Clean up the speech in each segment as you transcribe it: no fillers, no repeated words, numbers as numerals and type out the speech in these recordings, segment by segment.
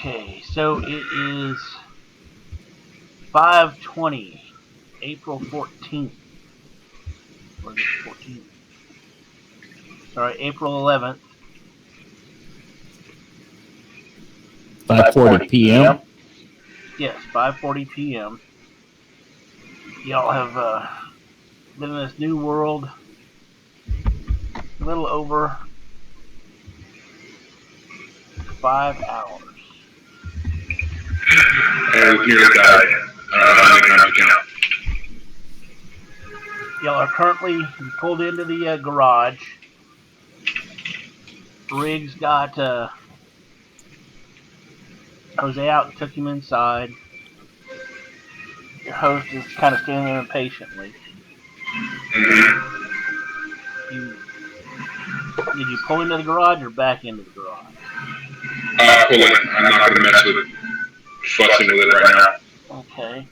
Okay, so it is 5:20, April 14th. Or is it 14th? Sorry, April 11th. 5:40 p.m. Yes, 5:40 p.m. Y'all have been in this new world a little over 5 hours. I was nearly died. I'm making up account. Y'all are currently pulled into the garage. Riggs got Jose out and took him inside. Your host is kind of standing there impatiently. Did you pull into the garage or back into the garage? Pull in. I'm not going to mess with fussing with it right now. Okay.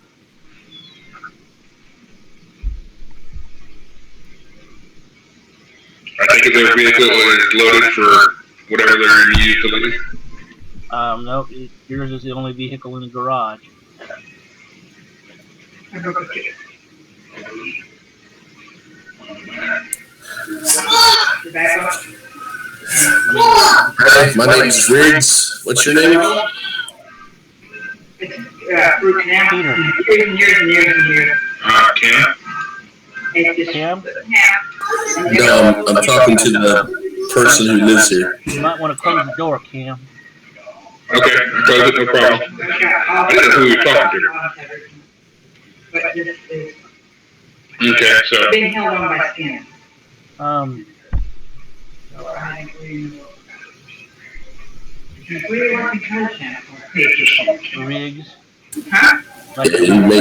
I think their vehicle is loaded for whatever they're going to use to leave. No, yours is the only vehicle in the garage. Hi, my name's Riggs. What's your name? Cam? No, I'm talking to the person who lives here. You might want to close the door, Cam. Okay, close it, no problem. I didn't know who you were talking to. Okay, so. Being held on by skin. Riggs. Huh? Me.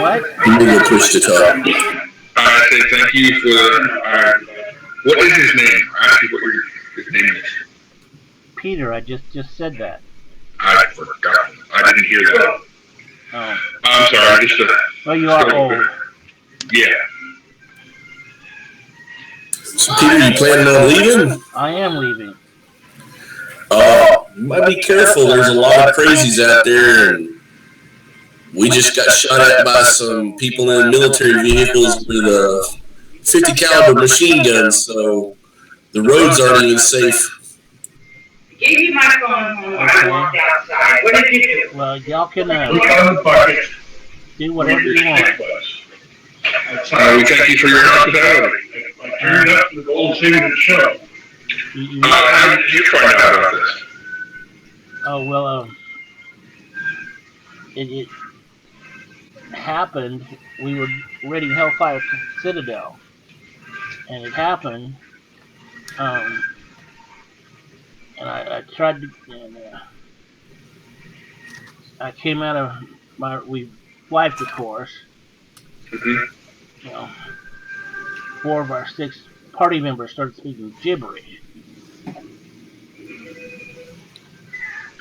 What? You need to push the top. I say thank you for what is his name? Ask you what his name is. Peter, I just said that. I forgot. I didn't hear that. Oh. I'm sorry. Well, you are old. Yeah. So, Peter, you planning on leaving? I am leaving. You might be careful. There's a lot of crazies out there, and we just got shot at by some people in military vehicles with a 50 caliber machine guns, so the roads aren't even safe. Gave you my phone when I walked outside. What did you do? Well, y'all can do whatever you want. We thank you for your hospitality. I turned up to the gold signature show. How did you find out about this? Oh, well, it happened. We were raiding Hellfire Citadel, and it happened. And I tried to. And, I came out of we wiped, of course. Mm-hmm. You know, 4 of our 6 party members started speaking gibberish.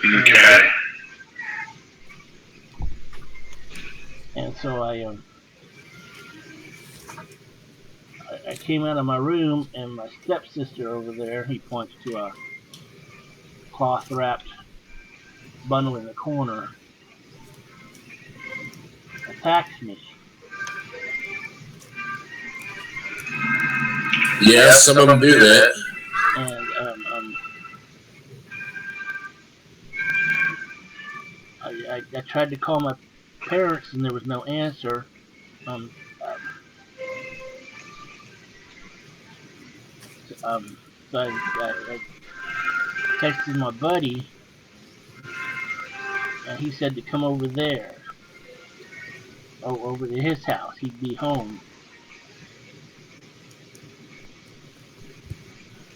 Okay. And so I came out of my room, and my stepsister over there, he points to a cloth-wrapped bundle in the corner, attacked me. Yeah, some of them do that. And I tried to call my parents, and there was no answer. So I texted my buddy, and he said to come over there, over to his house. He'd be home.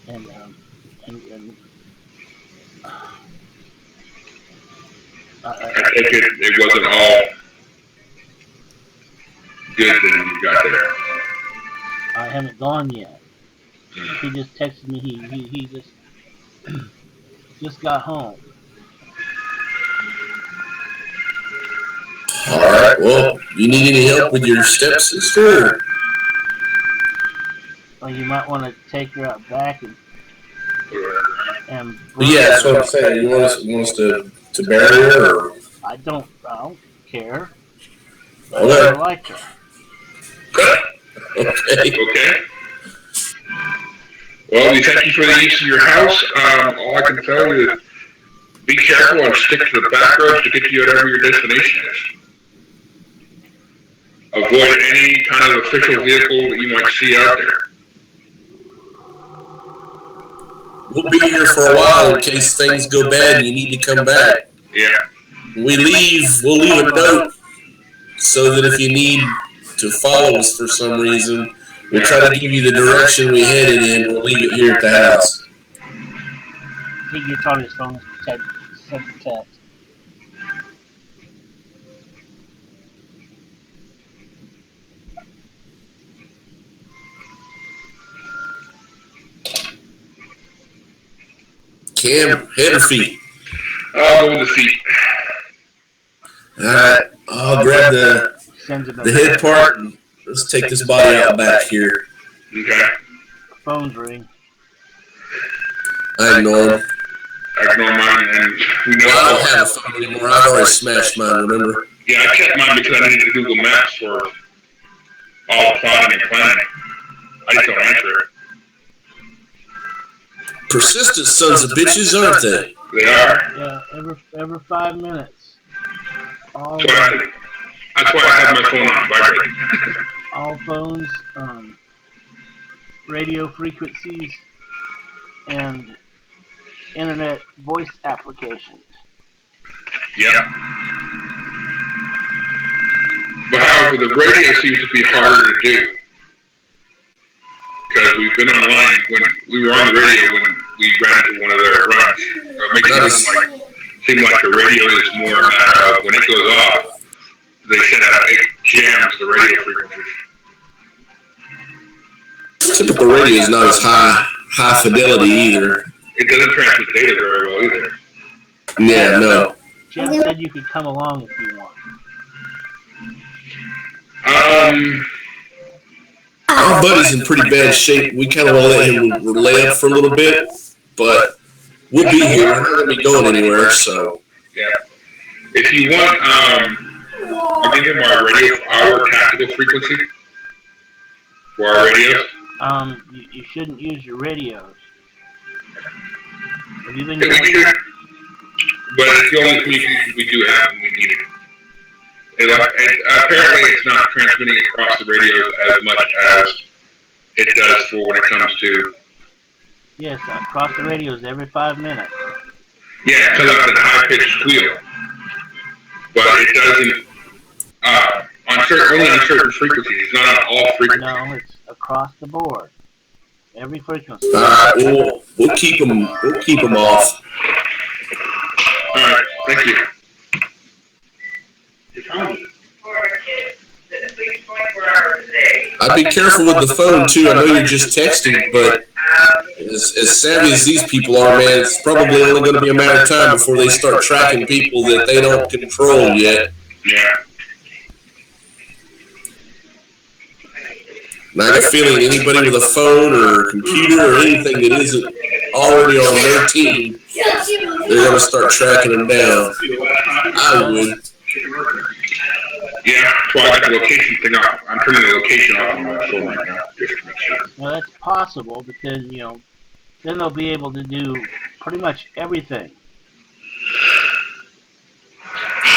And I think it wasn't all good when you got there. I haven't gone yet. He just texted me. He just got home. All right. Well, you need any help with your stepsister? Well, you might want to take her out back and and But yeah, that's what I'm saying. You want us to bury her? Or? I don't care. I Okay. never liked her. Okay. Okay. Well, we thank you for the use of your house. All I can tell you is be careful and stick to the back roads to get you whatever your destination is. Avoid any kind of official vehicle that you might see out there. We'll be here for a while in case things go bad and you need to come back. Yeah. When we leave, we'll leave a note so that if you need to follow us for some reason, we'll try to give you the direction we headed in. We'll leave it here at the house. He gets on his phone, send the text. Cam, head or feet? I'll go with the feet. Alright, I'll grab the head part and let's take this body out back here. Okay. Phone's ring. I ignore him. I ignore mine, and we know. Well, I don't have a phone anymore. I've already smashed mine, remember? Yeah, I kept mine because I needed the Google Maps for all plotting and planning. I just don't answer it. Persistent sons of bitches, aren't they? They are. Yeah, every 5 minutes. All That's why I have my phone on vibrate. all phones, radio frequencies, and internet voice applications. Yeah. But however, the radio seems to be harder to do. Because we've been online when we were on the radio when we ran into one of their runs. It makes it seem like the radio is more when it goes off, they send out, it jams the radio frequencies. Typical radio is not as high fidelity either. It doesn't transmit data very well either. Yeah, no. Jeff said you could come along if you want. Our buddy's in pretty bad shape. We kind of want to let him lay up for a little bit, but we'll be here. We're not going to be going anywhere, so. Yeah. If you want, I'll give him our tactical frequency for our radios. You shouldn't use your radios. Have you been Yeah, we using should, but it's the only communication we do have when we need it. Apparently, it's not transmitting across the radios as much as it does for when it comes to. Yes, across the radios every 5 minutes. Yeah, it comes out at a high-pitched squeal, but it doesn't only on certain frequencies. It's not on all frequencies. No, it's across the board. Every frequency. All right, we'll keep them off. All right, thank you. I'd be careful with the phone, too. I know you're just texting, but as savvy as these people are, man, it's probably only going to be a matter of time before they start tracking people that they don't control yet. Yeah. And I have a feeling anybody with a phone or computer or anything that isn't already on their team, they're going to start tracking them down. I would. Yeah, that's why I got the location thing off. I'm turning the location off on my phone right now, just to make sure. Well, that's possible because, then they'll be able to do pretty much everything.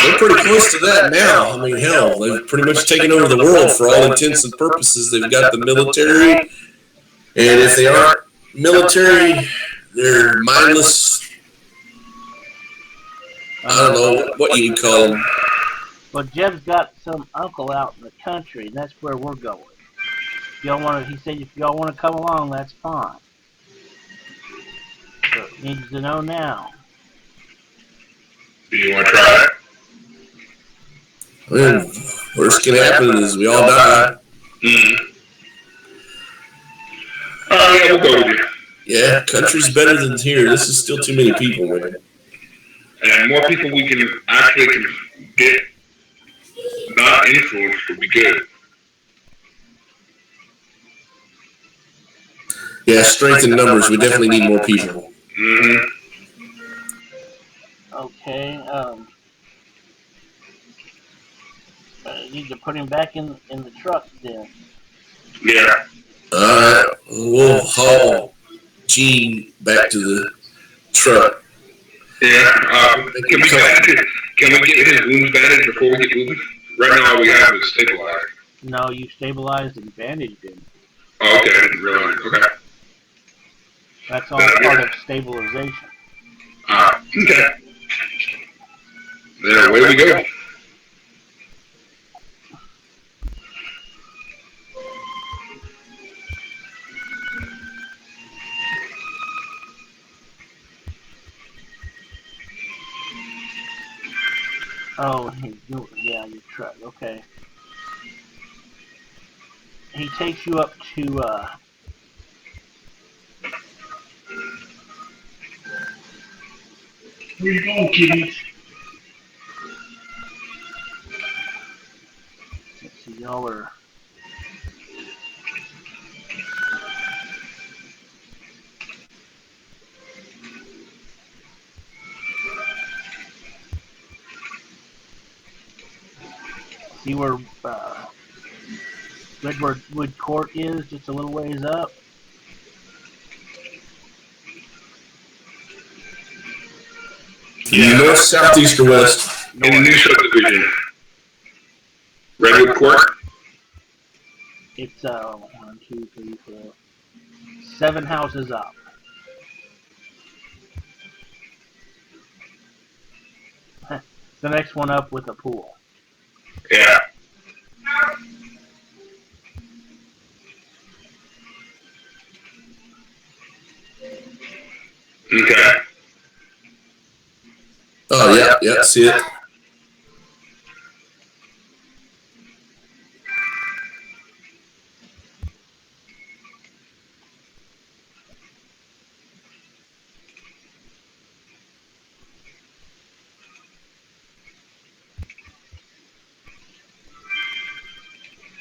They're pretty close to that now. I mean, hell, they've pretty much taken over the world for all intents and purposes. They've got the military, and if they aren't military, they're mindless. I don't know what you would call them. Well, Jeb's got some uncle out in the country, and that's where we're going. If y'all want to, he said, if y'all want to come along, that's fine. So he needs to know now. Do you want to try it? Well, worst can happen is we all die. Mm-hmm. Yeah, we'll go with you. Yeah, country's better than here. This is still too many people, man. And more people we can actually get not influenced would be good. Yeah, strength in numbers. We definitely need more people. Mm-hmm. Okay. You need to put him back in the truck then. Yeah. Alright, we'll haul Gene back to the truck. Yeah. Can we get his wounds bandaged before we get moving? Right now, all we have is stabilized. No, you stabilized and bandaged him. Oh, okay. I didn't realize. Okay. That's all part of stabilization. Okay. Then away we go. Oh, yeah, your truck. Okay. He takes you up to Where you going, kiddies? let's see, y'all are. See where Redwood Court is, just a little ways up. Yeah. North, south, east, or west? In the new subdivision. Redwood Court. It's 1, 2, 3, 4, 7 houses up. The next one up with a pool. Yeah. Okay. Oh, yeah, see it.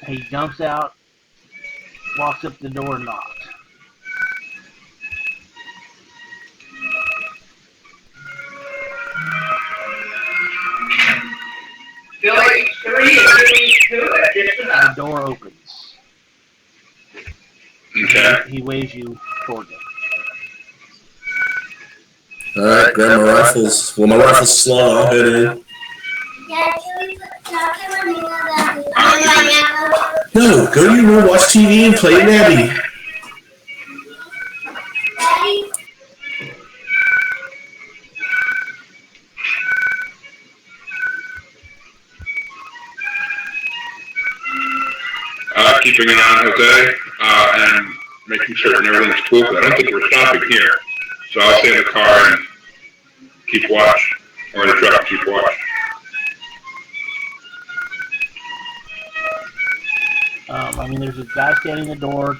He jumps out, walks up the door, and knocks. Billy, 3 and Billy 2, just The enough. door opens. Okay. He waves you toward him. Alright, grab my rifles. Well, my rifle's slung, I'll head in. No, go to your room, watch TV, and play Nabby. Keeping an eye on Jose and making certain everything's cool. I don't think we're stopping here. So I'll stay in the car and keep watch, or in the truck and keep watch. I mean, there's a guy standing in the door.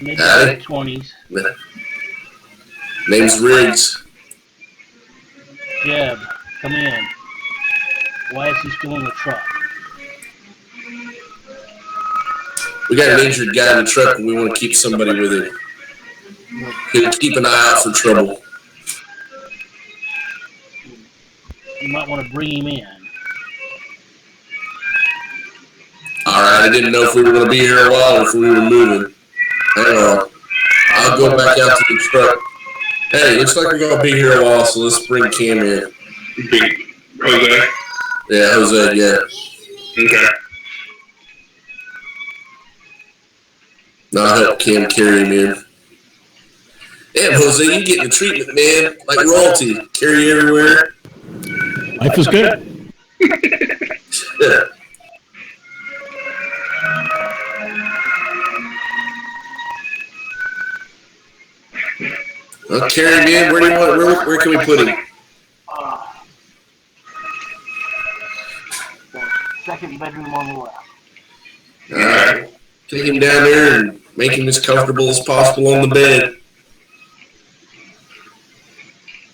Maybe late 20s. Name's Riggs. Jeb, come in. Why is he still in the truck? We got an injured guy in the truck and we want to keep somebody with him. Keep an eye out for trouble. You might want to bring him in. Alright, I didn't know if we were going to be here a while or if we were moving. Hang on. I'll go back out to the truck. Hey, looks like we're going to be here a while, so let's bring Cam in. Jose? Yeah, Jose, yeah. Okay. Now I'll help Cam carry him in. Damn, Jose, you getting the treatment, man. Like royalty. Carry you everywhere. Life is good. Yeah. Well, carry him in. Where do you want? Where can we put him? Second bedroom on the left. All right. Take him down there and make him as comfortable as possible on the bed.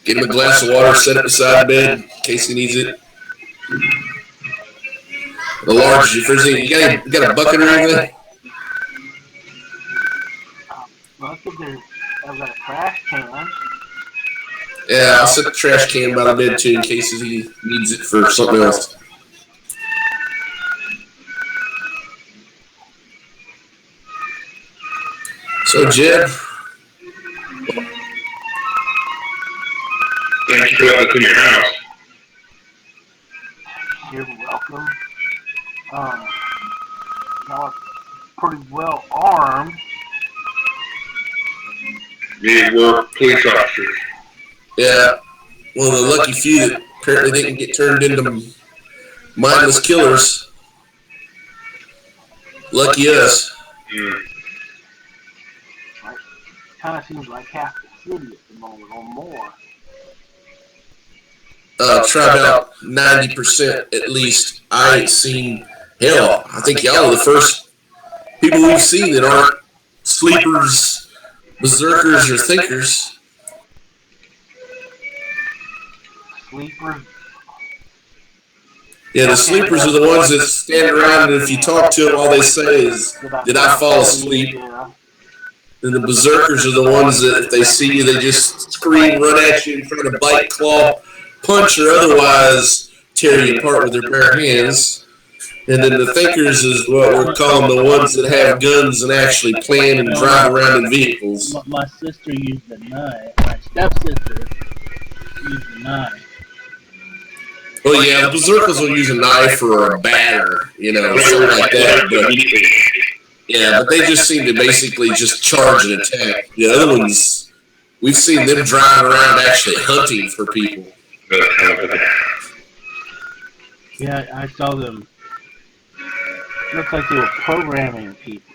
Get him a glass of water, set it beside the bed in case he needs it. The large, if there's any, you got a bucket or anything? I've got a trash can. Yeah, I'll set the trash can by the bed too in case he needs it for something else. So, Jed, Thank you for letting us in your house. You're welcome. Y'all are pretty well armed. We're police officers. yeah, one of the lucky few that apparently didn't get turned into mindless killers. Lucky us. Kind of seems like half the city at the moment, or more. Try about 90% at least. I ain't seen, hell, I think y'all are the first people we've seen that aren't sleepers, berserkers, or thinkers. Sleepers. Yeah, the sleepers are the ones that stand around and if you talk to them, all they say is, "Did I fall asleep?" Yeah. And the berserkers are the ones that if they see you, they just scream, run at you, and try to bite, claw, punch, or otherwise tear you apart with their bare hands. And then the thinkers is what we're calling the ones that have guns and actually plan and drive around in vehicles. My sister used a knife. My stepsister used a knife. Well, yeah, the berserkers will use a knife or a batter, something like that. But yeah, but they just seem to basically just charge and attack. The other ones, we've seen them drive around actually hunting for people. Yeah, I saw them. Looked like they were programming people.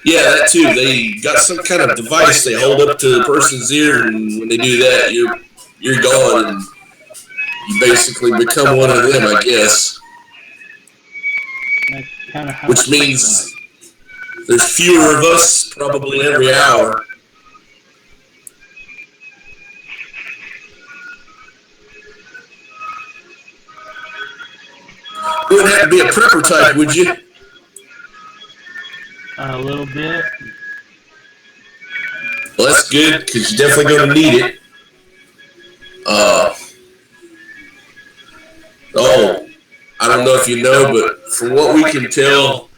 Yeah, that too. They got some kind of device they hold up to the person's ear, and when they do that, you're gone, and you basically become one of them, I guess. That's kind of how Which means there's fewer of us probably every hour. You wouldn't have to be a prepper type, would you? a little bit. Well, that's good, because you're definitely going to need it. I don't know if you know, but from what we can tell,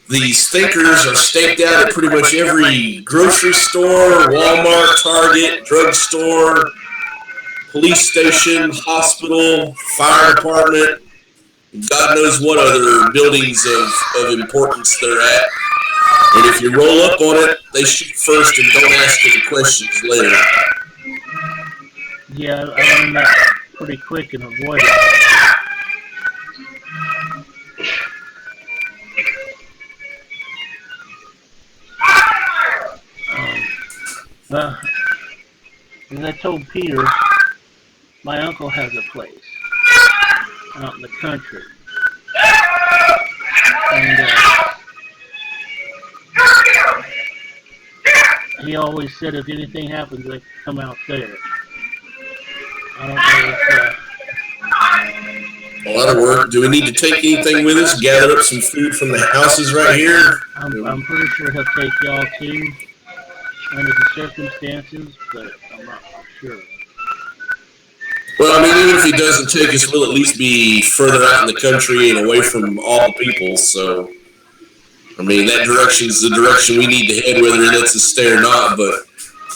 these thinkers are staked out at pretty much every grocery store, Walmart, Target, drugstore, police station, hospital, fire department, God knows what other buildings of importance they're at. And if you roll up on it, they shoot first and don't ask any questions later. Yeah, I learned that pretty quick and avoid it. Well, as I told Peter, my uncle has a place out in the country. And he always said if anything happens, they can come out there. I don't know if... A lot of work. Do we need to take anything with us? Gather up some food from the houses right here? I'm pretty sure he'll take y'all too, under the circumstances, but I'm not sure. Well, I mean, even if he doesn't take us, we'll at least be further out in the country and away from all the people, so... I mean, that direction's the direction we need to head, whether it lets us stay or not, but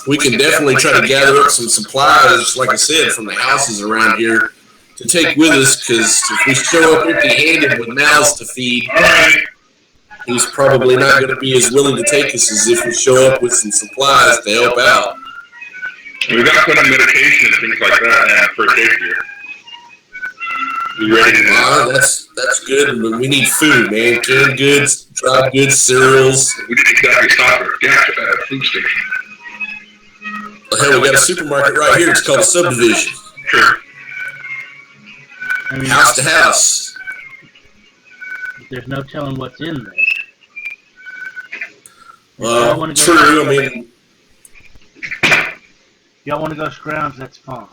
we can definitely try to gather up some supplies, like I said, from the houses around here to take with us, because if we show up empty-handed with mouths to feed, he's probably not going to be as willing to take us as if we show up with some supplies to help out. We got some medication and things like that for a day here. You ready to that's good, but we need food, man. Canned goods, dry goods, cereals. We didn't exactly stop at a gas food station. Well, hell, we got a supermarket right here. It's called a subdivision. Sure. I mean, House to house. there's no telling what's in there. Well, true. I mean, If y'all want to go scrounge, that's fine.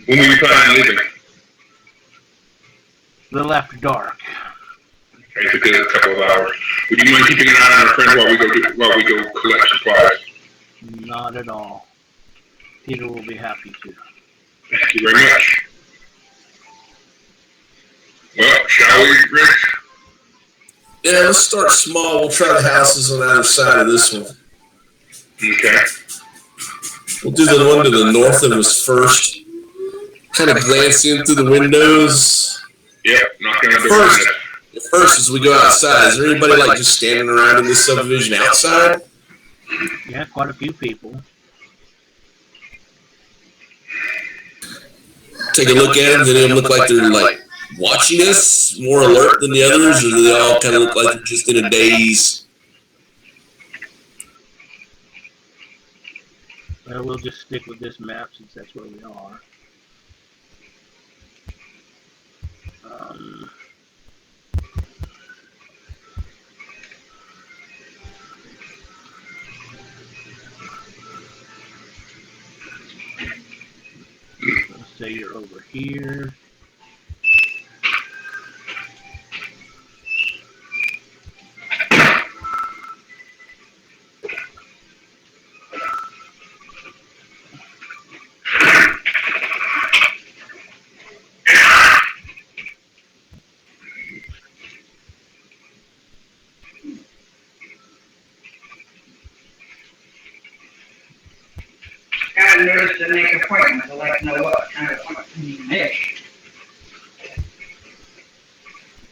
When were you planning on leaving? A little after dark. It took a couple of hours. Would you mind keeping an eye on our friends while we go collect supplies? Not at all. Peter will be happy to. Thank you very much. Well, shall we, Rick? Yeah, let's start small. We'll try the houses on the other side of this one. Okay. We'll do the one to the north of us first. Kind of glancing through the windows. Yep, knocking on the door. First, as we go outside, is there anybody like just standing around in this subdivision outside? Yeah, quite a few people. Take a look at them. Do they look like they're like watching us, more alert than the others, or do they all kind of look like they're just in a daze? Well, we'll just stick with this map since that's where we are. Let's say you're over here. Got a notice to make appointments. I'd like to know what kind of appointment you make.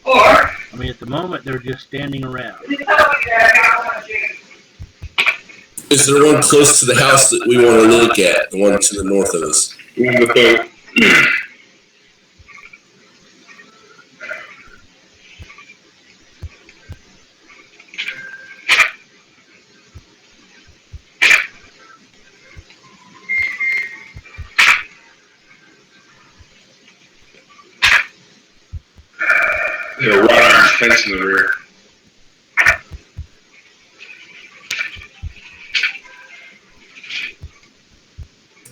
Or, I mean, at the moment, they're just standing around. you tell me that I want to change. Is there one close to the house that we want to look at? The one to the north of us? One with the wrought iron fence in the rear.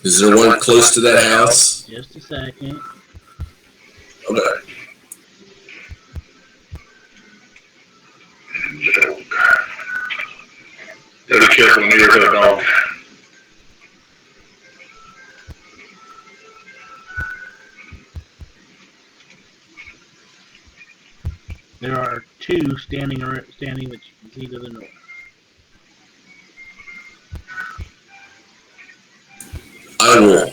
Is there one close to that house? Just a second. Okay. Be careful in the ears of a dog. There are two standing that you can see to the north. I will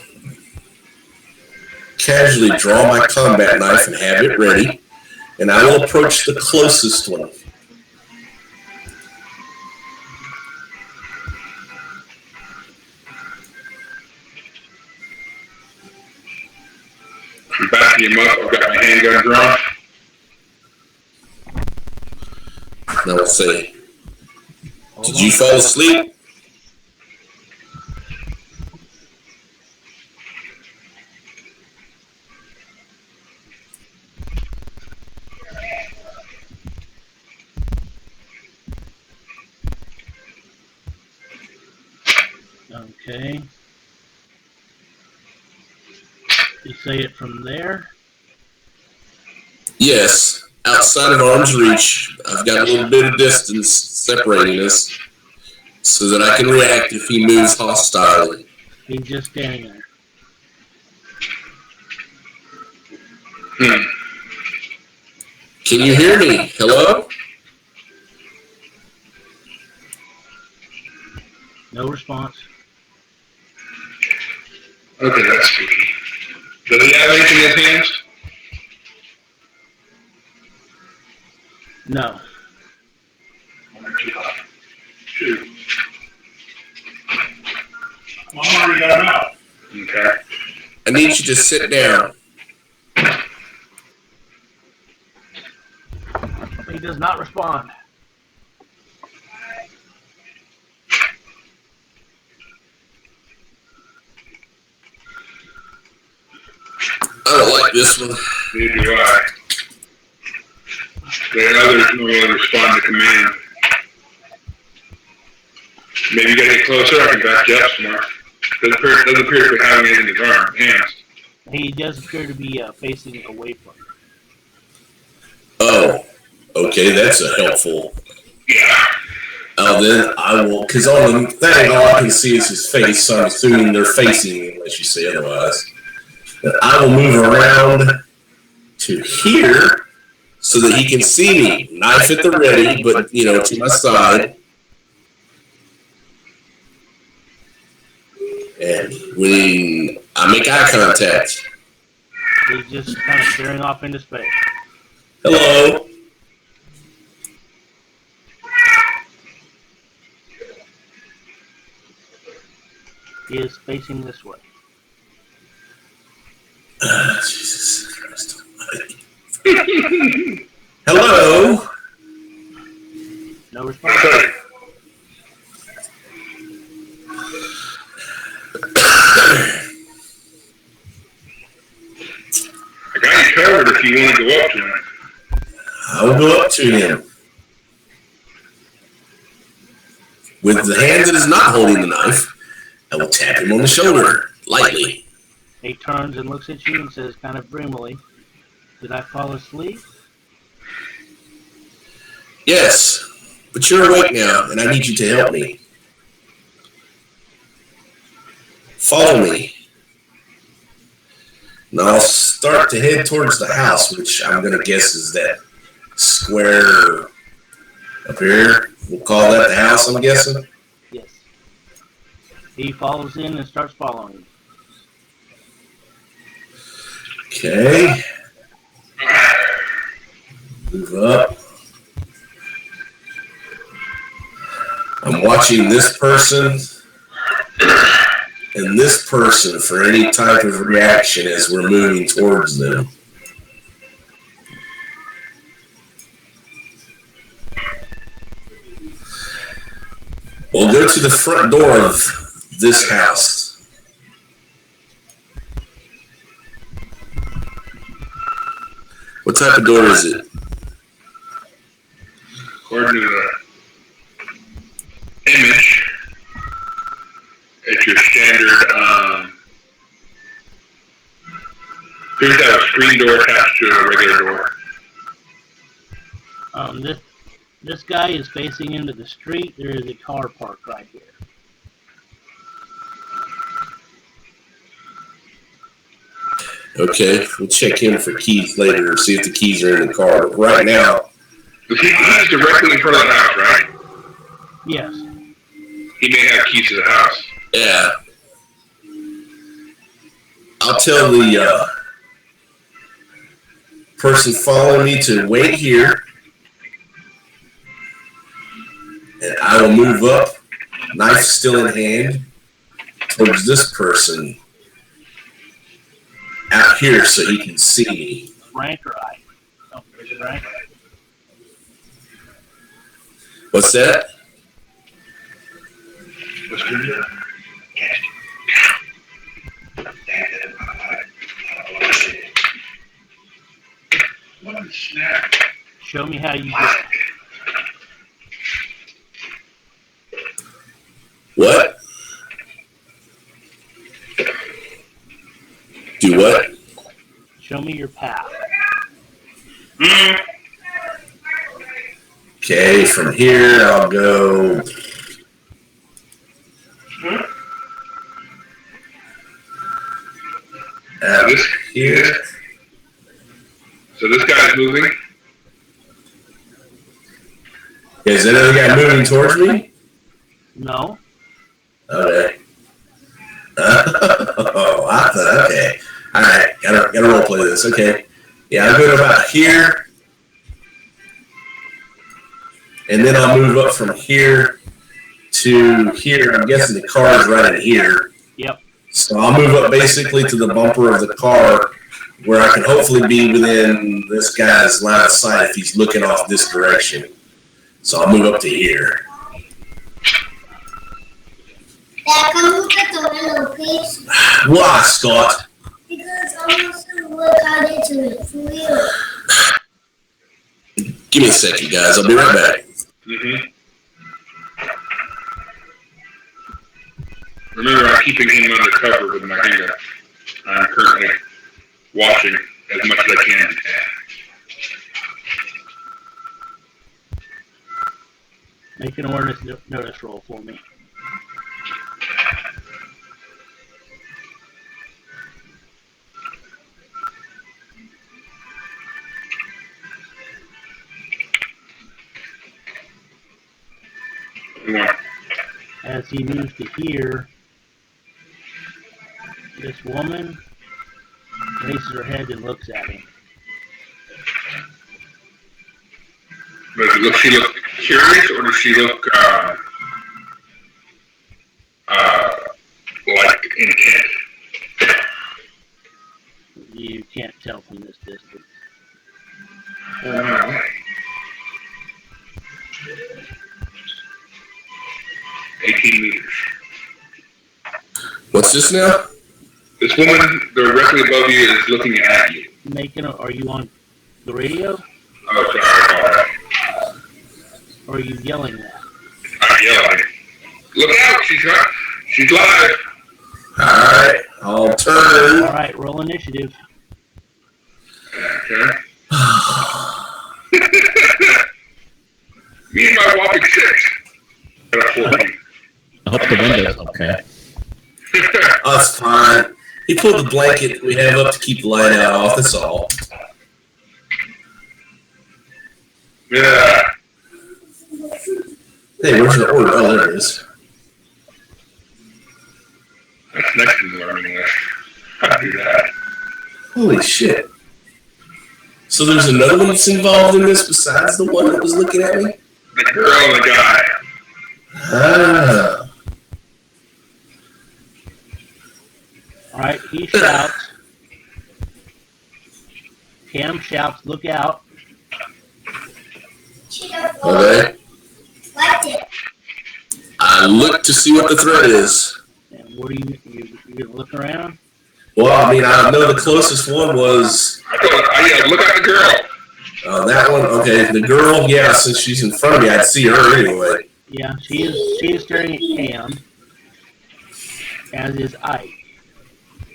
casually draw my combat knife and have it ready, and I will approach the closest one. I'm backing him up. I've got my handgun drawn. Now we'll say, did you fall asleep? Okay. You say it from there? Yes, outside of arm's reach. I've got a little bit of distance separating us so that I can react if he moves hostilely. He's just standing there. Can you hear me? Hello? No response. Okay, that's spooky. Does he have anything in his hands? No. Shoot. I'm already got him out. Okay. I need you to sit down. He does not respond. I don't like this one. Neither do I. The others normally respond to command. Maybe you gotta get closer. I can back you up some more. Doesn't appear to be having it in his hands. He does appear to be facing away from you. Oh, Okay, that's a helpful. Yeah. Then I will, because on the thing, all I can see is his face, so I'm assuming they're facing me unless you say otherwise. But I will move around to here so that he can see me. Knife at the ready, but, to my side. And when I make eye contact. He's just kind of staring off into space. Hello. He is facing this way. Jesus Christ. Hello. No response. I got you covered if you want to go up to him. I will go up to him. With the hand that is not holding the knife, I will tap him on the shoulder, lightly. He turns and looks at you and says kind of dreamily, "Did I fall asleep?" Yes, but you're awake now, and I need you to help me. Follow me. And I'll start to head towards the house, which I'm going to guess is that square up here. We'll call that the house, I'm guessing. Yes. He follows in and starts following. Okay. Move up. I'm watching this person and this person for any type of reaction as we're moving towards them. We'll go to the front door of this house. What type of door is it? According to the image, it's your standard, appears to have a screen door attached to a regular door. This guy is facing into the street. There is a car parked right here. Okay, we'll check in for keys later, see if the keys are in the car. But right now, He's directly in front of the house, right? Yes. He may have keys to the house. yeah. I'll tell the person following me to wait here. And I will move up, knife still in hand, towards this person out here so he can see me. Frank or I? Oh, is it Frank? What's that? What's good? One snap. Show me how you do it. What? Do what? Show me your path. Okay, from here I'll go. Out here. So this guy's moving. Is that other guy moving towards me? No. Okay. Okay. All right. Gotta role play this. Okay. Yeah, I'll go about here, and then I'll move up from here to here. I'm guessing the car is right in here. Yep. So I'll move up basically to the bumper of the car, where I can hopefully be within this guy's line of sight if he's looking off this direction. So I'll move up to here. Dad, come look at the window, please. Why, Scott? Because I want to look out into it for real. Give me a second, guys. I'll be right back. Mm-hmm. Remember, I'm keeping him under cover with my handgun. I'm currently watching as much as I can. Make an awareness notice roll for me. Yeah. As he moves to here, this woman raises her head and looks at him. Does she look curious, or does she look like intent? You can't tell from this distance. 18 meters. What's this now? This woman directly above you is looking at you. Are you on the radio? Oh, sorry about that. Or are you yelling that? I'm yelling. Look out! She's live. Alright, I'll turn. Alright, roll initiative. Okay. Me and my whopping 6. Got a 14. I hope the window's okay. Oh, it's fine. He pulled the blanket we have up to keep the light out off, that's all. Yeah. Hey, where's your order? Oh, there it is. That's next to learning English. How to do that. Holy shit. So there's another one that's involved in this besides the one that was looking at me? The girl and the guy. Ah. Alright, he shouts. Cam shouts, look out. Okay. I look to see what the threat is. And what are you gonna look around? Well, I mean, I know the closest one was... I look at the girl. that one, okay. The girl, yeah, since she's in front of me, I'd see her anyway. Yeah, she is staring at Cam, as is Ike.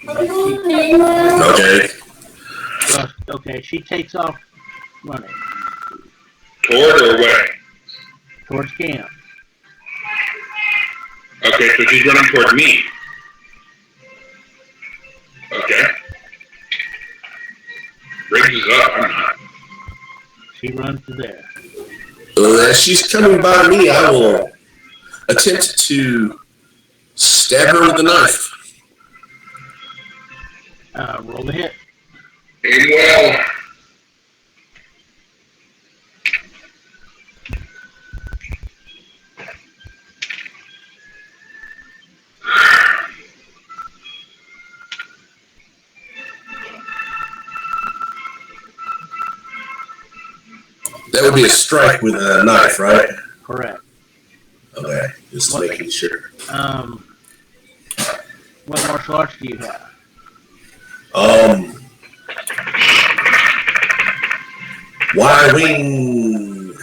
Okay. Okay, she takes off running Toward or away? towards Cam. Okay, so she's running toward me. Okay. Riggs is up, I'm not. She runs to there. As she's coming by me, I will attempt to stab her with a knife. Roll the hit. Aim well. That would be a strike with a knife, right? Correct. Okay, just making sure. What martial arts do you have? Y-wing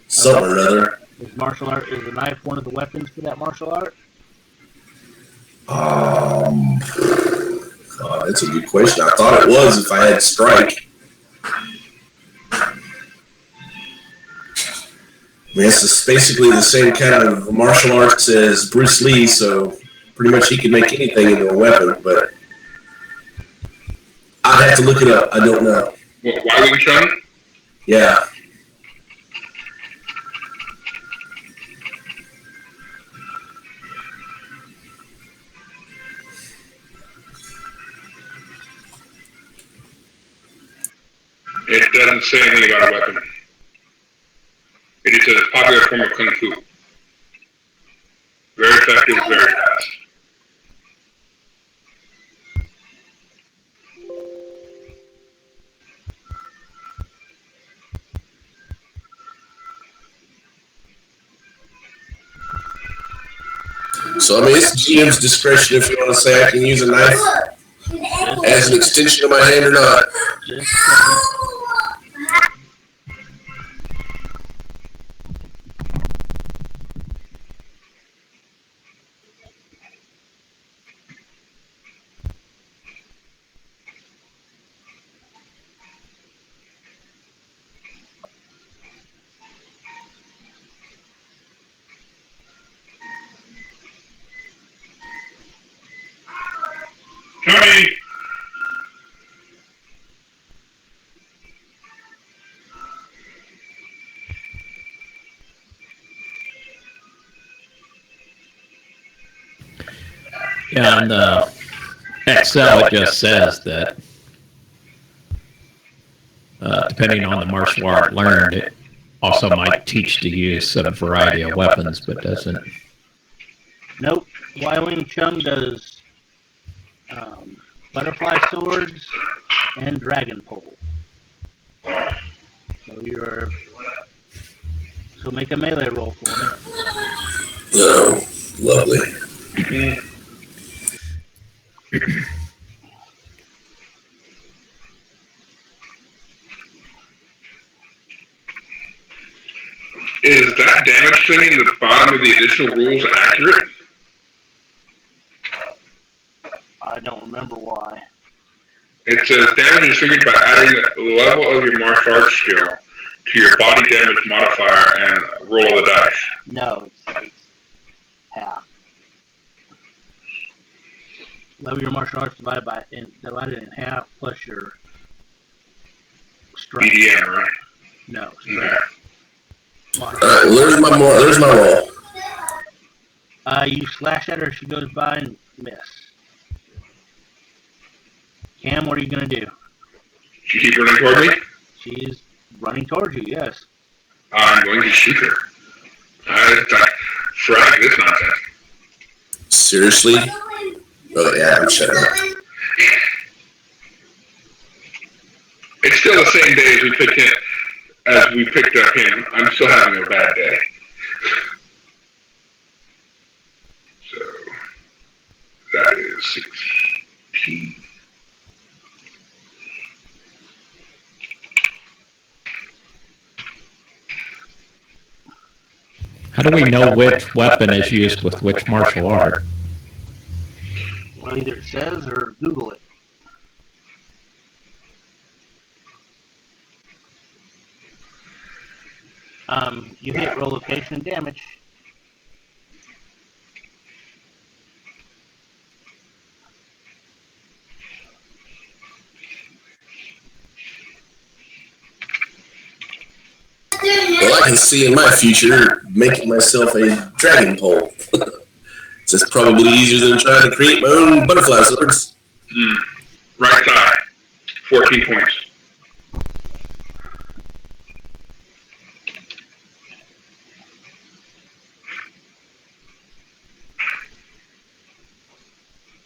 something or other. Is the knife one of the weapons for that martial art? That's a good question. I thought it was if I had strike. I mean, it's basically the same kind of martial arts as Bruce Lee, so pretty much he can make anything into a weapon, but I'd have to look it up. I don't know. What, Y-wing chun? Yeah. It doesn't say anything about a weapon. It is a popular form of kung fu. Very effective, very fast. So, I mean, it's GM's discretion if you want to say I can use a knife as an extension of my hand or not. Just a second. Tony! Yeah, on the Excel, it just says that depending on the martial art learned, it also might teach the use of a variety of weapons, but doesn't. Nope. Wing Chun does butterfly swords and dragon pole. So make a melee roll for me. Oh, lovely. Is that damage thing in the bottom of the additional rules accurate? I don't remember why. It says damage is figured by adding the level of your martial arts skill to your body damage modifier and roll the dice. No, it's half. Level your martial arts divided in half plus your strength. BDM, right? No, strength. Okay. There's my roll. You slash at her, she goes by and miss. Cam, what are you going to do? She keep running toward me? She's running towards you, yes. I'm going to shoot her. Frag this nonsense. Seriously? Oh, yeah, I'm shutting up. It's still the same day as we picked up him. I'm still having a bad day. So, that is 16. How do we know which weapon is used with which martial art? Well, either it says or Google it. You hit roll location damage. Well, I can see in my future making myself a dragon pole. It's just probably easier than trying to create my own butterfly swords. Right side. 14 points.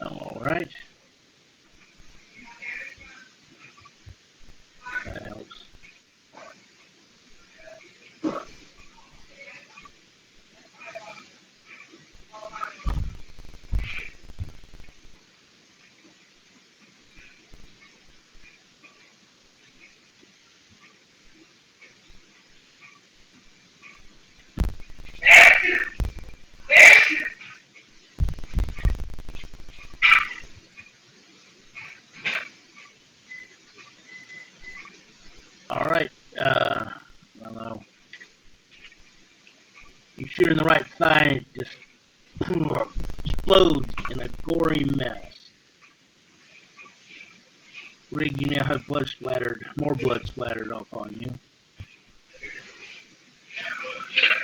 All right. That helps. All right. I don't know. You shoot her in the right thigh, and it just explodes in a gory mess. Rig, you now have more blood splattered off on you.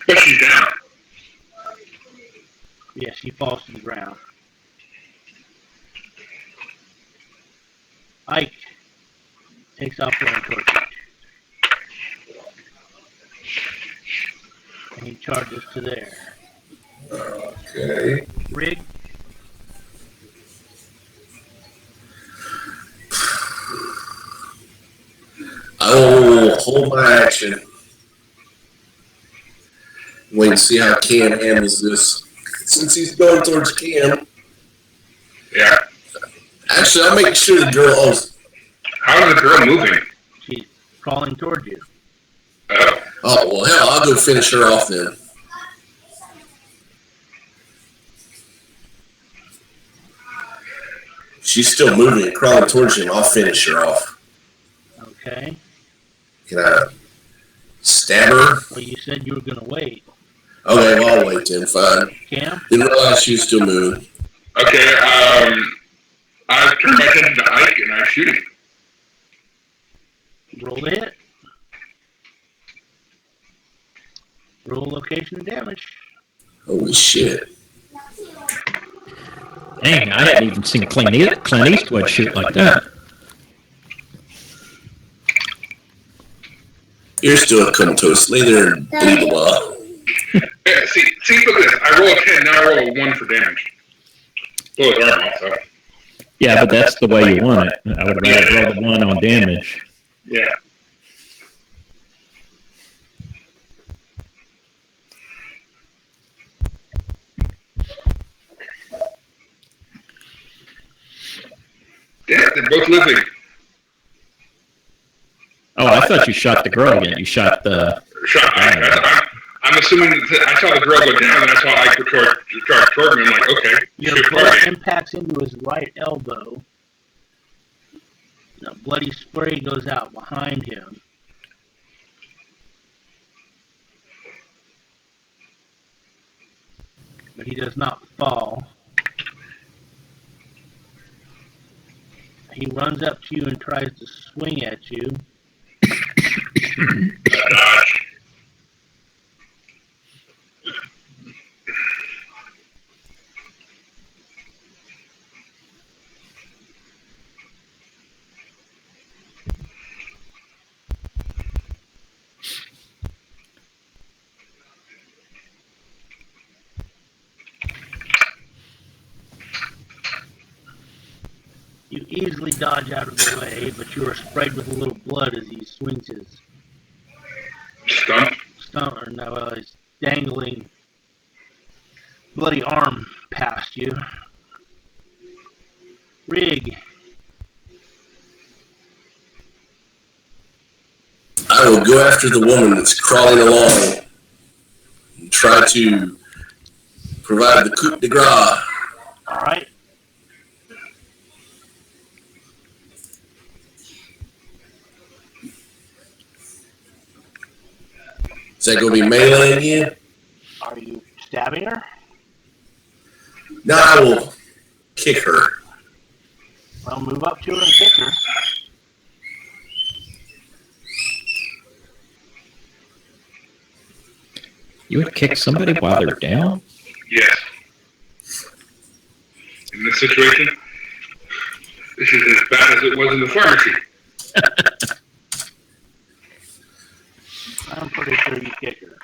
But she's down. Yeah, she falls to the ground. Ike takes off running towards you. And he charges to there. Okay. Rig, I will hold my action. Wait and see how Cam handles this. Since he's going towards Cam. Yeah. Actually, I'll make sure the girl. How is the girl moving? she's crawling towards you. Oh, well, hell, I'll go finish her off then. She's still moving and crawling towards him. I'll finish her off. Okay. Can I stab her? Well, you said you were going to wait. Okay, well, I'll wait then. Fine. Cam? Didn't realize she was still moving. Okay, I've turned shooting. Roll the hit. Roll location and damage. Holy shit. Dang, I hadn't even seen Clint Eastwood shoot like that. You're still comatose. Lay there and bleed a while. Yeah, see, look at this. I roll a 10, now I roll a 1 for damage. Blow his arm off, so. Yeah, but that's the way you want it. I would rather roll the 1 on damage. Yeah. Yeah, they're both living. Oh, I thought you shot the girl again. You shot the... I'm assuming that I saw the girl go down, and I saw Ike charge toward me. I'm like, okay. Your bullet impacts into his right elbow. The bloody spray goes out behind him. But he does not fall. He runs up to you and tries to swing at you. You easily dodge out of the way, but you are sprayed with a little blood as he swings his his dangling bloody arm past you. Rig. I will go after the woman that's crawling along and try to provide the coup de grace. All right. Is that going to be melee again? Are you stabbing her? No, I will kick her. Well, move up to her and kick her. You would kick somebody while they're down? Yes. In this situation, this is as bad as it was in the pharmacy. I'm pretty sure you kick her.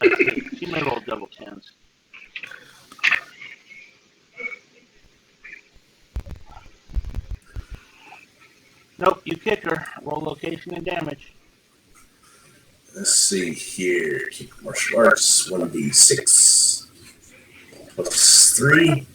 Let's see. She may roll double tens. Nope, you kick her. Roll location and damage. Let's see here. Kick martial arts. 1d6 plus 3.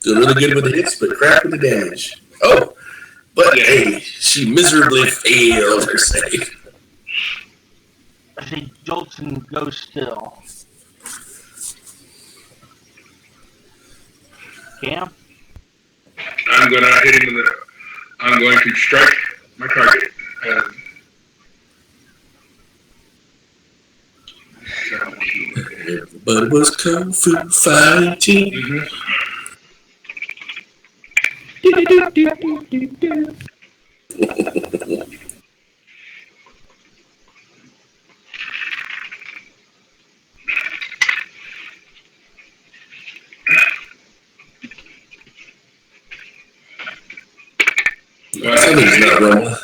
Doing really good with the hits, but crap with the damage. Oh, but hey, she miserably failed her save. She jolts and goes still. Cam? I'm going to hit him I'm going to strike my target. Everybody was kung fu fighting. Mm-hmm. Something's not wrong.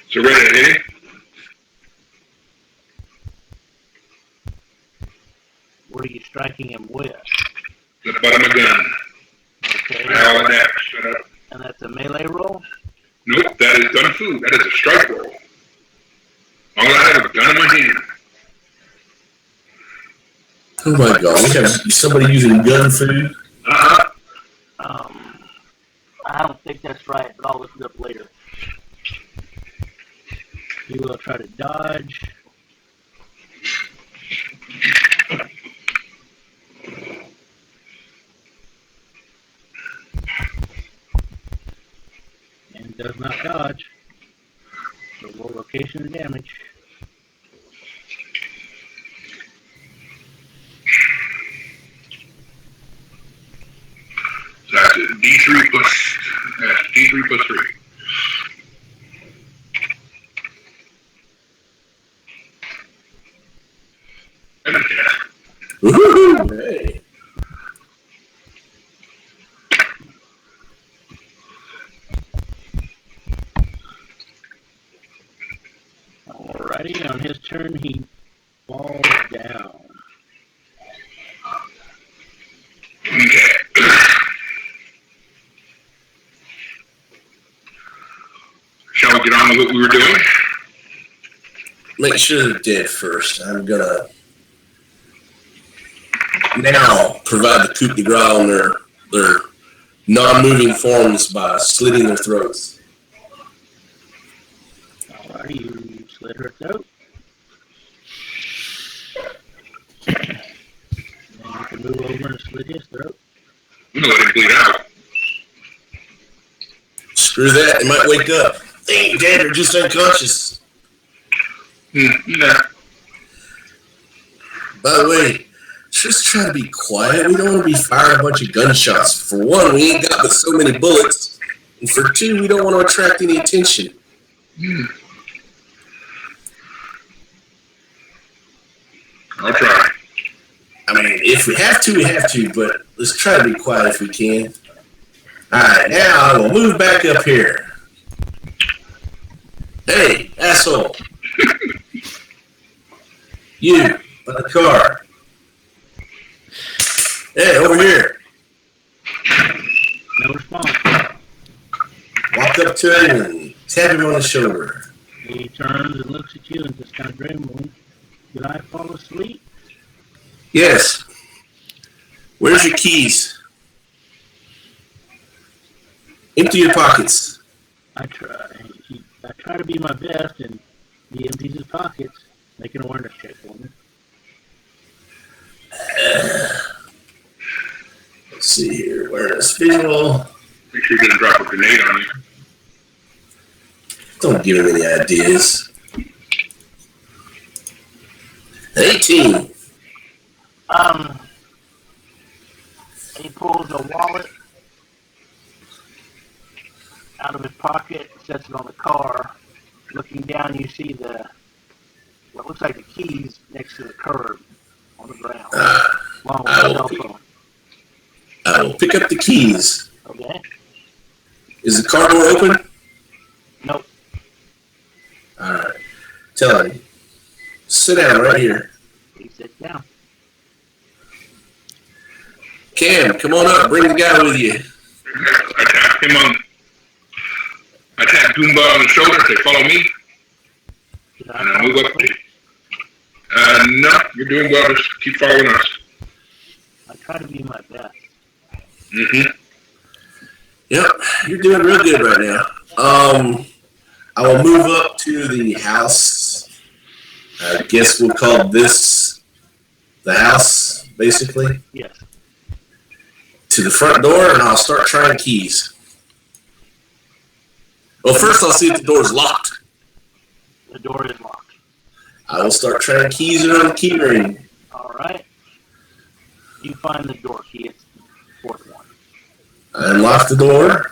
So ready to hit him? What are you striking him with? The butt of my gun. Okay. Now that, shut up. And that's a melee roll? Nope, that is gun food. That is a strike roll. All I have is a gun in my hand. Oh my God, we have somebody using gun food. I don't think that's right, but I'll look it up later. You will try to dodge. And does not dodge. So roll location and damage. So that's D3 plus 3. Woohoo! Hey. Alrighty, on his turn, he falls down. Okay. Shall we get on with what we were doing? Make sure they're dead first. I'm gonna now provide the coup de grace on their non-moving forms by slitting their throats. Alrighty, you slit her throat. And you can move over and slit his throat. I'm gonna let him bleed out. Screw that, they might wake up. They ain't dead, they're just unconscious. Nah. By the way, just try to be quiet. We don't want to be firing a bunch of gunshots. For one, we ain't got but so many bullets. And for two, we don't want to attract any attention. I'll try. I mean, if we have to, we have to, but let's try to be quiet if we can. Alright, now we'll move back up here. Hey, asshole. You, by the car. Hey, over here. No response. Walk up to him and tap him on the shoulder. He turns and looks at you and just kind of grimly. Did I fall asleep? Yes. Where's your keys? Empty your pockets. I try. I try to be my best, and he empties his pockets, making an awareness check for me. Let's see here. Awareness visual. Make sure he doesn't drop a grenade on you. Don't give him any ideas. 18. He pulls a wallet out of his pocket, sets it on the car. Looking down, you see what looks like the keys next to the curb on the ground, along with the cell phone. I will pick up the keys. Okay. Is the car door open? Nope. All right. Tell him. Sit down right here. He sits down. Cam, come on up. Bring the guy with you. I tapped him on. I tapped Doomba on the shoulder and say, "Follow me." Did And I move up. No, you're doing well. Just keep following us. I try to be my best. Yep, you're doing real good right now. I will move up to the house. I guess we'll call this the house, basically. Yes. To the front door, and I'll start trying keys. Well, first I'll see if the door's locked. The door is locked. I will start trying keys around the key ring. All right. You find the door key. It's the fourth one. I unlock the door.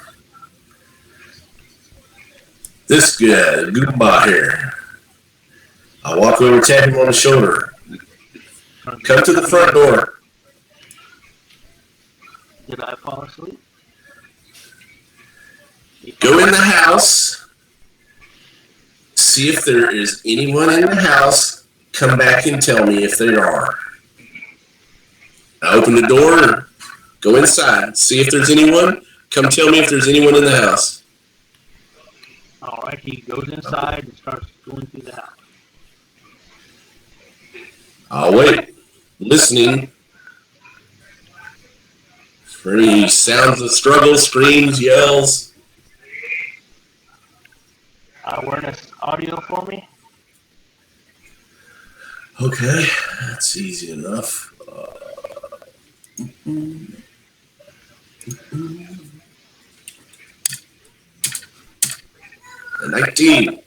This guy, Goomba here. I walk over, tap him on the shoulder. Come to the front door. Did I fall asleep? Go in the house. See if there is anyone in the house. Come back and tell me if there are. I open the door. Go inside. See if there's anyone. Come tell me if there's anyone in the house. All right. He goes inside and starts going through the house. I'll wait. Listening for any sounds of struggle, screams, yells. Awareness audio for me. Okay, that's easy enough. A 19.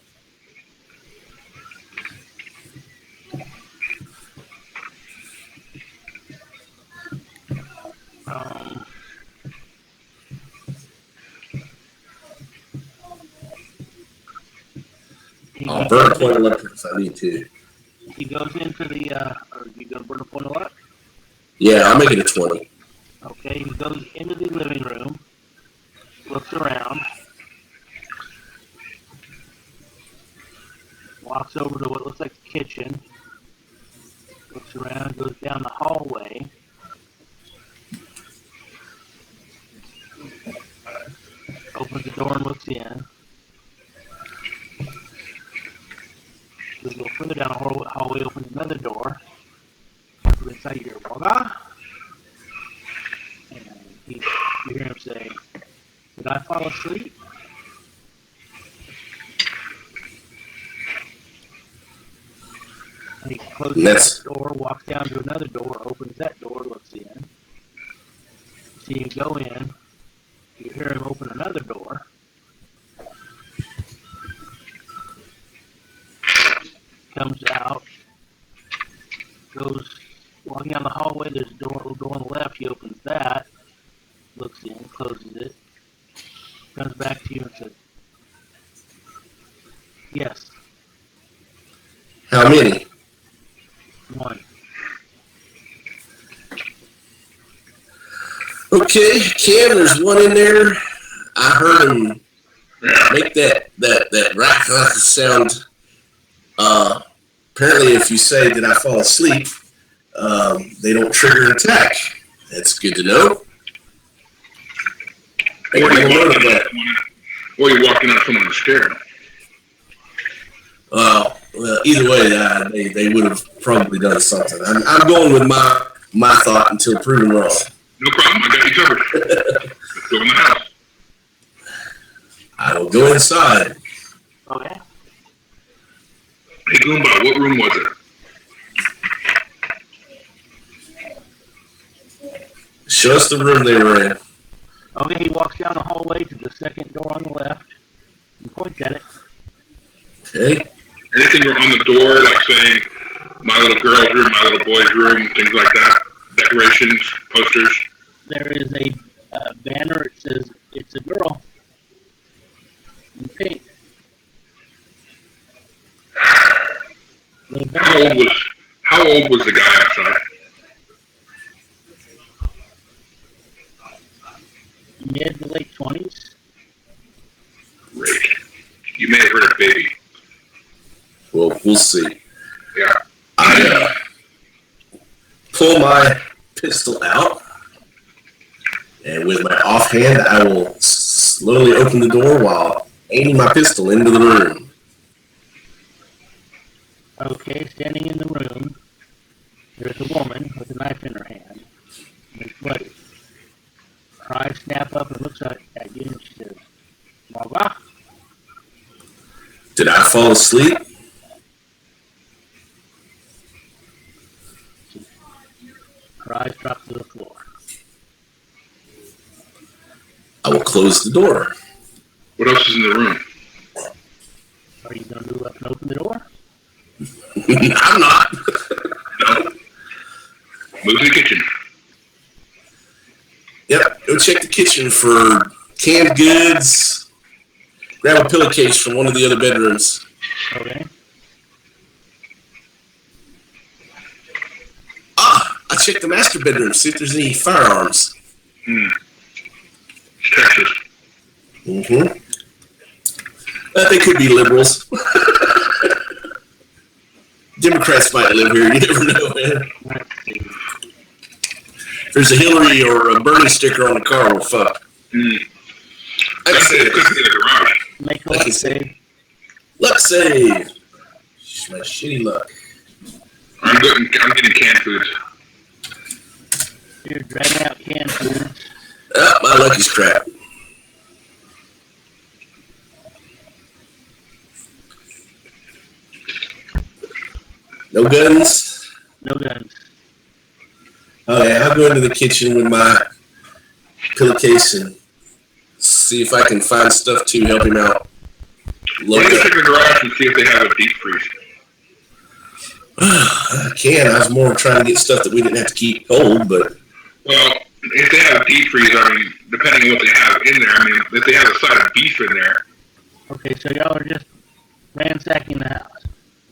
I'll burn a point of luck if I need to. He goes into the, or you go burn a point of luck? Yeah, I'll make it a 20. Okay, he goes into the living room, looks around, walks over to what looks like the kitchen, looks around, goes down the hallway, opens the door and looks in. Goes a little further down the hallway, opens another door. Goes inside your voila. And you hear him say, "Did I fall asleep?" And he closes that door, walks down to another door, opens that door, looks in. See him go in. You hear him open another door. Comes out, goes walking down the hallway. There's a door on the left. He opens that, looks in, closes it, comes back to you and says, "Yes." How many? 1. Okay, Cam, there's one in there. I heard him make that rack sound. Apparently, if you say, "Did I fall asleep?" They don't trigger an attack. That's good to know. Or you're walking on someone's stair. Well, either way, they would have probably done something. I'm going with my thought until proven wrong. No problem. I got you covered. Let's go in the house. I will go inside. Okay. Hey, Goomba, what room was it? Show us the room they were in. Okay, he walks down the hallway to the second door on the left and points at it. Okay. Anything on the door, like saying, "My little girl's room, my little boy's room," things like that? Decorations, posters? There is a banner. It says, "It's a girl." In pink. How old was the guy outside? Mid to late 20s. Great. You may have heard a baby. Well, we'll see. Yeah. I pull my pistol out, and with my offhand, I will slowly open the door while aiming my pistol into the room. Okay, standing in the room, there's a woman with a knife in her hand. It's bloody. Her eyes snap up and looks at you and she says, "Baba." Did I fall asleep? Her eyes drop to the floor. I will close the door. What else is in the room? Are you going to do up and open the door? I'm not. No. Move to the kitchen. Yep, go check the kitchen for canned goods. Grab a pillowcase from one of the other bedrooms. Okay. I checked the master bedroom, see if there's any firearms. Texas. Mm-hmm. They could be liberals. Democrats might live here. You never know, man. Let's see. If there's a Hillary or a Bernie sticker on the car, we're fucked. I can say it. Garage. Make a luck save. Luck save. My shitty luck. I'm getting canned foods. You're dragging out canned foods. My lucky's crap. No guns? No guns. Oh, yeah, I'll go into the kitchen with my pillowcase and see if I can find stuff to help him out. Why don't you check the garage and see if they have a deep freeze? I can. I was more trying to get stuff that we didn't have to keep cold, but... Well, if they have a deep freeze, I mean, depending on what they have in there, I mean, if they have a side of beef in there. Okay, so y'all are just ransacking the house.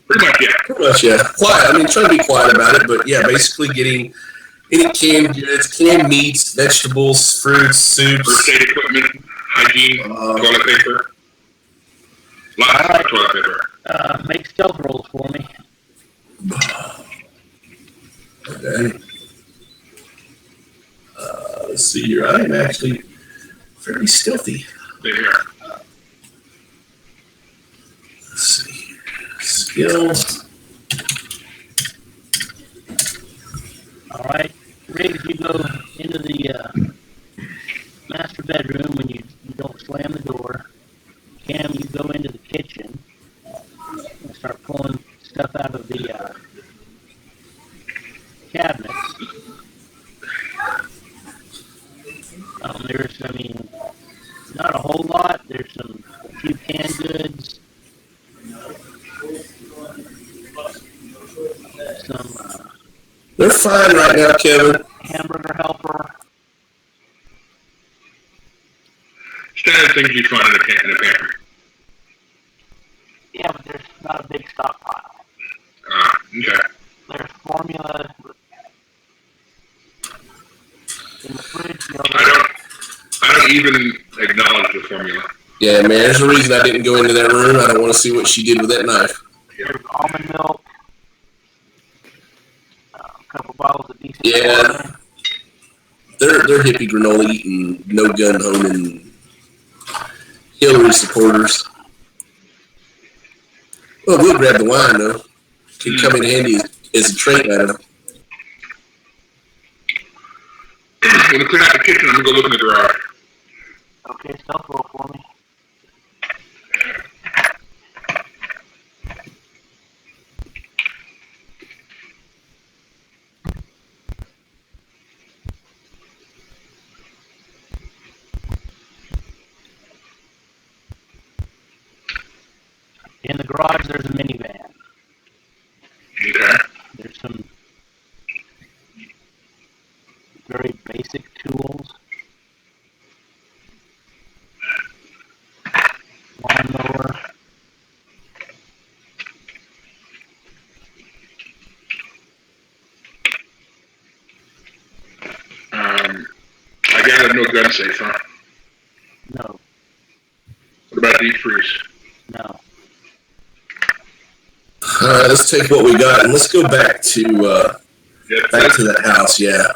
Pretty much, yeah. Pretty much, yeah. Quiet. I mean, trying to be quiet about it, but yeah, basically getting any canned goods, canned meats, vegetables, fruits, soups. First aid equipment, hygiene, toilet paper. Lots of toilet paper. Make stealth rolls for me. Okay. Let's see here. I am actually very stealthy. They're here. Let's see here. Skills. All right. Riggs, you go into the master bedroom when you don't slam the door. Cam, you go into the kitchen and start pulling stuff out of the cabinets. There's, I mean, not a whole lot. There's a few canned goods. Some They're fine right now, Kevin. hamburger helper. Standard things you find in a pantry. Yeah, but there's not a big stockpile. Okay. There's formula in the fridge. You know, I don't even acknowledge the formula. Yeah, man, there's a reason I didn't go into that room. I don't want to see what she did with that knife. there's almond milk. A couple bottles of decent Yeah. water. They're hippie granola eating, no gun owning Hillary supporters. Well, we'll grab the wine though. Could come in handy as a trait item. I'm going to clean out the kitchen. I'm going to go look in the garage. Okay, stealth roll for me. In the garage, there's a minivan. Okay. There's some very basic tools. Lawnmower. I gather no gun safe, huh? No, What about deep freeze? no. All right, let's take what we got and let's go back to Yeah, that house. Yeah.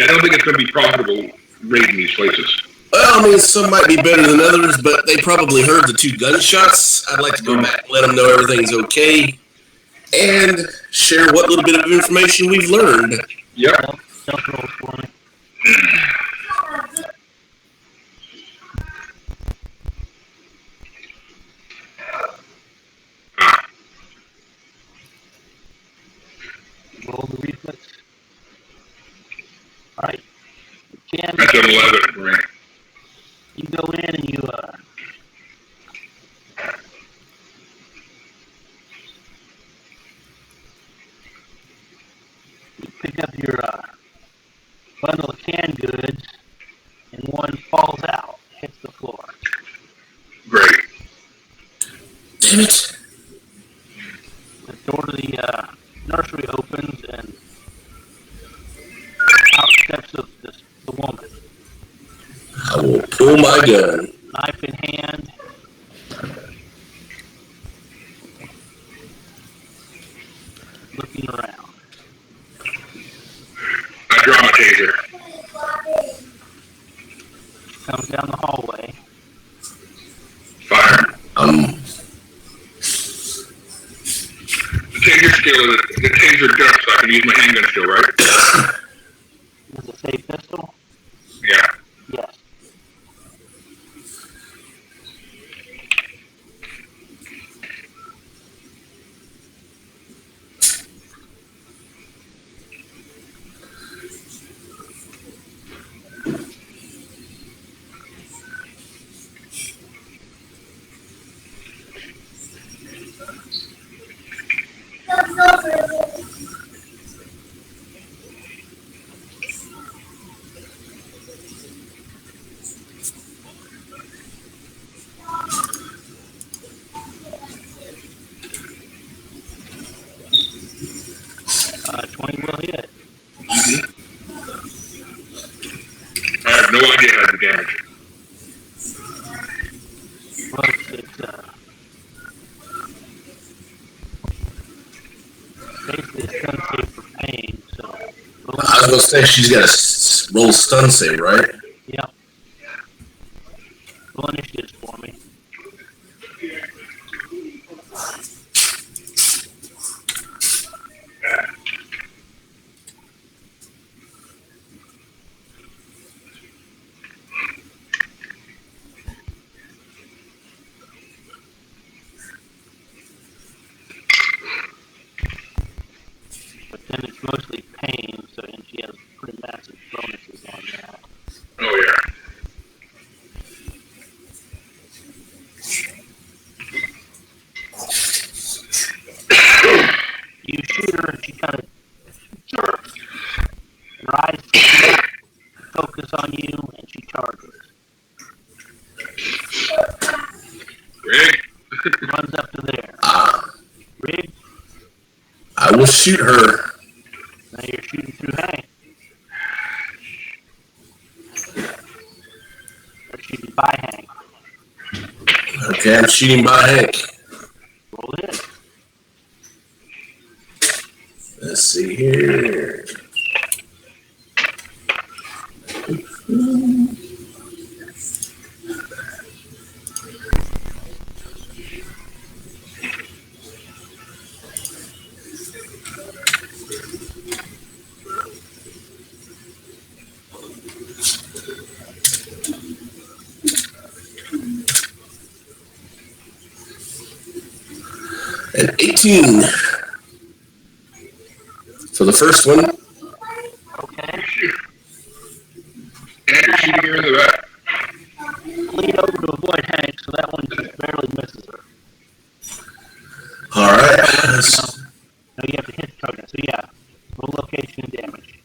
I don't think it's going to be profitable raiding these places. Well, I mean, some might be better than others, but they probably heard the 2 gunshots. I'd like to go back and let them know everything's okay and share what little bit of information we've learned. Yep. Stealth rolls for me. Roll the reflex. Alright. Cam, That's an 11, right? you go in and you pick up your bundle of canned goods, and one falls out, hits the floor. Great. Damn it. The door to the nursery opens, and out steps the woman, I will pull my gun. knife in hand. Looking around. I draw my taser. Comes down the hallway. Fire. Um, The taser still, the taser gun, so I can use my handgun still, right? Does it say pistol? Yeah. Yes. Uh, 20 will hit. I have no idea how to damage. Well, it's basically a stun save for pain, so. I was gonna say she's got to roll stun save, right? Yeah. Roll initiatives for me. But then it's mostly pain, so and she has pretty massive bonuses on that. Oh, yeah. You shoot her and she kind of jerks. Her eyes focus on you and she charges. Greg? Runs up to there. Rig, I will shoot her. now you're shooting through Hank. Or shooting by Hank. Okay, I'm shooting by Hank. Roll it. Let's see here. An 18 for the first one. Okay. And you're shooting her in the back. Lead over to avoid Hank, so that one just barely misses her. All right. No, you have to hit the target. So yeah, roll location and damage.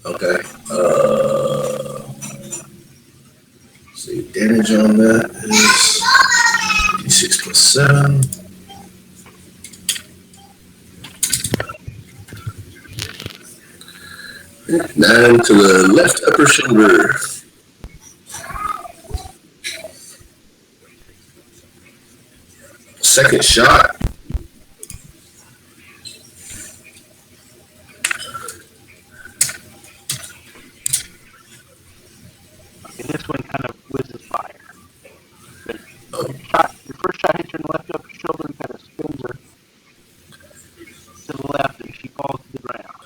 Okay. See, damage on that is d6 plus 7. Nine to the left upper shoulder. Second shot. Okay, this one kind of whizzes by her. But Oh. your first shot hits her in the left upper shoulder and kind of spins her to the left, and she falls to the ground.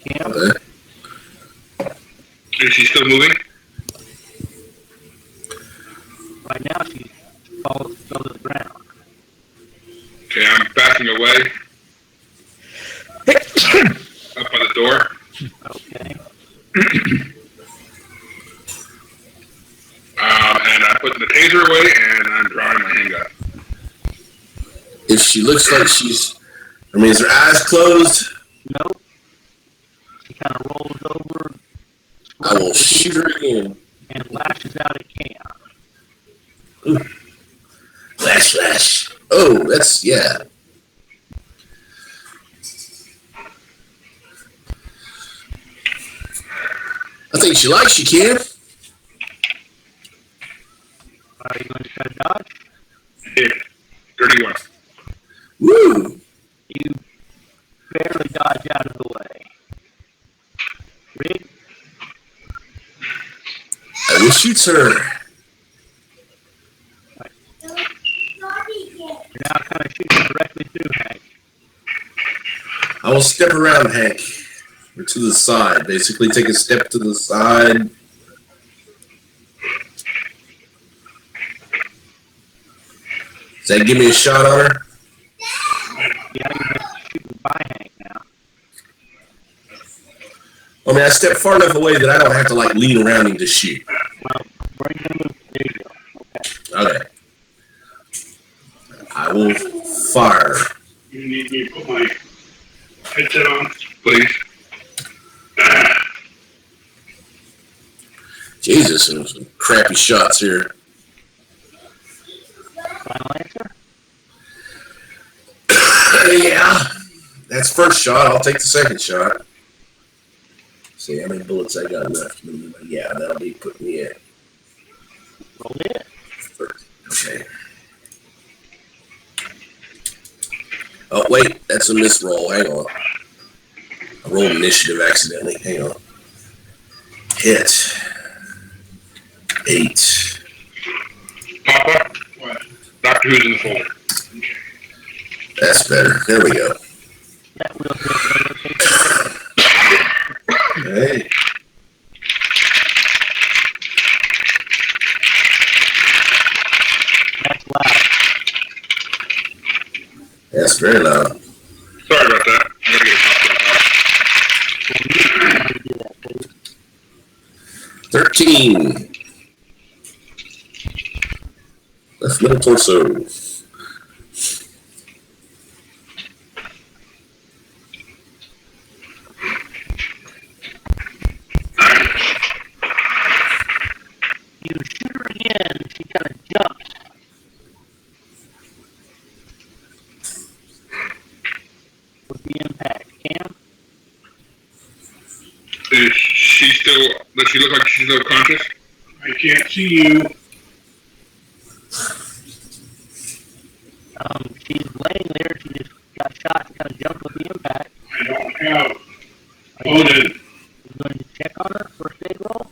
Cam, Okay. Is she still moving? right now she fell to the ground. Okay, I'm backing away. Up by the door. Okay. And I'm putting the taser away, and I'm drawing my handgun. If she looks like is her eyes closed? Nope. She kind of rolls over. I will shoot her again. And lashes out at Cam. Ooh. Flash, flash. Oh, that's, yeah. I think she likes you, Cam. Are you going to try to dodge? Hit. 31. Woo! You barely dodge out of the way. Rig, I will shoot her. you're now kind of shooting directly through Hank. I will step around, Hank. Or to the side. Basically, take a step to the side. Does that give me a shot on her? Yeah, you're just shooting by Hank now. I mean, I step far enough away that I don't have to, like, lean around him to shoot. Well, where are you going to move? There you go. Okay. Okay. I will fire. You need me to put my headset on? Please. Jesus, some crappy shots here. Final answer? Yeah. That's first shot. I'll take the second shot. See how many bullets I got left. Yeah, that'll be putting me at. Roll it. Okay. Oh, wait. That's a misroll. Hang on. I rolled initiative accidentally. Hang on. Hit. 8. Papa? What? Doctor Who's in the folder. That's better. There we go. That will hit the rotation. Hey. That's loud. That's very loud. Sorry about that. I'm gonna get a Well, you do that, please. 13. Left middle torso. You shoot her again. She kind of jumps. With the impact. Cam? Is she still, does she look like she's still conscious? I can't see you. She's laying there. She just got shot and kind of jumped with the impact. I don't have Odin. You going to check on her? First aid roll?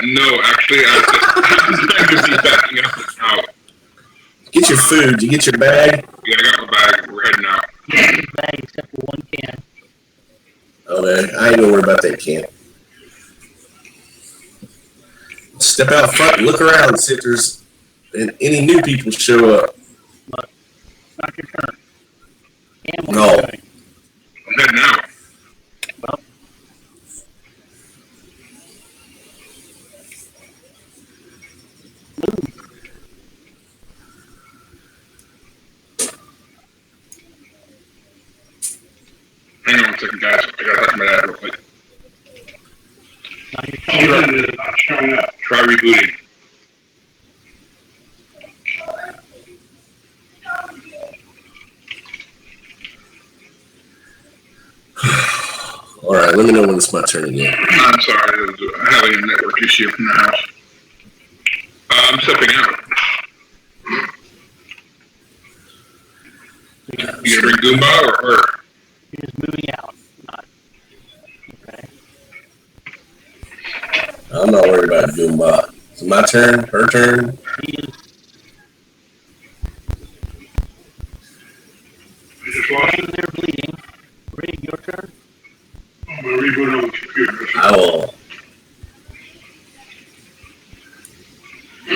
No, actually, I'm trying to be backing up out. Get your food. You get your bag. Yeah, I got my bag. We're heading out. You have his bag except for one can. Okay, I ain't gonna worry about that camp. Step out front and look around and see if there's any new people show up. Look, it's not your turn. Cam, what No. are you doing? I'm heading out. Well, move. Hang on 1 second, guys. I gotta talk to my dad real quick. Now you're coming. Odin is not showing up. Try rebooting. All right, let me know when it's my turn again. I'm sorry, I'm having a network issue in the house. I'm stepping out. You gonna bring Goomba or her? You're just moving out. Not. Okay. I'm not worried about Goomba. Is it my turn? Her turn? She is I just lost laying it. there bleeding. Rig, your turn. I'm going to reboot on the computer. I will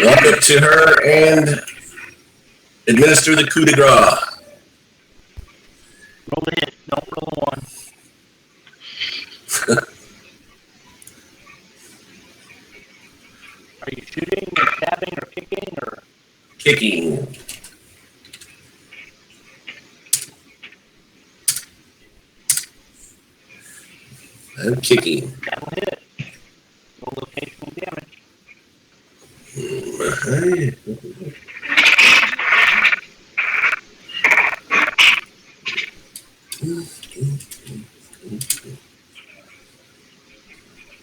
walk up to her and administer the coup de grace. Roll the hit. Don't roll a 1. Are you shooting or stabbing or kicking or? Kicking. I'm kicking. That'll hit. Roll locational damage.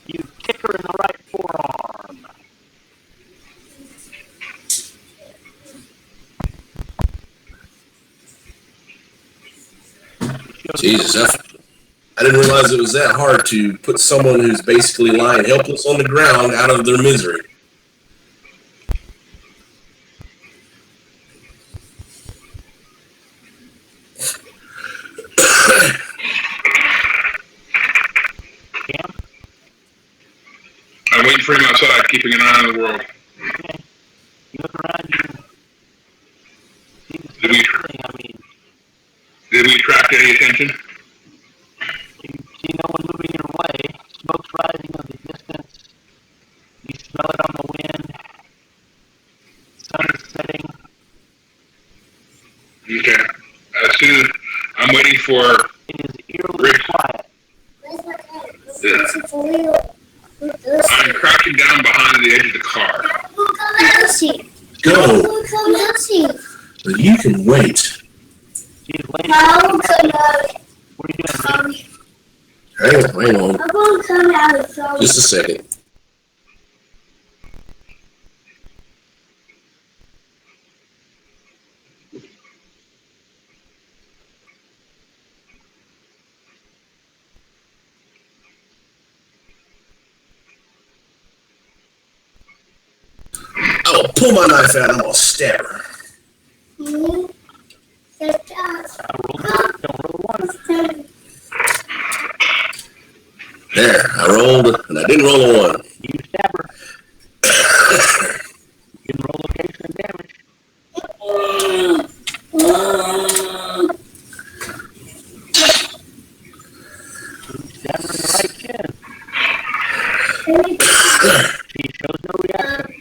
You kick her in the right forearm. Jesus, I didn't realize it was that hard to put someone who's basically lying helpless on the ground out of their misery. for him outside, keeping an eye on the world. Okay. You look around, you see this Did we, thing. I mean, did we attract any attention? you see no one moving your way. Smoke's rising in the distance. You smell it on the wind. Sun is setting. Okay. As soon as I'm waiting for It is eerily quiet. I'm crouching down behind the edge of the car. Go. But you can wait. She's waiting. What are you doing? Hang on. Just a second. I will pull my knife out and I'm gonna stab her. Don't roll one. There, I rolled, and I didn't roll a 1. You stab her. You can roll location and damage. You stab her in the right chin. She shows no reaction.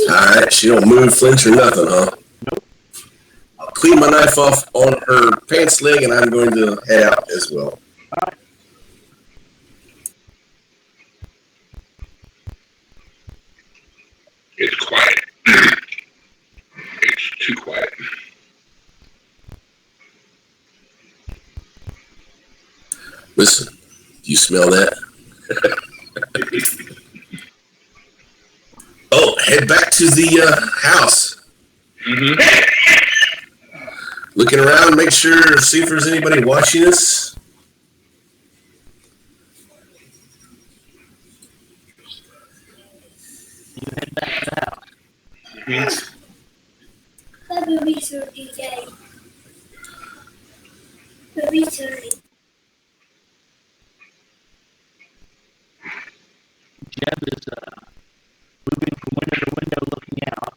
Alright, she don't move, flinch, or nothing, huh? Nope. I'll clean my knife off on her pants leg, and I'm going to head out as well. Alright. It's quiet. It's too quiet. Listen, do you smell that? Oh, head back to the house. Mm-hmm. Looking around, make sure, see if there's anybody watching us. You head back to the house. Mm-hmm. Jeb is moving from window to window looking out.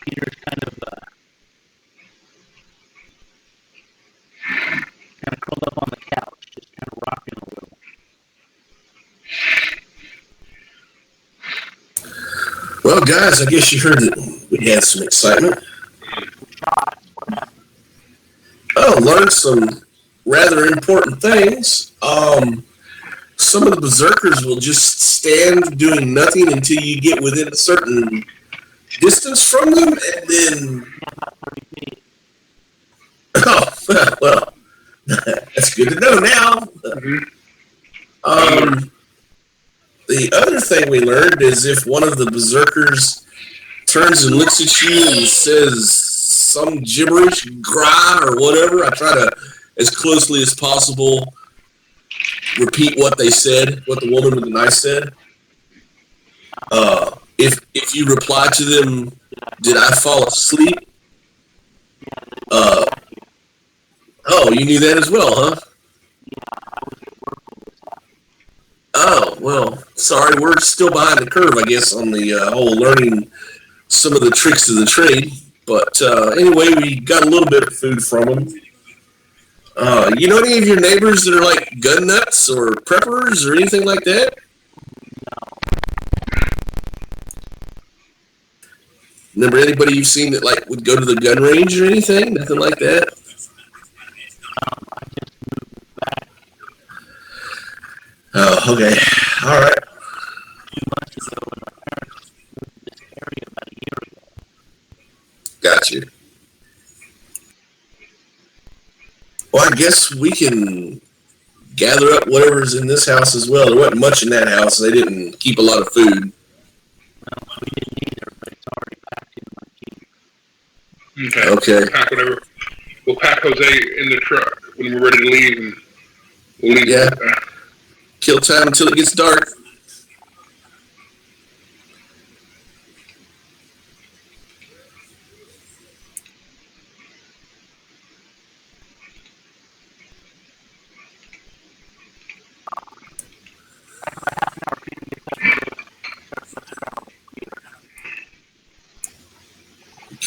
Peter's kind of curled up on the couch, just kind of rocking a little. Well, guys, I guess you heard that we had some excitement. Oh, learned some rather important things. Some of the berserkers will just stand doing nothing until you get within a certain distance from them, and then... Oh, well, that's good to know now. The other thing we learned is if one of the berserkers turns and looks at you and says some gibberish, gra or whatever, I try to, as closely as possible, repeat what they said, what the woman with the knife said. If you reply to them, did I fall asleep? Oh, you knew that as well, huh? Oh, well, sorry, we're still behind the curve, I guess, on the whole learning some of the tricks of the trade. But anyway, we got a little bit of food from them. You know any of your neighbors that are like gun nuts or preppers or anything like that? Remember anybody you've seen that like would go to the gun range or anything? Nothing like that? I just moved back Oh, okay. All right. 2 months ago, and my parents moved to this area about a year ago. Got you. Well, I guess we can gather up whatever's in this house as well. There wasn't much in that house. They didn't keep a lot of food. Well, we didn't either, but it's already packed in my jeep. Okay. Okay. We'll pack whatever. We'll pack Jose in the truck when we're ready to leave, and we'll leave. Yeah. Kill time until it gets dark.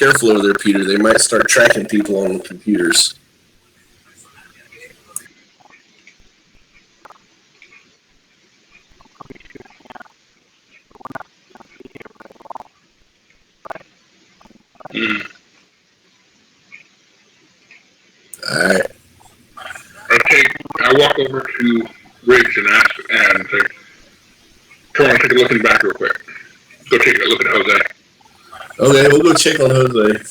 careful over there, Peter. They might start tracking people on the computers. All right. I walk over to Riggs and ask, and say, come on, take a look in the back real quick. Go take a look at Jose. Okay, we'll go check on Jose.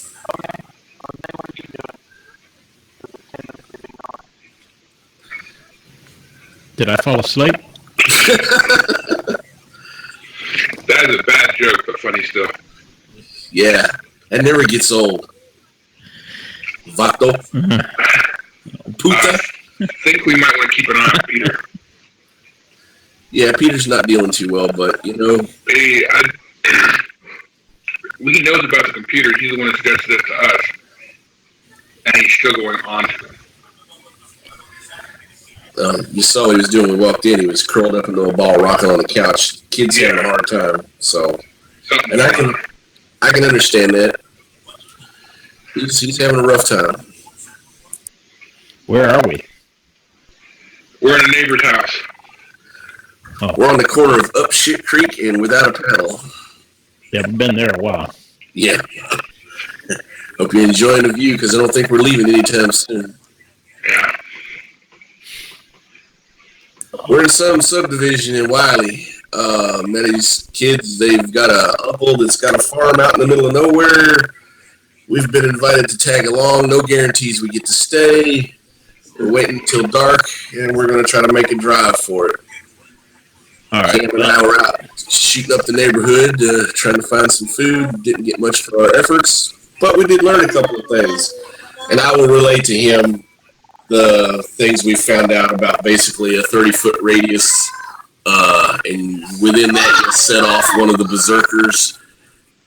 Did I fall asleep? That is a bad joke, but funny still. Yeah, that never gets old. Vato. Puta. I think we might want to keep an eye on Peter. Yeah, Peter's not dealing too well, but, you know. He knows about the computer. He's the one that suggested it to us. And he's still going on to it. You saw what he was doing when we walked in. He was curled up into a ball, rocking on the couch. Kid's having a hard time. So, and I can understand that. He's having a rough time. Where are we? We're in a neighbor's house. Oh. We're on the corner of Up Shit Creek and Without a Paddle. Yeah, I've been there a while. Yeah. Hope you're enjoying the view, because I don't think we're leaving anytime soon. Yeah. We're in some subdivision in Wiley. Met these kids. They've got a uncle that's got a farm out in the middle of nowhere. We've been invited to tag along. No guarantees we get to stay. We're waiting until dark, and we're going to try to make a drive for it. All right. Cam and I were out shooting up the neighborhood, trying to find some food. Didn't get much for our efforts, but we did learn a couple of things. And I will relate to him the things we found out about basically a 30-foot radius, and within that you'll set off one of the berserkers,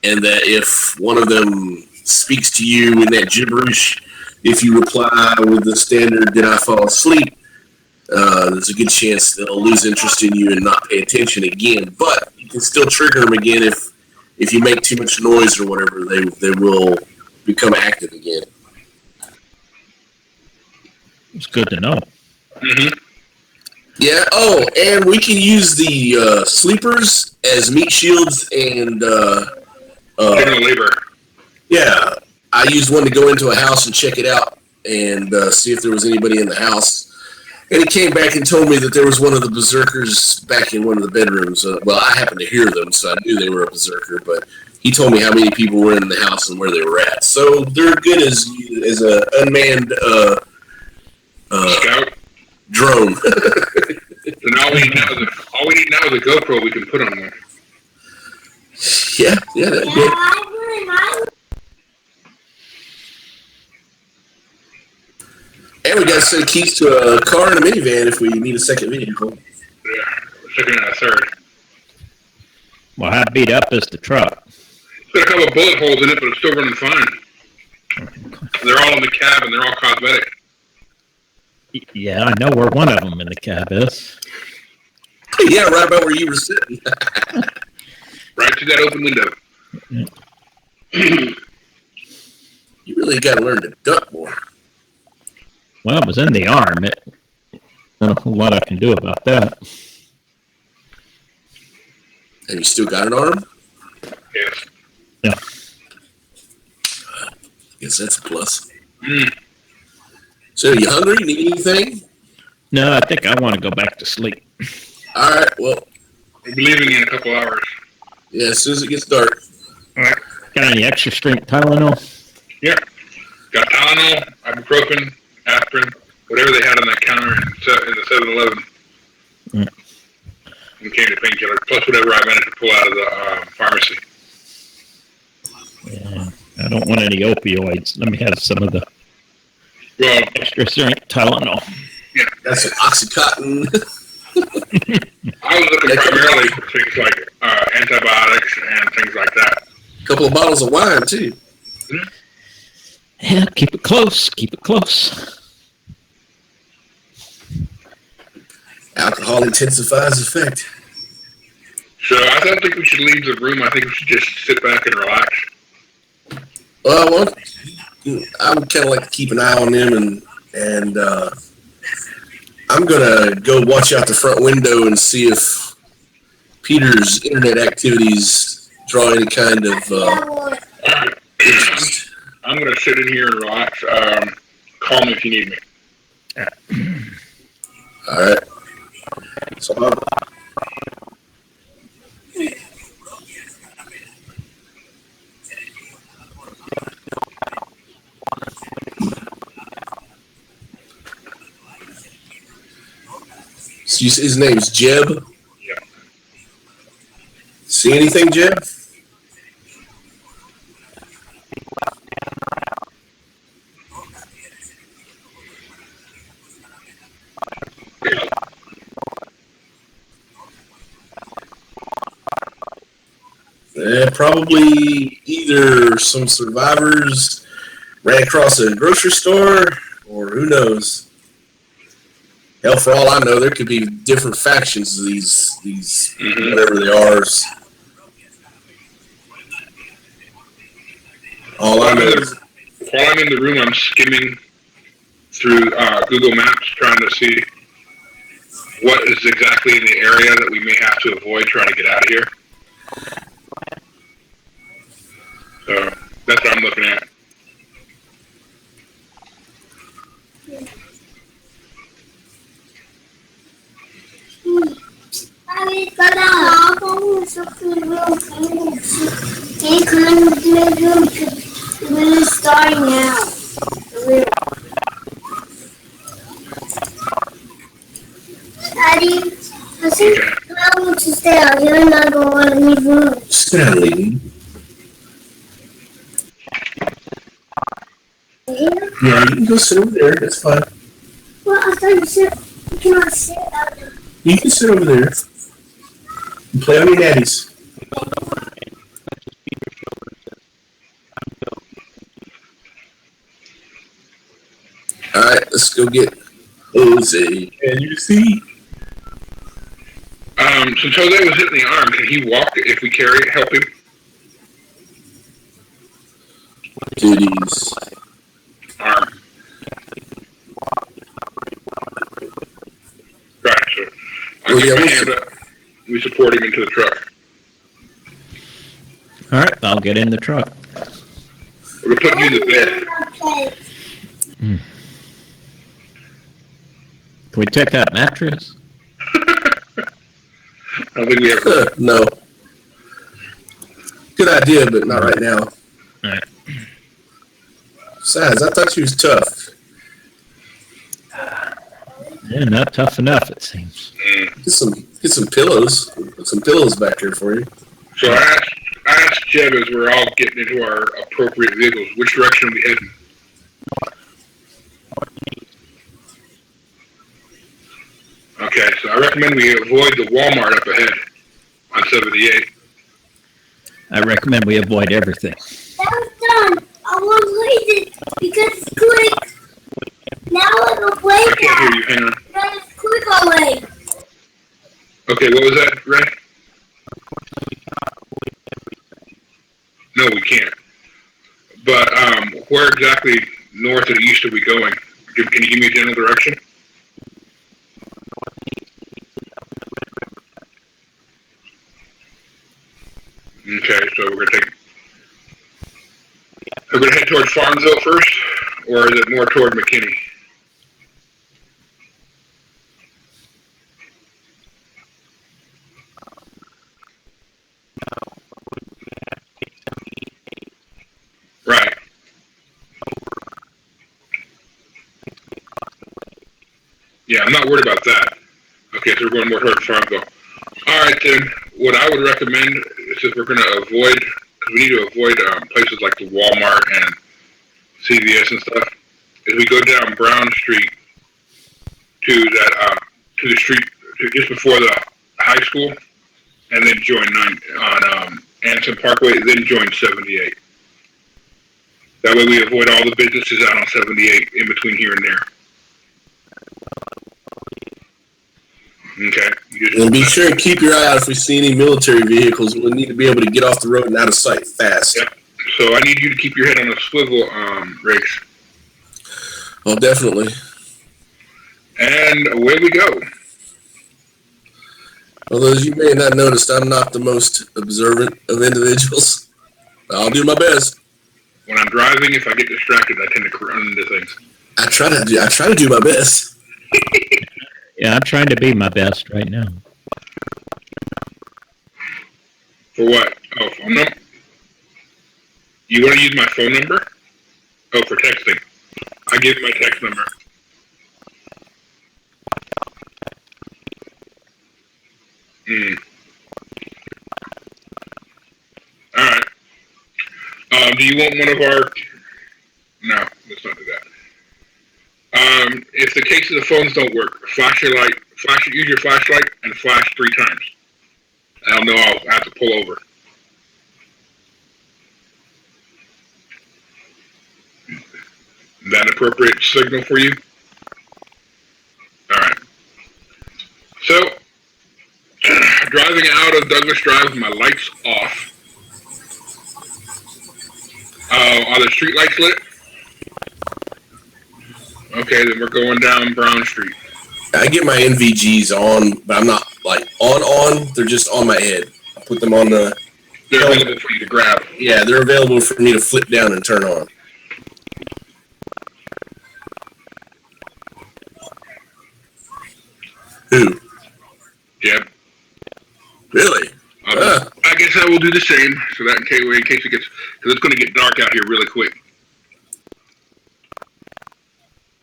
and that if one of them speaks to you in that gibberish, if you reply with the standard, did I fall asleep, there's a good chance they'll lose interest in you and not pay attention again. But you can still trigger them again if you make too much noise or whatever. They will become active again. It's good to know. Mm-hmm. Yeah. Oh, and we can use the sleepers as meat shields and General labor. yeah. I used one to go into a house and check it out and see if there was anybody in the house. And he came back and told me that there was one of the berserkers back in one of the bedrooms. Well, I happened to hear them, so I knew they were a berserker. But he told me how many people were in the house and where they were at. So they're good as an unmanned Scout. drone. And all we need now is a GoPro we can put on there. Yeah, that's good. And we got a set of keys to a car and a minivan if we need a second vehicle. Yeah, second and a third. Well, how beat up is the truck? It's got a couple of bullet holes in it, but it's still running fine. They're all in the cab, and they're all cosmetic. Yeah, I know where one of them in the cab is. Yeah, right about where you were sitting. Right to that open window. You really got to learn to duck more. Well, it was in the arm. Not a whole lot I can do about that. And you still got an arm? Yes. Yeah. Guess that's a plus. Mm. So, are you hungry? Need anything? No, I think I want to go back to sleep. All right, well, We'll be leaving in a couple hours. yeah, as soon as it gets dark. All right. Got any extra strength Tylenol? Yeah. Got Tylenol, ibuprofen, aspirin, whatever they had on that counter in the 7-Eleven. Mm. And came to painkiller, plus whatever I managed to pull out of the pharmacy. Yeah, I don't want any opioids. Let me have some of the Well, extra strength Tylenol. yeah. That's some Oxycontin. I was looking primarily for things like antibiotics and things like that. A couple of bottles of wine, too. Yeah, keep it close. Keep it close. Alcohol intensifies effect. So I don't think we should leave the room. I think we should just sit back and relax. Well, I'm kind of like to keep an eye on them, and I'm gonna go watch out the front window and see if Peter's internet activities draw any kind of interest. I'm going to sit in here and relax. Call me if you need me. All right. So, his name's Jeb. Yeah. See anything, Jeb? Probably either some survivors ran across a grocery store, or who knows. Hell, for all I know, there could be different factions of these whatever they are. All I know is while I'm in the room, I'm skimming through Google Maps trying to see what is exactly in the area that we may have to avoid trying to get out of here. So that's what I'm looking at. We're starting now. Daddy, I think I want to stay out here and not go in any room. Stanley. Here? Yeah, you can go sit over there. That's fine. Well, I thought you cannot sit out there. You can sit over there and play on your natties. All right, let's go get Jose. Can you see? Since Jose was hitting the arm, can he walk if we carry it, help him? Duties. Arm. Right, so I'll get my hand up. We support him into the truck. All right, I'll get in the truck. We're going to put you in the bed. Can we take that mattress? I don't think we have. No. Good idea, but not right now. All right. Besides, I thought you was tough. Yeah, not tough enough, it seems. Get some pillows. Put some pillows back here for you. So I asked Jeb as we're all getting into our appropriate vehicles, which direction are we heading? Okay, so I recommend we avoid the Walmart up ahead on 78. I recommend we avoid everything. That was done. I won't read it because it's quick. Now it'll play I can't hear you, hang on. Now it's quick away. Okay, what was that, Ray? No, we can't. But where exactly north and east are we going? Can you give me a general direction? Okay, so we're gonna head towards Farmville first, or is it more toward McKinney? Right. Yeah, I'm not worried about that. Okay, so we're going more towards Farmville. All right, then. What I would recommend is if we're going to avoid, because we need to avoid places like the Walmart and CVS and stuff, is we go down Brown Street to that to the street just before the high school, and then join on Anson Parkway, then join 78. That way we avoid all the businesses out on 78 in between here and there. Okay. And be sure and keep your eye out if we see any military vehicles. We need to be able to get off the road and out of sight fast. Yep. So I need you to keep your head on a swivel, Riggs. Oh, definitely. And away we go. Although, as you may not noticed, I'm not the most observant of individuals. I'll do my best. When I'm driving, if I get distracted, I tend to run into things. I try to do my best. Yeah, I'm trying to be my best right now. For what? Oh, phone number? You want to use my phone number? Oh, for texting. I give you my text number. All right. Do you want one of our... No, let's not do that. If the case of the phones don't work, use your flashlight and flash 3 times. I'll know I'll have to pull over. Is that an appropriate signal for you? All right. So, driving out of Douglas Drive with my lights off. Are the street lights lit? Okay, then we're going down Brown Street. I get my NVGs on, but I'm not like on. They're just on my head. I put them on the. They're available for you to grab. Yeah, they're available for me to flip down and turn on. Who? Jeb. Really? I guess I will do the same, so that in case it gets, because it's going to get dark out here really quick.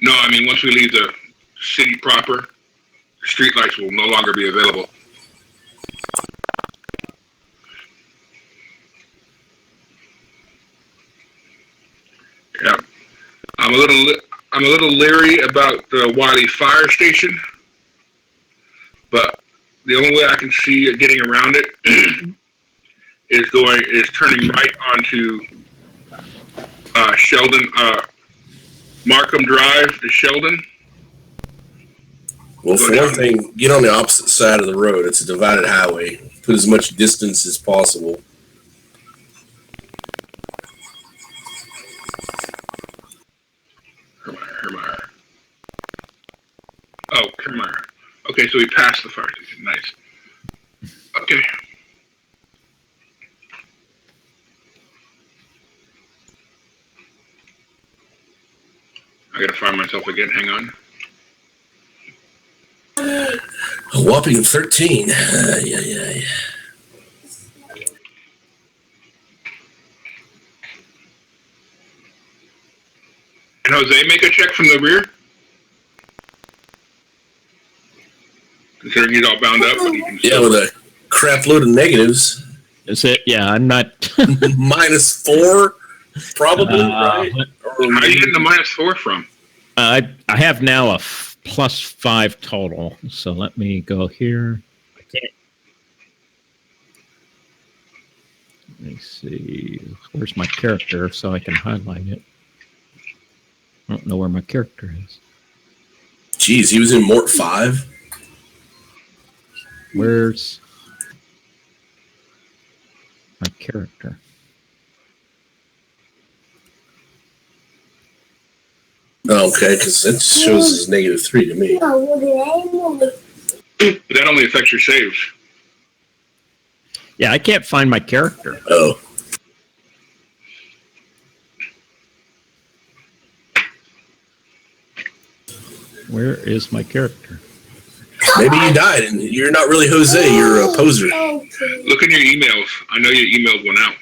No, I mean, once we leave the city proper, street lights will no longer be available. Yeah. I'm a little leery about the Wiley Fire Station, but the only way I can see getting around it is turning right onto Sheldon, Markham Drive to Sheldon. Well, for one thing, get on the opposite side of the road. It's a divided highway. Put as much distance as possible. Hermeyer. Oh, Hermeyer. Okay, so we passed the fire station. Nice. Okay. I gotta find myself again. Hang on. A whopping 13. Yeah. And Jose, make a check from the rear. Considering he's all bound up, but you can Yeah, with a crap load of negatives. Is it? Yeah, I'm not. -4, probably, right? How are you getting the -4 from? I have now a +5 total. So let me go here. Let me see. Where's my character so I can highlight it? I don't know where my character is. Jeez, he was in Mort 5? Where's my character? Okay, because it shows as -3 to me. But that only affects your saves. Yeah, I can't find my character. Oh. Where is my character? Maybe you died and you're not really Jose, you're a poser. Look in your emails. I know your emails went out.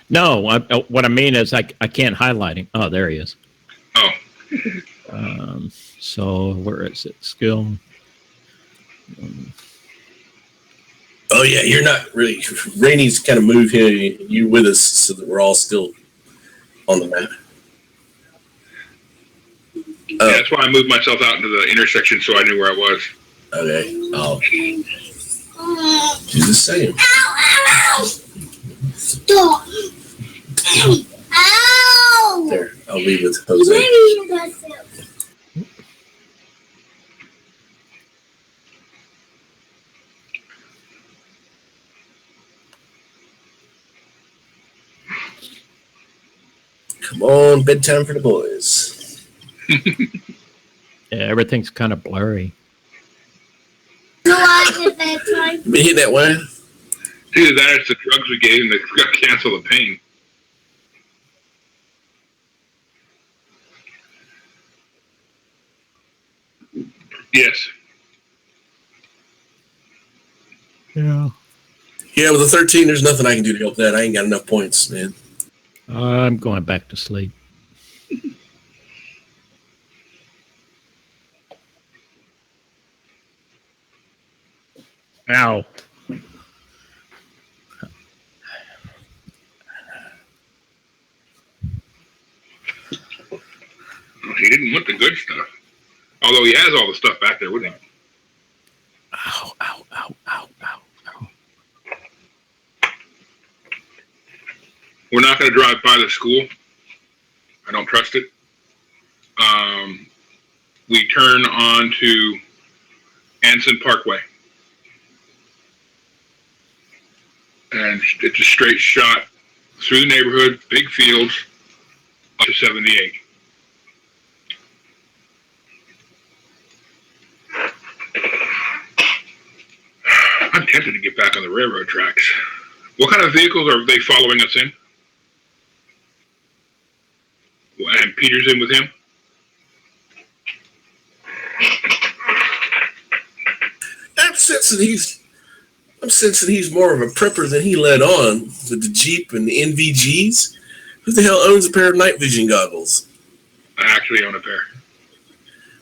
No, what I mean is I can't highlight him. Oh, there he is. Oh. So where is it? Skill. Oh yeah, you're not really. Rainey's kind of moved here. You with us so that we're all still on the map. Yeah, that's why I moved myself out into the intersection so I knew where I was. Okay. I'll do the same. Stop! Ow! There, I'll leave with Jose. Come on, bedtime for the boys. Yeah, everything's kind of blurry. No, I did bedtime. You been hitting that one? Dude, that is the drugs we gave him that cancel the pain. Yes. Yeah. Yeah, with a 13, there's nothing I can do to help that. I ain't got enough points, man. I'm going back to sleep. Ow. He didn't want the good stuff. Although he has all the stuff back there with him. Ow, ow, ow, ow, ow, ow. We're not going to drive by the school. I don't trust it. We turn on to Anson Parkway. And it's a straight shot through the neighborhood, big fields, up to 78. I'm tempted to get back on the railroad tracks. What kind of vehicles are they following us in? And Peter's in with him? I'm sensing he's more of a prepper than he let on with the Jeep and the NVGs. Who the hell owns a pair of night vision goggles? I actually own a pair.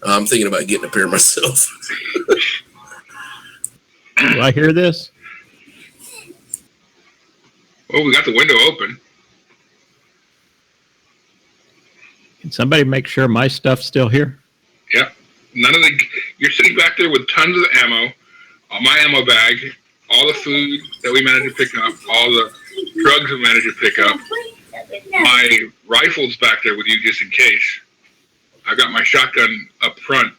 I'm thinking about getting a pair myself. Do I hear this? Well, we got the window open. Can somebody make sure my stuff's still here? Yeah. You're sitting back there with tons of ammo, my ammo bag, all the food that we managed to pick up, all the drugs we managed to pick up. My rifle's back there with you just in case. I've got my shotgun up front.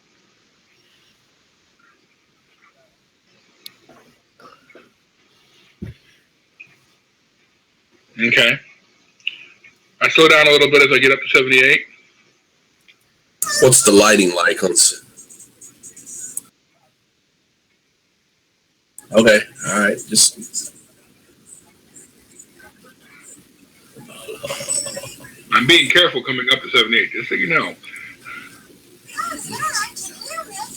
Okay. I slow down a little bit as I get up to 78. What's the lighting like on? Okay, all right. Just I'm being careful coming up to 78, just so you know.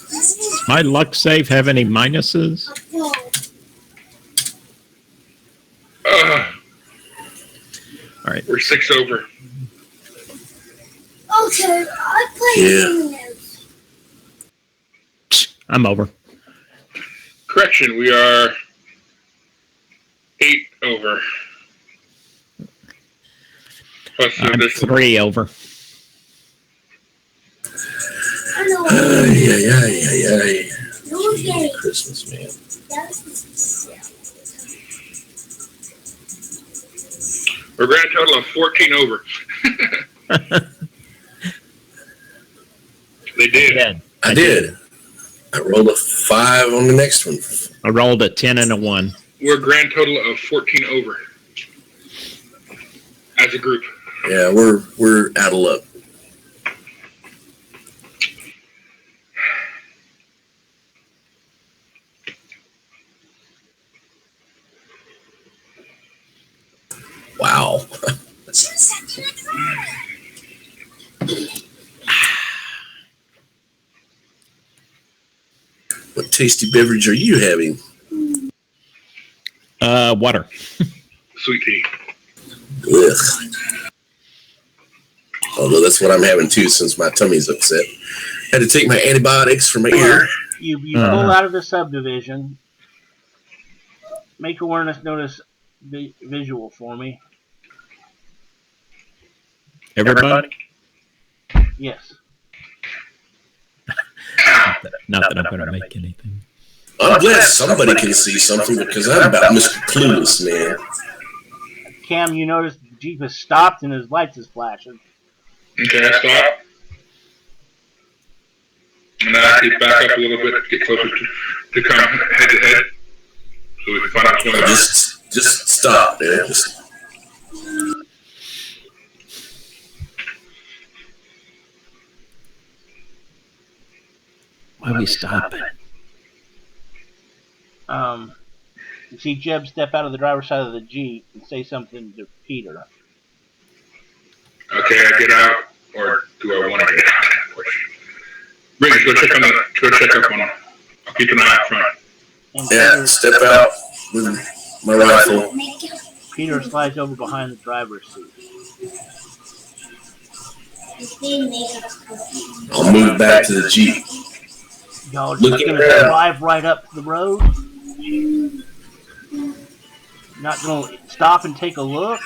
Does my luck save have any minuses? All right. We're 6 over. Okay, I play I'm over. Correction, we are 8 over. Plus the I'm additional 3 over. Ay. Okay. Christmas, man. We're a grand total of 14 over. They did. I did. I rolled a 5 on the next one. I rolled a 10 and a 1. We're a grand total of 14 over as a group. Yeah, we're out of luck. Wow. What tasty beverage are you having? Water. Sweet tea. Ugh. Although that's what I'm having too, since my tummy's upset. Had to take my antibiotics for my ear. You pull out of the subdivision. Make awareness notice visual for me. Everybody? Yes. Not that I'm going to make anything. I'm glad somebody can see something because I'm about Mr. Clueless, man. Cam, you notice the Jeep has stopped and his lights is flashing. Okay, I stop. And then I get back up a little bit, get closer to come head to head. So we can find out what's going on. Just stop, man. Why are we stopping? You see Jeb step out of the driver's side of the Jeep and say something to Peter. Okay, I get out, or do I want to get out? Briggs, go check up on him. I'll keep an eye out front. And Yeah, Peter, step out with my rifle. Peter slides over behind the driver's seat. I'll move back to the Jeep. Y'all just Looking gonna around. drive right up the road? Not gonna stop and take a look?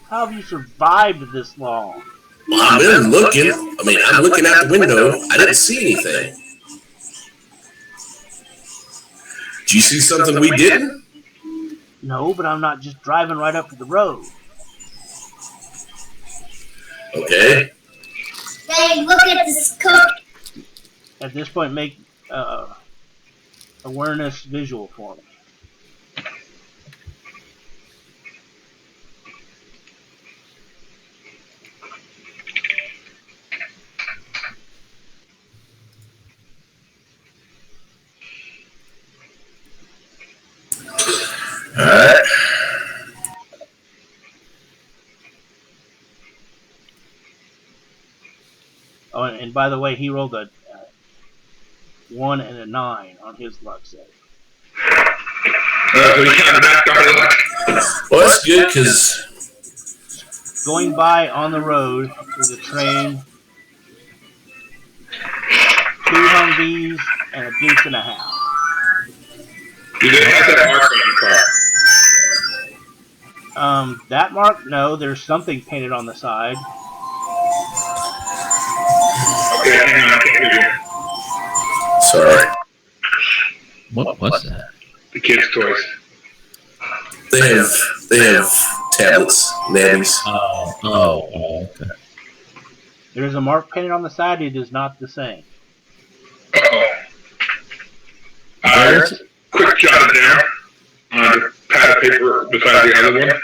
How have you survived this long? Well, I've been looking. I mean, I'm looking out the window. I didn't see anything. Did you see something we didn't? No, but I'm not just driving right up to the road. Okay. Hey, look at this coat. At this point, make awareness visual for me. Alright. Oh, and by the way, he rolled a 1 and a 9 on his luck save. So you counted that card luck. Well, that's good because Going by on the road is a train, 2 Humvees, and a deuce and a half. Do they have that mark on the car? That mark? No, there's something painted on the side. Okay, hang on, I can't hear you. sorry. What was that? The kids' toys. They have tablets, nannies. Oh, okay. There's a mark painted on the side. It is not the same. Uh-oh. Where is it? Quick jot it down on the pad of paper beside the other one.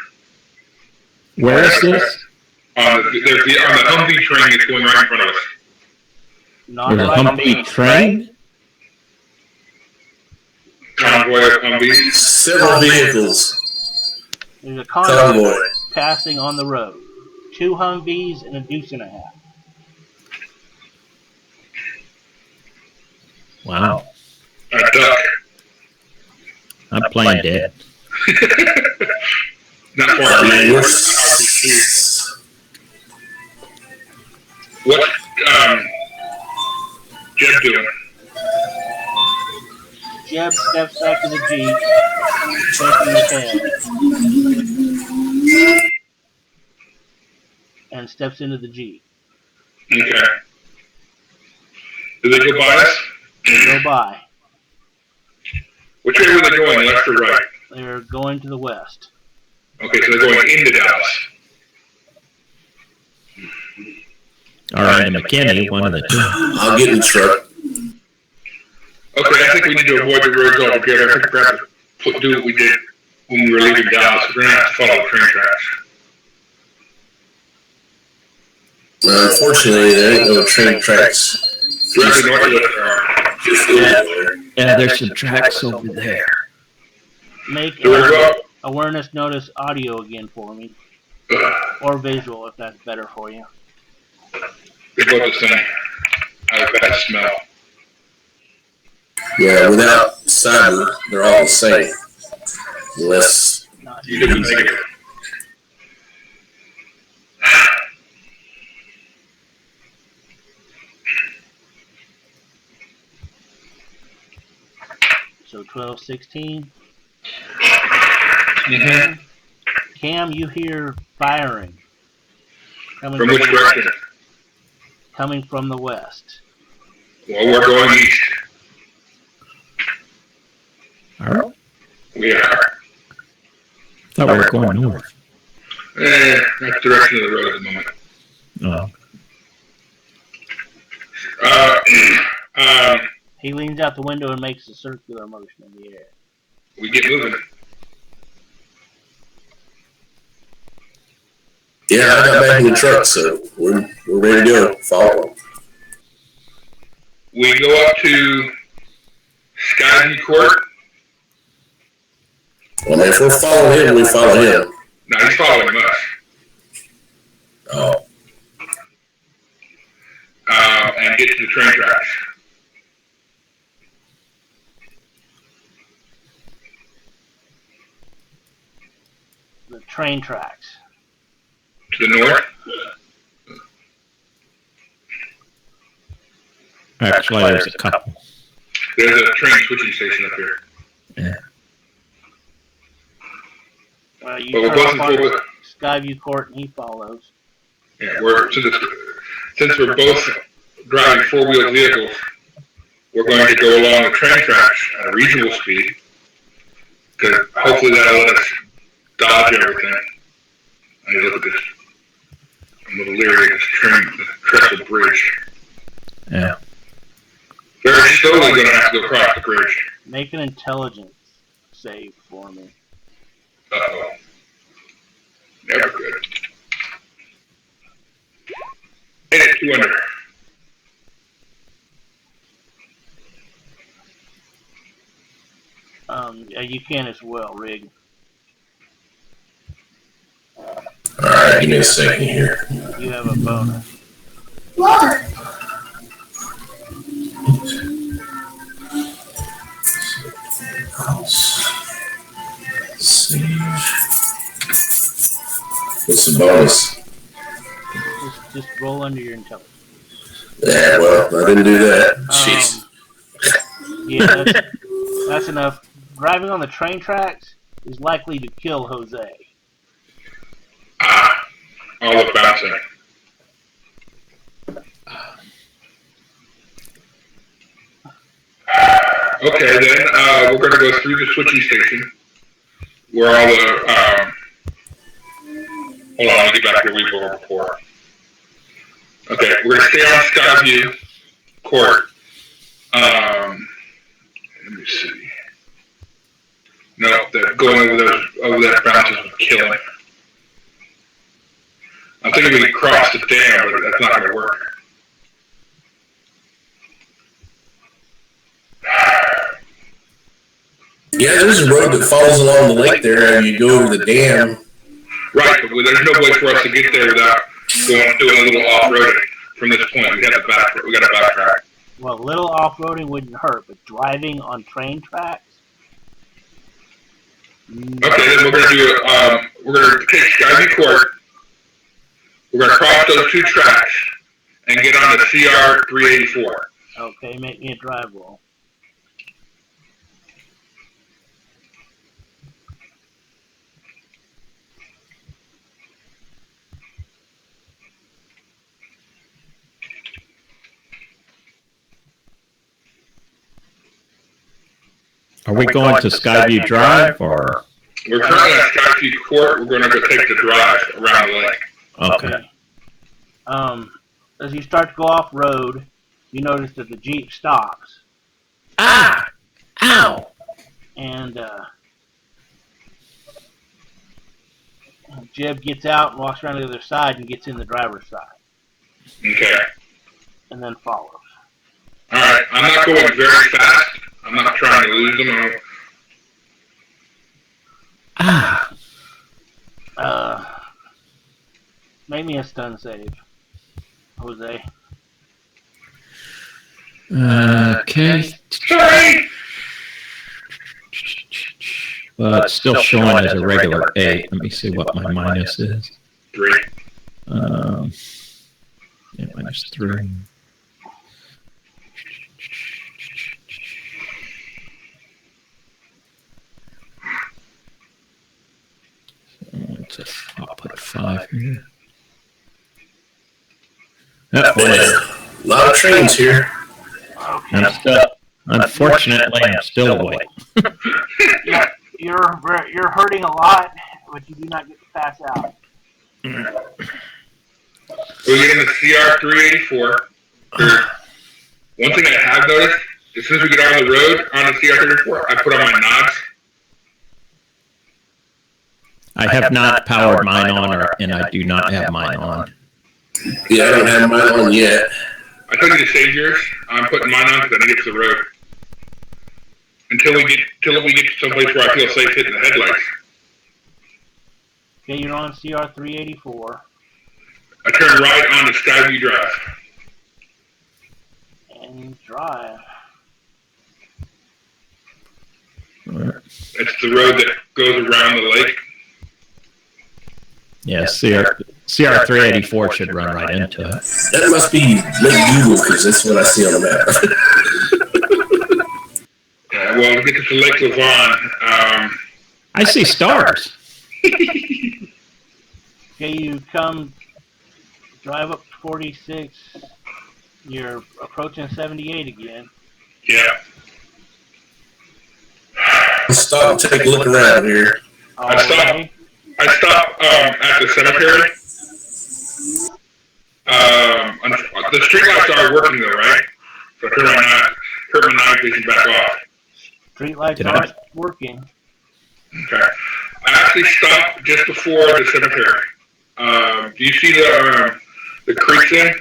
Where is this? On the Humvee train that's going right in front of us. Not There's a right. Humvee train? Convoy of Humvees. Several vehicles. There's a convoy Convoy. passing on the road. 2 Humvees and a deuce and a half. Wow. A duck. I'm playing dead. Not far I from mean, you. we're What, Jeb doing? Jeb steps back to the Jeep, shaking his head, and steps into the Jeep. Okay. Did they go by us? Go by. Which way were they going, left or right? They're going to the west. Okay, so they're going into Dallas. All right, and McKinney, one of the two. I'll get in the truck. Okay, I think we need to avoid the roads altogether. I think we're going to do what we did when we were leaving Dallas. We're going to have to follow the train tracks. Unfortunately, there ain't no train tracks. Directly north of us there are. Yeah, there's some tracks over there. Make So we're going. awareness notice audio again for me, or visual if that's better for you. They're both the same. I have a bad smell. Yeah, without cyber, they're all the same. Unless Not You didn't make it. so 12, 16. Mm-hmm. Cam, you hear firing coming From which direction? coming from the west. Well, we're going east. All right. We are. Thought we were going north. That's the direction of the road at the moment. Oh. He leans out the window and makes a circular motion in the air. We get moving. yeah, I got back in the truck, so we're ready to go. Follow them. We go up to Skyview Court. Well, if we're following him, we follow him. No, he's following us. Oh. And get to the train tracks. The train tracks. To the north. Actually, there's a couple. There's a train switching station up here. Yeah. You But we're turn both off in on full. Skyview Court and he follows. Yeah, since we're both driving four-wheel vehicles, we're going to go along the train tracks at a reasonable speed, because hopefully that'll let us dodge everything. I mean, look at this. I'm a little leery of this trestle bridge. Yeah. Very slowly going to have to go across the bridge. Make an intelligence save for me. Uh-oh. Never good. Hit it 200. Yeah, you can as well, Rig. Alright, give me a second here. You have a bonus. What? What's the bonus? Just roll under your intelligence. Yeah, well, I didn't do that. Jeez. Yeah, that's enough. Driving on the train tracks is likely to kill Jose. All the bouncing. Okay, then we're going to go through the switching station where all the. Hold on, let me get back to where we were before. Okay, we're going to stay on Skyview Court. Let me see. No, going over that bounces would kill him. I'm thinking we can cross the dam, but that's not going to work. Yeah, there's a road that follows along the lake there, and you go over the dam. Right, but there's no way for us to get there without doing a little off-roading from this point. We got to backtrack. Well, little off-roading wouldn't hurt, but driving on train tracks? Okay, then we're going to do we're going to take Skyview Court. We're going to cross those two tracks and get on the CR 384. Okay, make me a drive roll. Are we going to Skyview Drive or? We're currently at Skyview Court. We're going to go take the drive around the lake. Okay. As you start to go off-road, you notice that the Jeep stops. Ah! Ow! And Jeb gets out and walks around to the other side and gets in the driver's side. Okay. And then follows. All right. I'm not going very fast. I'm not trying to lose them. Make me a stun save, Jose. Okay. Sorry. Well, it's still showing as a regular 8. Let me see what my minus is. 3. Yeah, -3. I'll put a 5 here. Oh, boy. A lot of trains here. I'm unfortunately, I'm still awake. Yeah, you're hurting a lot, but you do not get to pass out. We're getting the CR 384. One thing I have noticed, as soon as we get on the road on the CR 384, I put on my nods. I have not powered mine on, and I do not have mine on. Yeah, I don't have mine on yet. I told you to save yours. I'm putting mine on because I need to get to the road. until we get to someplace where I feel safe hitting the headlights. Okay, you're on CR 384. I turn right onto Skyview Drive. And you drive. It's the road that goes around the lake. Yeah, CR 384 should run right into it. That must be Lake Google, because that's what I see on the map. Well, to get to Lake Levon, I see stars. Okay, you drive up 46. You're approaching 78 again. yeah. Stop and take a look around here. I stop at the cemetery. The streetlights are working though, right? So I turn my night vision back off. Streetlights aren't working. Okay. I actually stopped just before the cemetery. Do you see the creek thing?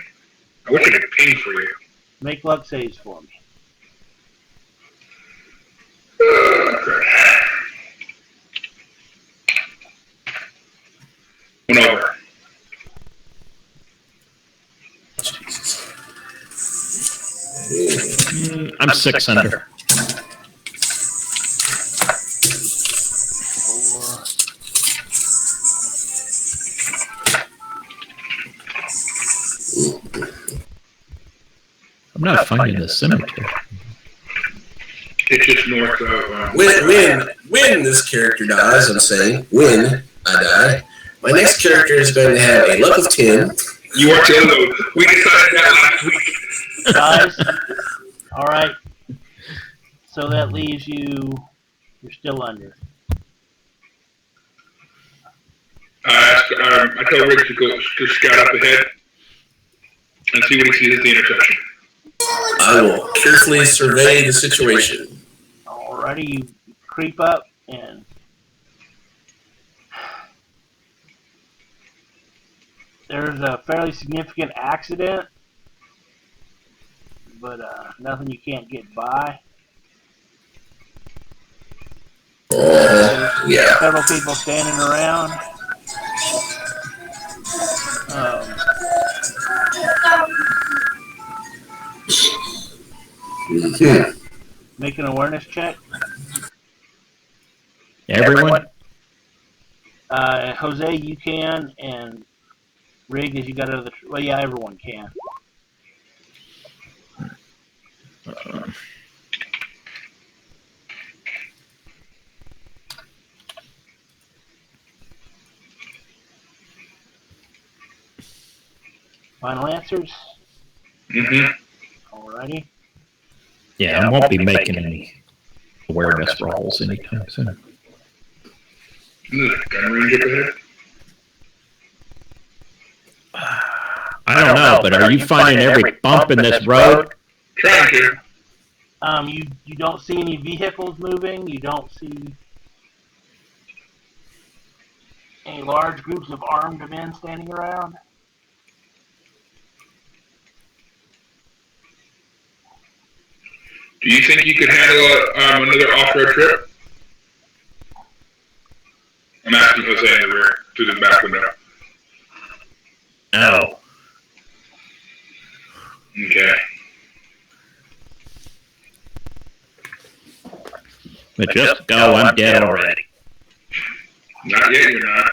I wish I could ping for you. Make luck saves for me. Okay. One over. I'm 6 under. I'm not finding the cemetery. It's just north of. When this character dies, I'm saying, when I die, my next character is going to have a luck of 10. You are too low. We decided that last week. Guys, all right. So that leaves you're still under. I tell Rick to go to scout up ahead and see what he sees at the intersection. I will carefully survey the situation. Alrighty, you creep up and there's a fairly significant accident, but nothing you can't get by. Yeah. Several people standing around. Make an awareness check. Everyone? Jose, you can, and Rig, as you got out of the... Well, yeah, everyone can. Final answers? Mm-hmm. Alrighty. Yeah, I won't be making any awareness rolls anytime soon. There's a gun range up ahead. I don't know, but are you finding every bump in this road? Trying to. You don't see any vehicles moving. You don't see any large groups of armed men standing around. Do you think you could handle another off-road trip? I'm asking Jose in the rear, through the back window. No. Okay. But just go, I'm dead already. Not yet, you're not.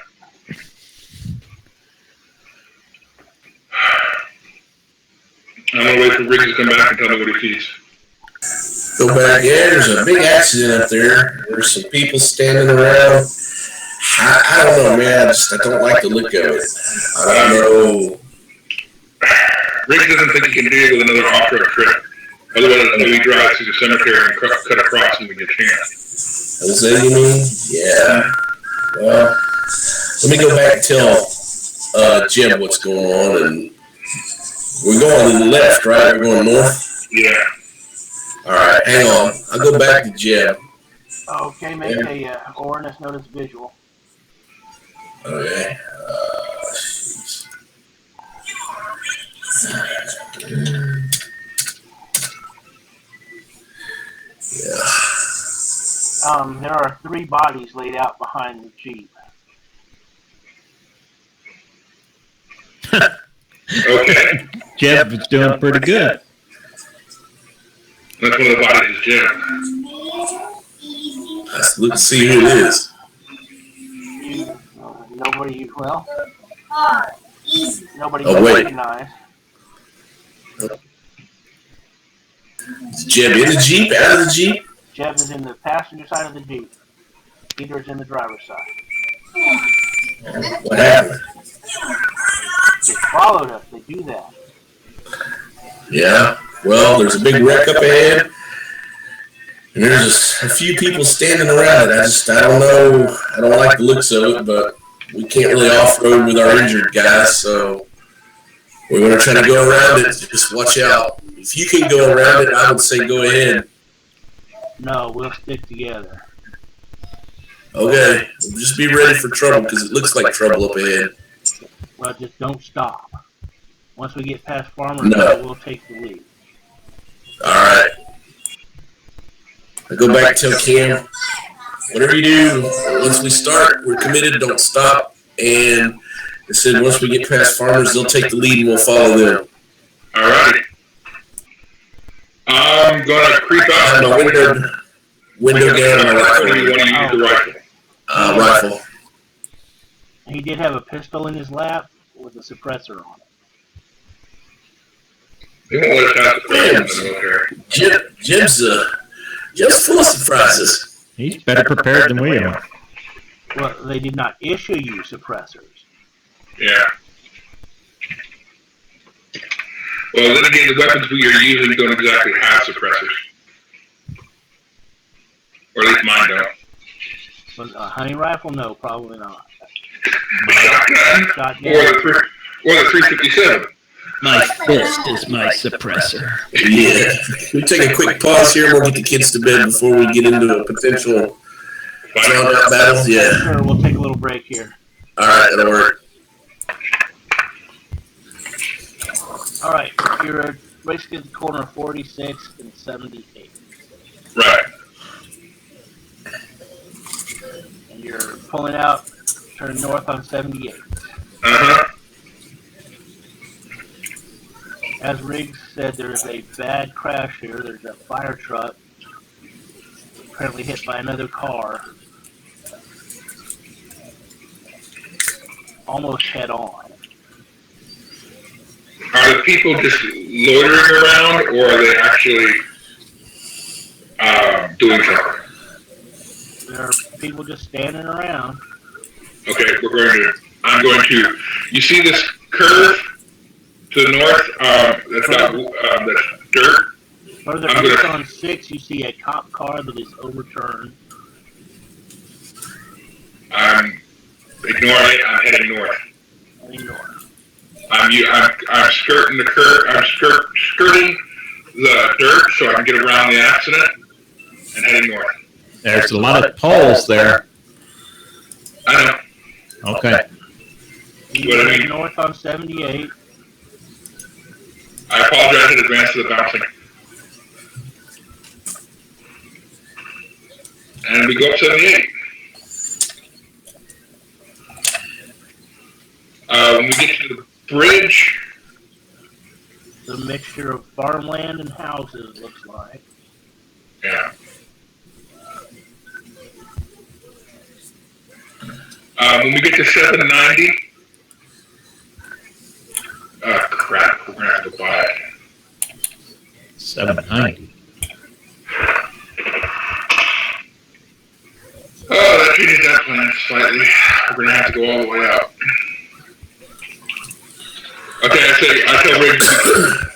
I'm gonna wait for Rick to come back and tell me what he sees. Go back. Yeah, there's a big accident up there. There's some people standing around. I don't know, man. I don't like the look of it. I don't know. Rick doesn't think he can deal with another off-road trip. Otherwise, he drives to the cemetery and cut across when we get a chance. Jose, you mean? Yeah. Well, let me go back and tell Jim what's going on. And we're going to the left, right? We're going north? Yeah. All right, hang on. I'll go back to Jim. Okay, make a awareness notice visual. Okay. Yeah. There are 3 bodies laid out behind the Jeep. Okay. Jeb is doing pretty good. That's one of the bodies is Jim. Let's see who it is. Nobody Oh, can wait. recognize. Is Jeb in the Jeep? Out of the Jeep? Jeb is in the passenger side of the Jeep. Peter is in the driver's side. What happened? They followed us. They do that. Yeah. Well, there's a big wreck up ahead. And there's just a few people standing around it. I don't know. I don't like the looks of it, but we can't really off-road with our injured guys, so we're going to try to go around it. Just watch out. If you can go around it, I would say go ahead. No, we'll stick together. Okay. Just be ready for trouble, because it looks like trouble up ahead. Well, just don't stop. Once we get past Farmer's, No. we'll take the lead. All right. I go back and tell Cam, whatever you do, once we start, we're committed, don't stop. And I said once we get past Farmers, they'll take the lead and we'll follow them. All right. I'm going to creep I out. have my window down and my Or do you rifle. want to use the rifle? Rifle. He did have a pistol in his lap with a suppressor on it. They won't let us have the president in the military. Jim's full of surprises. He's better prepared than we are. Well, they did not issue you suppressors. Yeah. Well, then again, the weapons we are using don't exactly have suppressors. Or at least mine don't. But a hunting rifle? No, probably not. Shotgun. Or the 357. My fist is my suppressor. Yeah. We'll take a quick pause here. We'll get the kids to bed before we get into a potential drawn-out battle. Yeah. Sure, we'll take a little break here. All right, that'll work. All right, you're basically at the corner of 46 and 78. Right. And you're pulling out, turning north on 78. Uh-huh. As Riggs said, there's a bad crash here. There's a fire truck apparently hit by another car. Almost head on. Are the people just loitering around, or are they actually doing something? There are people just standing around. Okay, I'm going to, you see this curve to the north? That's dirt. Further east on 6, you see a cop car that is overturned. I'm ignoring it. I'm heading north. Heading north. I'm skirting the curve. I'm skirting the dirt so I can get around the accident and heading north. There's a lot of poles there. I know. Okay. You're heading north on 78. I apologize in advance for the bouncing. And we go up 78. When we get to the bridge, The mixture of farmland and houses, looks like. yeah. When we get to 790, crap, we're gonna have to buy it. 790. Oh, that changes that plan slightly. We're gonna have to go all the way out. Okay, I tell Rick,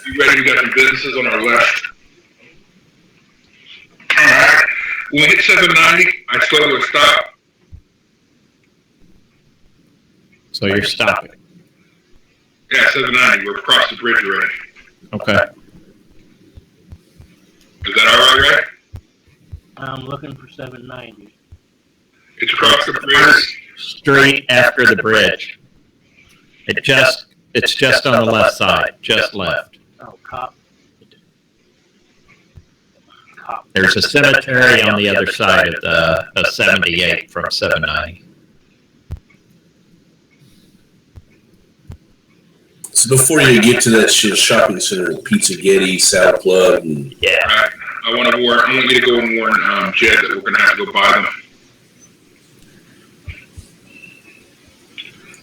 you ready? We got some businesses on our left. Alright. When we hit 790, I slow to a stop. So you're stopping. Yeah, 790, we're across the bridge already. Okay. Is that alright, right? I'm looking for 790. It's across the bridge. Straight after the bridge. It's just on the left side, just left. Oh, cop cop. There's a cemetery on the other side of the 78 from 790. So before you get to that shopping center, Pizza Getty, Salad Club, and Yeah. Alright, I want you to go and warn Jed that we're going to have to go buy them.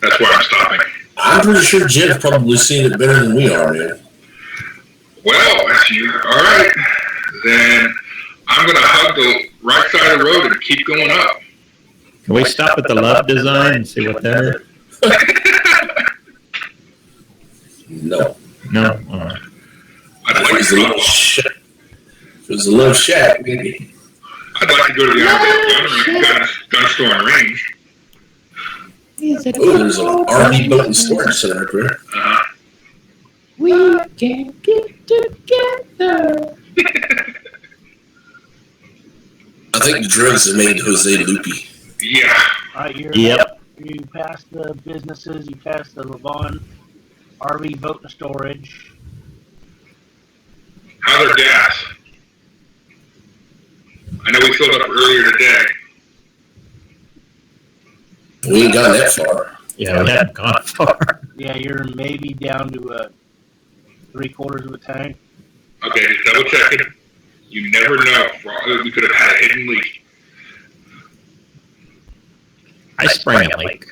That's why I'm stopping. I'm pretty sure Jed's probably seen it better than we are, man. Well, that's you. Alright. Then I'm going to hug the right side of the road and keep going up. Can we stop at the Love Design and see what that is? No. No? All right. I'd If like it was to a go. Love Shack, if it was a Love Shack, maybe. I'd like to go to the gun store and range. Oh, there's an RV boat and storage center up there. Uh-huh. We can get together. I think the drugs have made Jose loopy. Yeah. All right, Yep. you passed the businesses, you passed the Levon RV boat and storage. How's our gas? I know we filled up earlier today. We ain't gone that far. Yeah, we haven't gone far. Yeah, you're maybe down to 3/4 of a tank. Okay, just double checking. You never know. We could have had a hidden leak. I sprang a leak.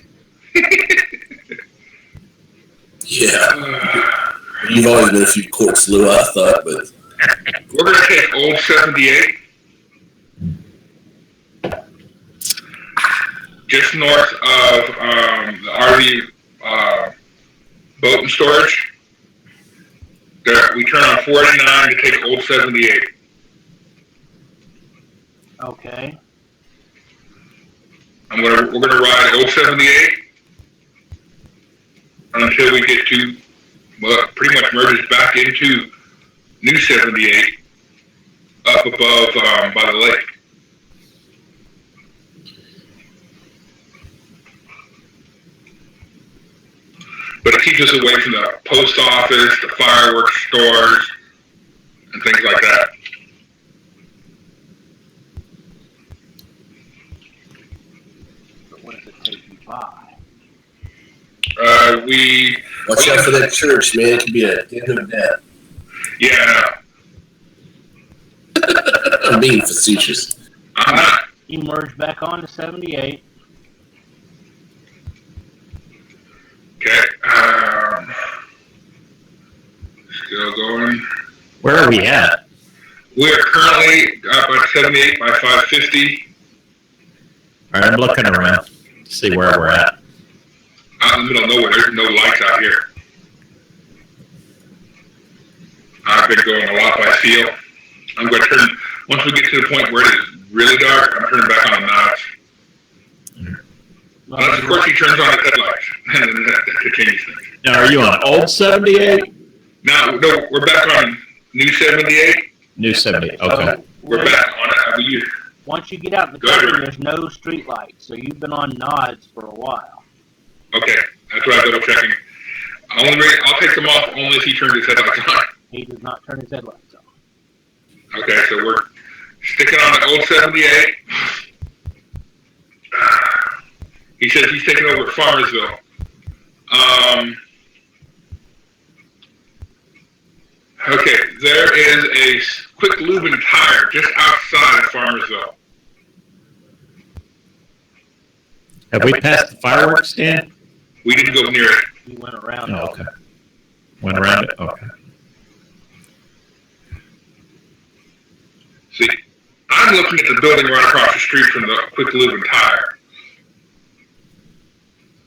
Yeah. You've always been a few quarts low, I thought, but We're going to take old 78. Just north of the RV boat and storage. There, we turn on 49 to take old 78. Okay. We're gonna ride old 78 until we get to, well, pretty much merges back into new 78 up above by the lake. But it keeps us away from the post office, the fireworks stores, and things like that. But what does it take you by? watch out for that church, man. It could be a den of death. Yeah, I'm being facetious. I'm not. You merge back on to 78. Okay. Still going. Where are we at? We are currently up at 78 by 550. All right, I'm looking around to see where we're at. Out in the middle of nowhere. There's no lights out here. I've been going a lot by feel. I'm going to turn, once we get to the point where it is really dark, I'm turning back on the knobs. Unless, of course, he turns on the headlights. And then that changes things. Now, are you on old 78? No, we're back on new 78. New 78, okay. We're back on it. Once you get out in the country, there's no street lights, so you've been on nods for a while. Okay, that's what I'm double checking. I'll take them off only if he turns his headlights on. He does not turn his headlights on. Okay, so we're sticking on the old 78. He says he's taking over Farmersville. Okay, there is a quick lube and tire just outside of Farmersville. Have we passed the fireworks stand? We didn't go near it. We went around. Oh, okay. Went around it? Okay. See, I'm looking at the building right across the street from the quick lube and tire.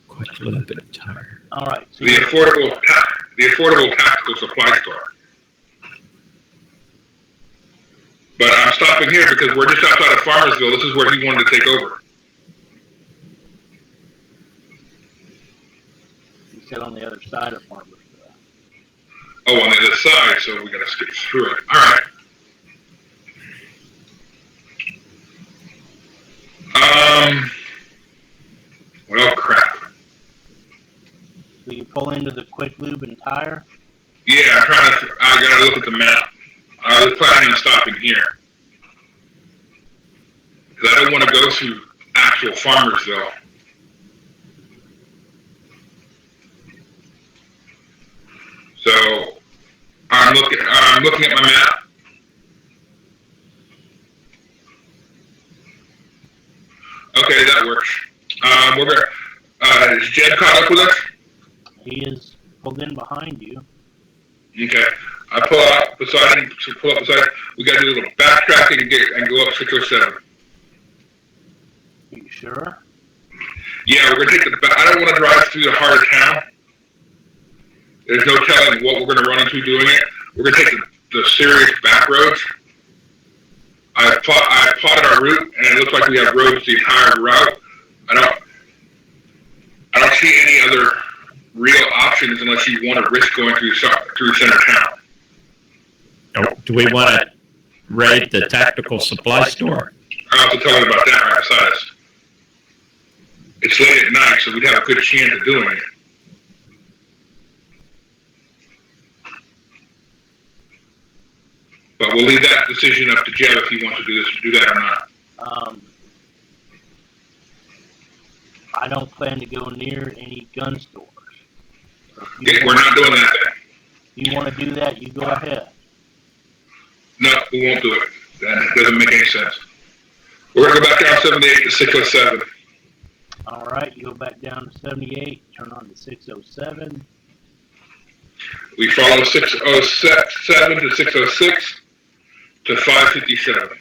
Quick little bit of tire. All right. So The affordable tactical supply store. But I'm stopping here because we're just outside of Farmersville. This is where he wanted to take over. you said on the other side of Farmersville. Oh, on the other side, so we gotta skip through it. Alright. Well, crap. So you pull into the quick lube and tire. Yeah, I gotta look at the map. I was planning on stopping here. Because I don't want to go through actual Farmersville. So I'm looking at my map. Okay, that works. We're gonna. Is Jed caught up with us? He is pulled in behind you. Okay. I pull up beside him. We got to do a little backtracking and go up 607. Are you sure? Yeah, we're gonna take the. I don't want to drive through the heart of town. There's no telling what we're gonna run into doing it. We're gonna take the serious back roads. I plotted our route, and it looks like we have roads the entire route. I don't see any other real options unless you want to risk going through center town. Oh, do we want to raid the tactical supply store? I'll have to tell you about that right beside us. It's late at night, so we'd have a good chance of doing it. But we'll leave that decision up to Jeb if he wants to do that or not. I don't plan to go near any gun stores. Okay, we're not doing that then. If you want to do that, you go ahead. No, we won't do it. That doesn't make any sense. We're going to go back down 78 to 607. All right, you go back down to 78, turn on to 607. We follow 607 to 606 to 557.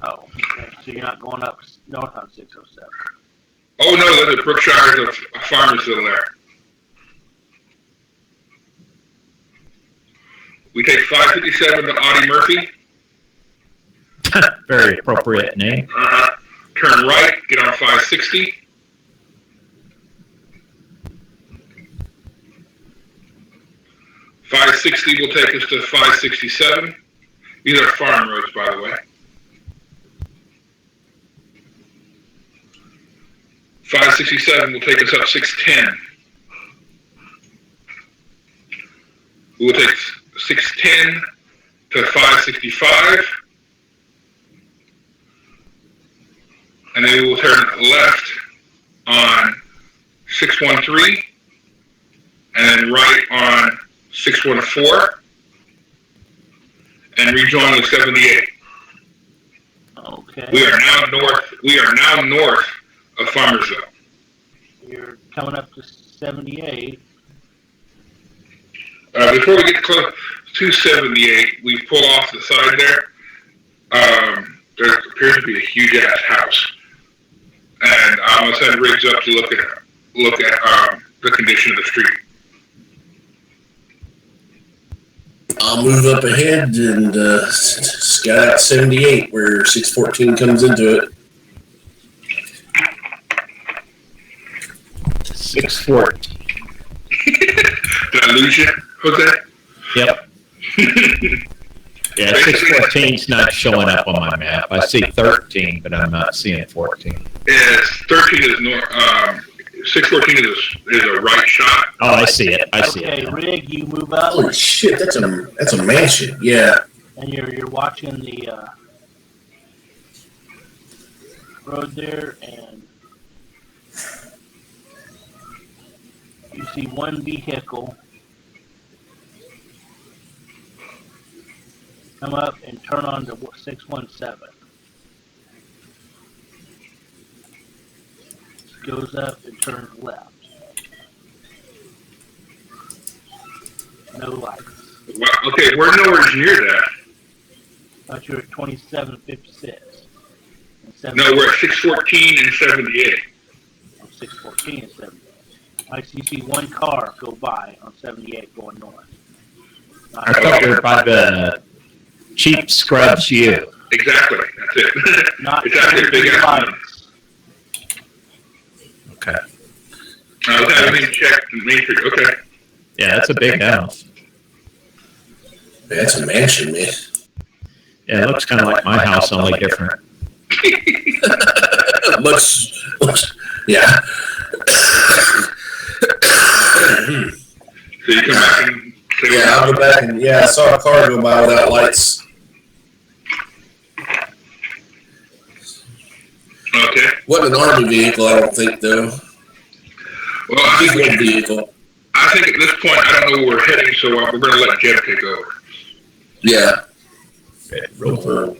Oh, okay. So you're not going up north on 607. Oh no, there's a Brookshires of Farmersville there. We take 557 to Audie Murphy. Very appropriate name. Turn right, get on 560. .560 will take us to 567. These are farm roads, by the way. 567 will take us up 610. We will take 610 to 565. And then we will turn left on 613. And then right on 614. And rejoin with 78. Okay. We are now north of Farmersville. You're coming up to 78. Before we get close to 78, we pull off the side there. There appears to be a huge ass house, and I'm gonna send rigs up to look at the condition of the street. I'll move up ahead and scout out 78 where 614 comes into it. 614. Did I lose you, Jose? Yep. Yeah, 614's not showing up on my map. I see 13, but I'm not seeing 14. Yes, 13 is north. 614 is a right shot. Oh, I see it. I see Okay, it. Rig, you move up, Holy shit, that's a mansion. Yeah. and you're watching the road there, and you see one vehicle come up and turn on to 617. Goes up and turns left. No lights. Well, okay, we're nowhere near that. But you're at 2756. No, we're at 614 and 78. 614 and 78. I see, you see one car go by on 78 going north. I thought we were by the cheap scrubs you. Exactly, that's it. Not It's actually a big ass. Okay. I was having him check the Main Street. Okay. Yeah, that's a big house. That's a mansion, man. Yeah, it looks kind of like my house, only different. much, yeah. So you come back and say, Yeah, I'll go back and I saw a car go by without lights. Okay. Wasn't an army vehicle, I don't think, though. Well, I Just think, one vehicle. I think at this point, I don't know where we're heading, so we're going to let Jeb take over. Yeah. Red Rover.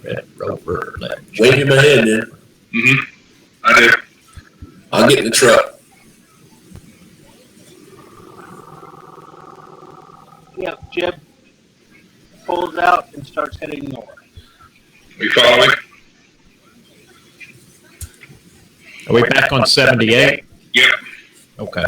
Waving my hand there. Mm-hmm. I did. I'll get in the truck. Yep, Jeb pulls out and starts heading north. You following? Are we back on 78? Yep. Okay.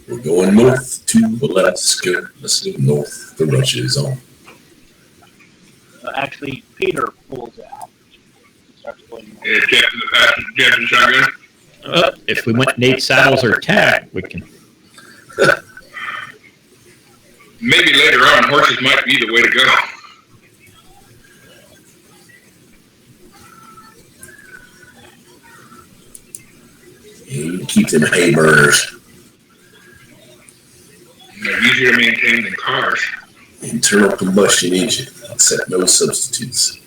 We're going north to Alaska. Let's go north. The rush is on. Actually, Peter pulls out and starts going north. Yeah, Jeb's in the passenger, Jeb's in shotgun. If we want need saddles or tag, we can. Maybe later on, horses might be the way to go. You keep them hay burners. They're easier to maintain than cars. Internal combustion engine. Accept no substitutes.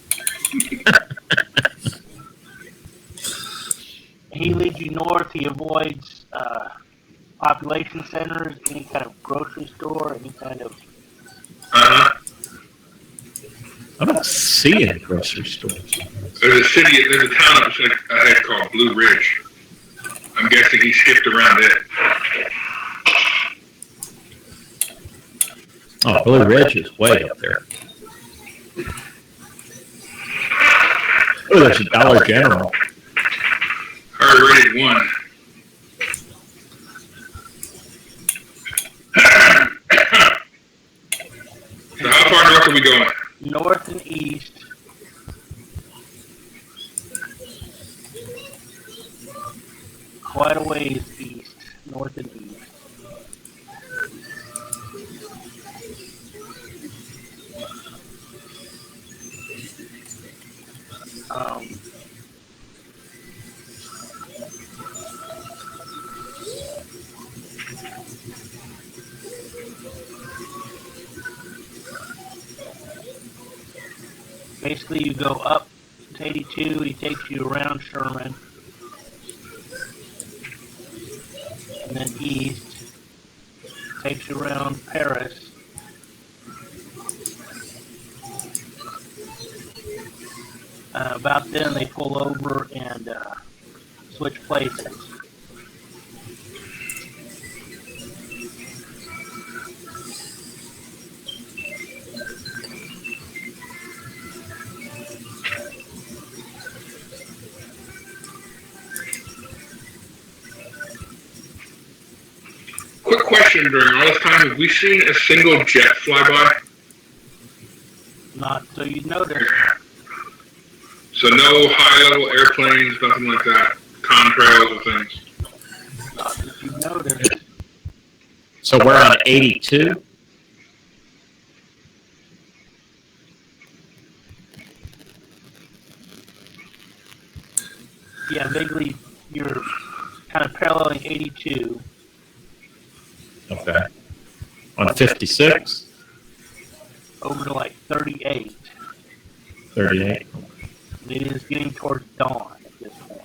He leads you north. He avoids population centers, any kind of grocery store, any kind of. I don't see any grocery stores. There's a town up ahead called Blue Ridge. I'm guessing he skipped around it. Oh, Blue Ridge is way up there. Oh, there's a Dollar General. Hard rated 1. So how far north are we going? North and east. Quite a ways east, north and east. Basically, you go up to 82, he takes you around Sherman, and then east, takes you around Paris, about then they pull over and switch places. Quick question, during all this time, have we seen a single jet fly by? Not so you notice. So no high-level airplanes, nothing like that, contrails or things. Not that you notice. So we're on 82? Yeah, vaguely you're kind of paralleling 82. Okay. On 56? Over to like 38. 38? It is getting towards dawn at this point.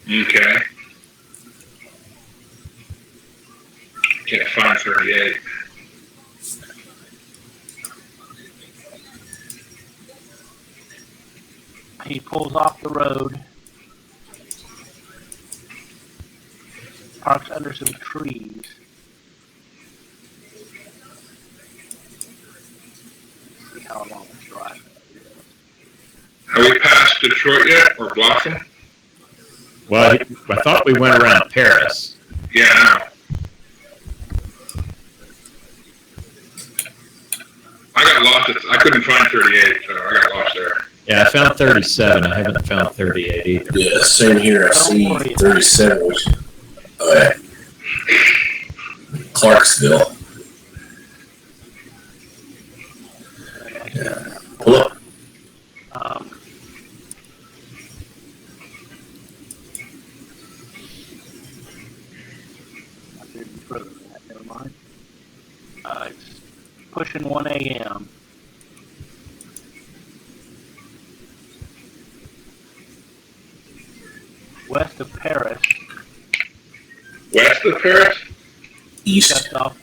Okay. Can't find 38. He pulls off the road, parks under some trees. See how long it's driving. Have we passed Detroit yet, or Blossom? Well, I thought we went around Paris. Yeah, I know. I got lost. I couldn't find 38, so I got lost there. Yeah, I found 37. I haven't found 38 either. Yeah, same here. I see 37. Which, Clarksville. Yeah. Pull up. Never mind. It's pushing 1 a.m. west of Paris. West of Paris? East. Cuts off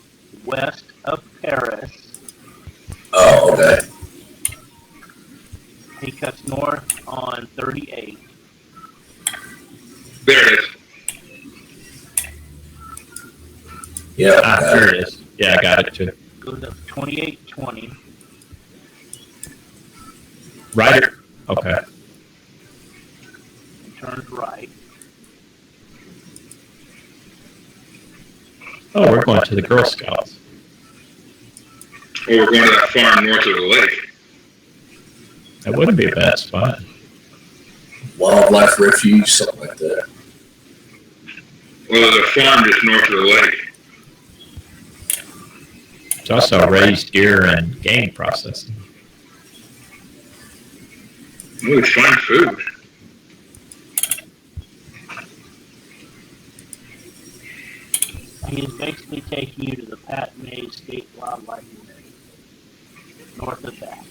west of Paris. Oh, okay. He cuts north on 38. There it is. Yeah. There it is. Yeah, I got it too. Goes up 2820. Right. Okay. And turns right. Oh, we're going to the Girl Scouts. Or we're going to that farm north of the lake. That wouldn't be a bad spot. Wildlife refuge, something like that. Well, there's a farm just north of the lake. It's also raised deer and game processing. Ooh, it's fine food. He is basically taking you to the Pat May State Wildlife Area. North of that.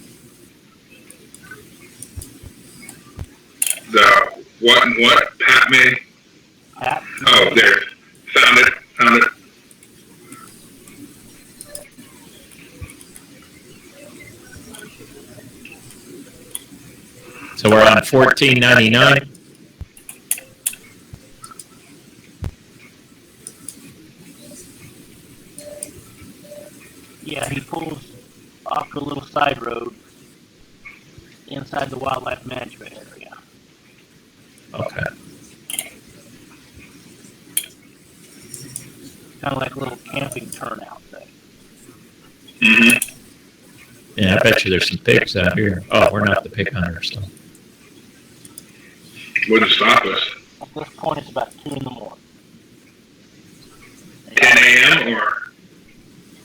The what and what? Pat May? Pat Oh, there. Found it. Found it. So we're on $14.99. Yeah, he pulls off the little side road inside the wildlife management area. Okay. Kind of like a little camping turnout thing. Mm-hmm. Yeah, I bet you there's some pigs out here. Oh, we're not the pig hunters, so. Wouldn't stop us. At this point, it's about 2 in the morning. 10 a.m. or?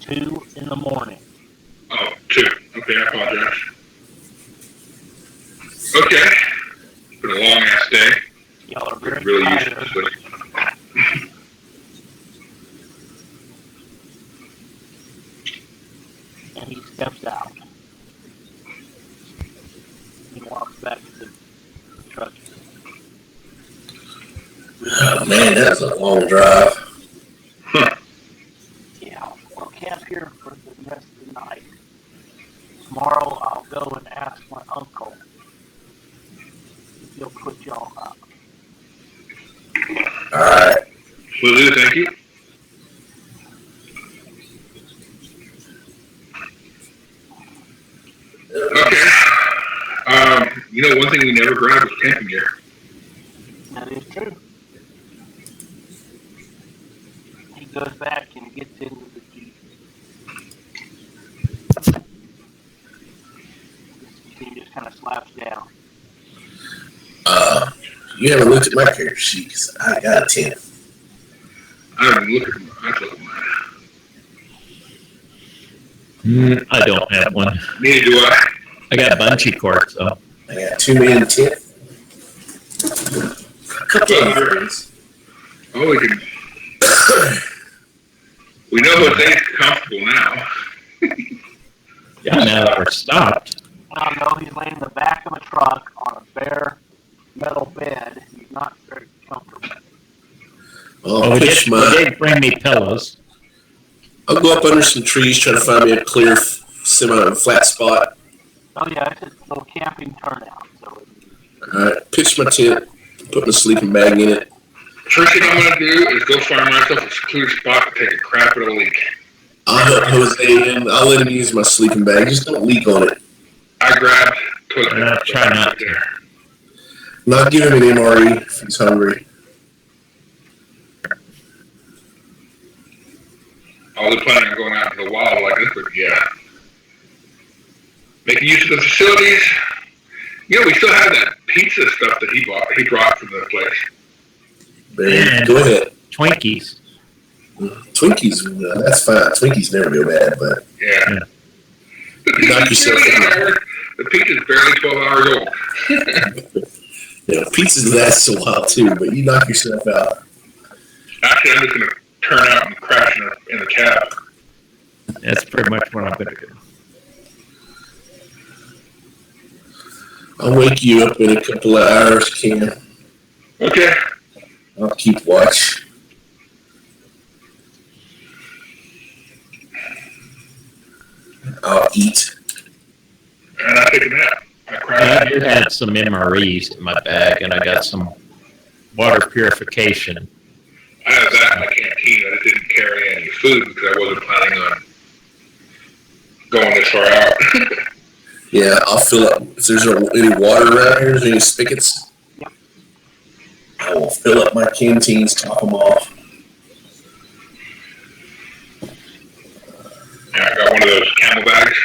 2 in the morning. Oh, 2. Okay, I apologize. Okay. Been a long ass day. Y'all are very Really used tired. to this. And he steps out. He walks back to the truck. Oh, man, that's a long drive. Yeah, we'll camp here for the rest of the night. Tomorrow I'll go and ask my uncle if he'll put y'all up. All right. Will do, thank you. Okay. You know, one thing we never grabbed was camping gear. That is true. He goes back and gets into the Jeep. He just kind of slaps down. You haven't looked at my character sheet 'cause I got a 10. I don't look at mine. I don't have one. Neither do I. I got bungee cords, though. I got 2 men 10. Couple of things. Oh, we can. We know what's comfortable now. Yeah, now that we're stopped. I don't know, he's laying in the back of a truck on a bare metal bed. He's not very comfortable. Well, We did bring me pillows. I'll go up under some trees, try to find me a clear, semi-flat spot. Oh yeah, it's a little camping turnout. So All right, pitch my tent, put my sleeping bag in it. First thing I'm gonna do is go find myself a secluded spot to take a crap at a leak. I'll help Jose in. I'll let him use my sleeping bag. Just don't leak on it. I grabbed toilet paper. Try not to. Not give him an MRE if he's hungry. I was planning on going out into the wild like this, but yeah. Making use of the facilities. You know, we still have that pizza stuff that he brought from the place. Barry, go ahead. Twinkies. Twinkies, that's fine. Twinkies never go bad, but Yeah. you knock yourself out. The pizza's barely 12 hours old. Yeah, pizzas last a while too, but you knock yourself out. Actually, I'm just going to turn out and crash in the cab. That's pretty much what I'm going to do. I'll wake you up in a couple of hours, Ken. Okay. I'll keep watch. I'll eat. And I take a nap. I I cry. do have some MREs in my bag, and I got some water purification. I have that in my canteen. I didn't carry any food because I wasn't planning on going this far out. Yeah, I'll fill up. If there's any water around here, is there any spigots? Yep. I will fill up my canteens, top them off. Yeah, I got one of those camel bags.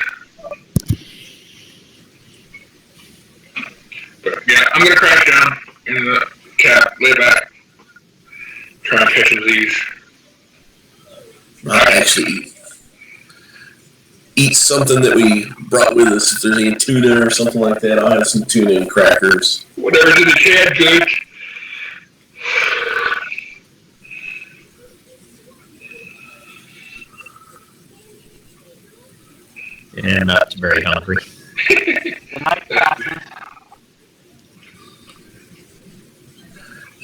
But yeah, I'm gonna crash down in the cab, lay back, try and catch a disease. I'll actually eat something that we brought with us. If there's any tuna or something like that, I'll have some tuna and crackers. Whatever's in the can, good. And I'm not very hungry. The night passes.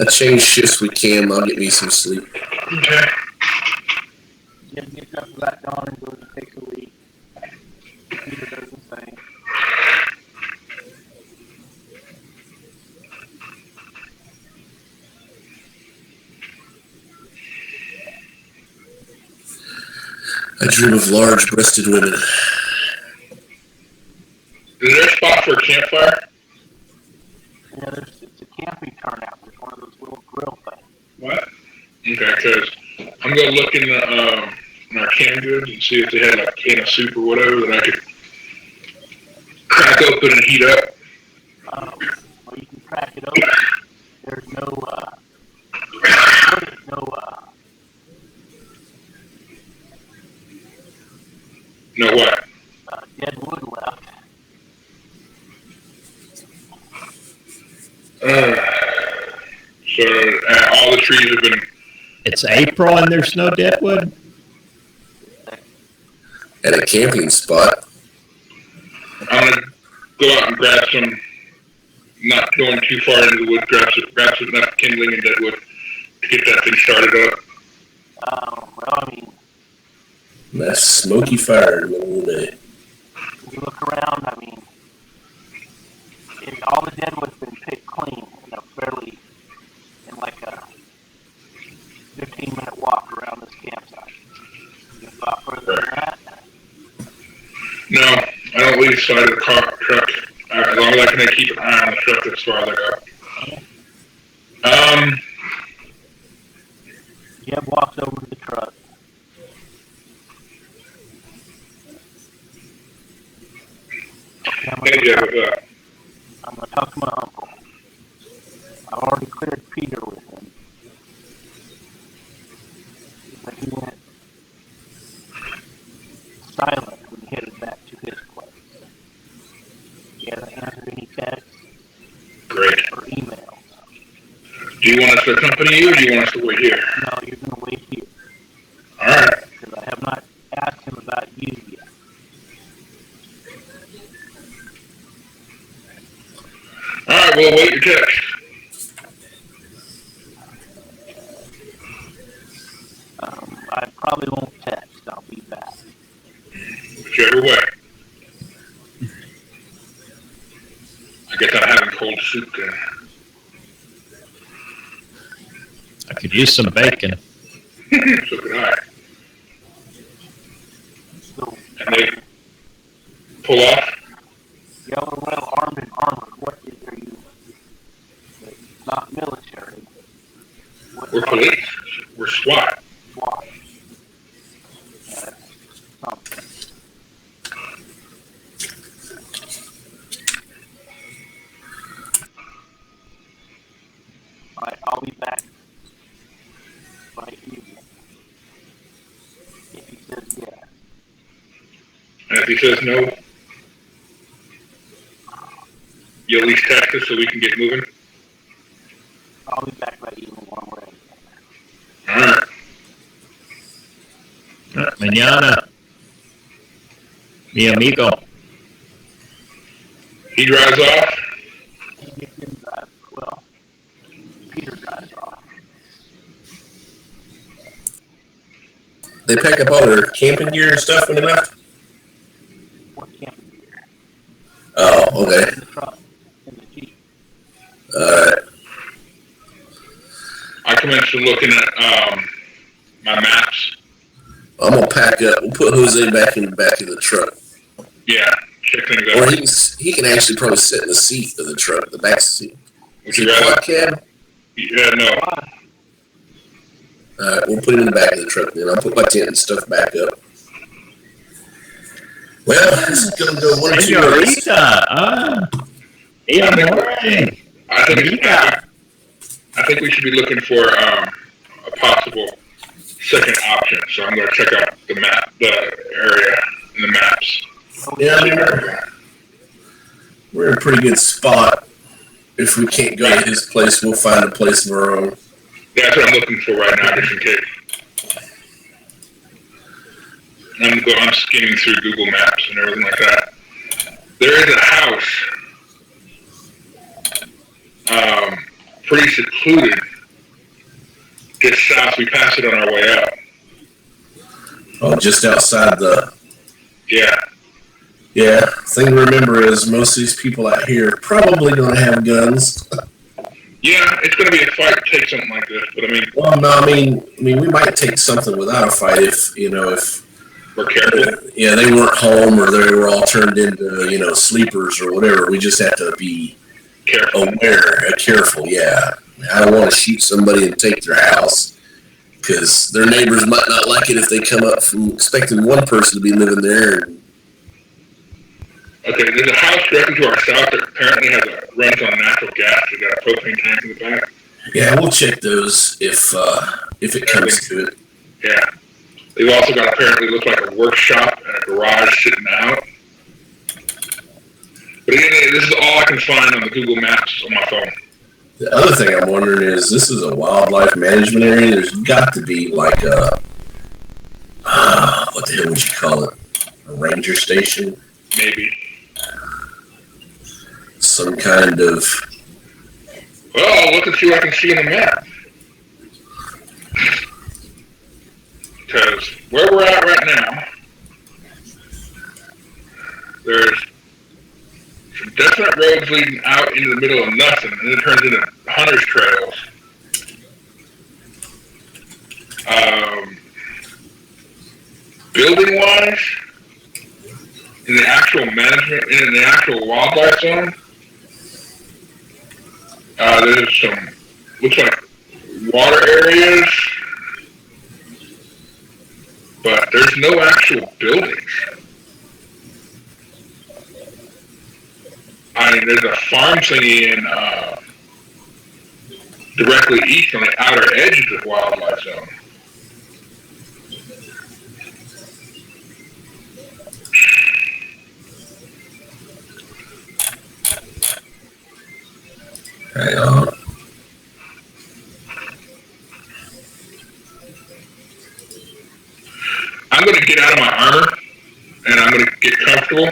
I'll change shifts with Cam. I'll get me some sleep. Okay. Jim gets up back on and goes and takes a leak. Peter does the same. I dream of large-breasted women. Is there a spot for a campfire? Yeah, it's a camping turnout. There's one of those little grill things. What? Okay, because I'm gonna look in our canned goods and see if they had like a can of soup or whatever that I could crack open and heat up. Well, you can crack it open. There's no No what? dead wood left. So all the trees have been. It's April and there's no deadwood? At a camping spot. I'm gonna go out and grab some. Not going too far into the wood. Grab some enough kindling and dead wood to get that thing started up. Well, I mean, That's smoky fire in the middle of the day. if you look around, I mean, all the deadwood's been picked clean, in like a 15-minute walk around this campsite. You go out further than that? No, I don't leave the side of the truck. As long as I can keep an eye on the truck as far as I go. Jeb walks over to the truck. Okay, Hey, Jeff, what's up? I'm going to talk to my uncle. I've already cleared Peter with him. But he went silent when he headed back to his place. He hasn't answered any texts Great. or emails. Do you want us to accompany you or do you want us to wait here? No, you're going to wait here. Alright. Because I have not asked him about you yet. Alright, we'll wait your text. I probably won't text. I'll be back. Whichever way. I guess I'm having cold soup then. I could use some bacon. So could I. So, And they pull off. yellow, well armed and armored. What are you? It's not military. What We're police. We're SWAT. SWAT. Yeah, that's something. Alright, I'll be back by evening. If he says yes. And if he says no, you at least text us so we can get moving. I'll be back by evening one way. Alright. Mañana. Mi amigo. He drives off. He gets in drive. Well, Peter drives off. they pack up all their camping gear and stuff when they left? What camping gear? Oh, okay. In the truck, in the Jeep. I commenced looking at my maps. I'm gonna pack up. We'll put Jose back in the back of the truck. Yeah, check things Or out. he can actually probably sit in the seat of the truck, the back seat. Would you rather? Quad cab? Yeah, no. Alright, we'll put him in the back of the truck then. I'll put my tent and stuff back up. Well, this is gonna go 1 or 2 ways. Senorita, I think we should be looking for a possible second option. So I'm going to check out the map, the area, and the maps. Yeah, I mean, we're in a pretty good spot. If we can't go to his place, we'll find a place of our own. That's what I'm looking for right now, just in case. I'm skimming through Google Maps and everything like that. There is a house, pretty secluded, just south. We passed it on our way up. Oh, just outside the... Yeah. Yeah, thing to remember is most of these people out here probably don't have guns. Yeah, it's going to be a fight to take something like this, but I mean... Well, no, I mean, we might take something without a fight if we're careful. Yeah, they weren't home or they were all turned into, sleepers or whatever. We just have to be careful, yeah. I don't want to shoot somebody and take their house because their neighbors might not like it if they come up from expecting one person to be living there. Okay, there's a house directly to our south that apparently runs on natural gas. They got a propane tank in the back. Yeah, we'll check those if it comes to it. Yeah. They've also got apparently looks like a workshop and a garage sitting out. But again, this is all I can find on the Google Maps on my phone. The other thing I'm wondering is, this is a wildlife management area. There's got to be like a, what the hell would you call it? A ranger station? Maybe. Some kind of... Well, I'll look and see what I can see on the map. Because where we're at right now, there's some definite roads leading out into the middle of nothing, and it turns into hunters' trails. Building-wise, in the actual management, in the actual wildlife zone, there's some, looks like water areas, but there's no actual buildings. I mean, there's a farm thingy in directly east on the outer edges of the wildlife zone. Hang on. I'm going to get out of my armor, and I'm going to get comfortable,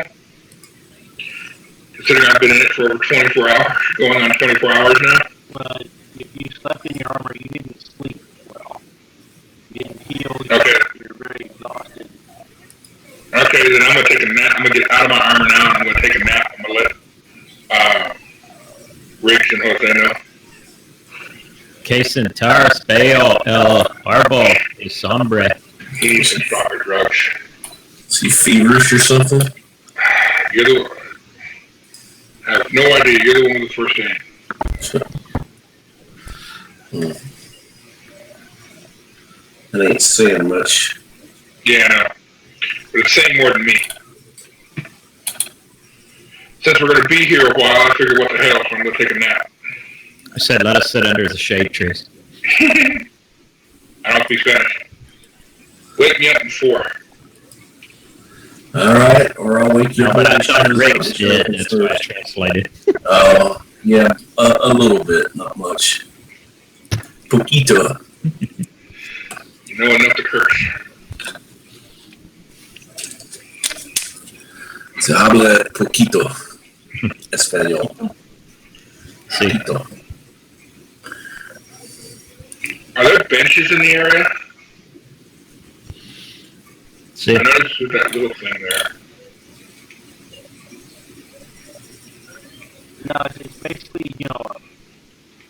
considering I've been in it for over 24 hours, going on 24 hours now. But if you slept in your armor, you didn't sleep well. You didn't heal. Okay. You're very exhausted. Okay, then I'm going to take a nap. I'm going to get out of my armor now, and I'm going to take a nap. I'm going to let Riggs and Jose know. Que sentar speo el árbol de sombra. He needs some proper drugs. Is he feverish or something? You're the one. I have no idea. You're the one with the first name. That ain't saying much. Yeah, I know. But it's saying more than me. Since we're going to be here a while, I figured what the hell, so I'm going to take a nap. I said, let us sit under the shade trees. I don't speak Spanish. Wake me up in 4. All right, or I'll wake you No, up. but I thought Riggs did, and that's why I translated. Oh, yeah, a little bit, not much. Poquito. You know enough to curse. Se habla poquito. Español. Sí. Poquito. Are there benches in the area? See? I noticed with that little thing there. No, it's basically,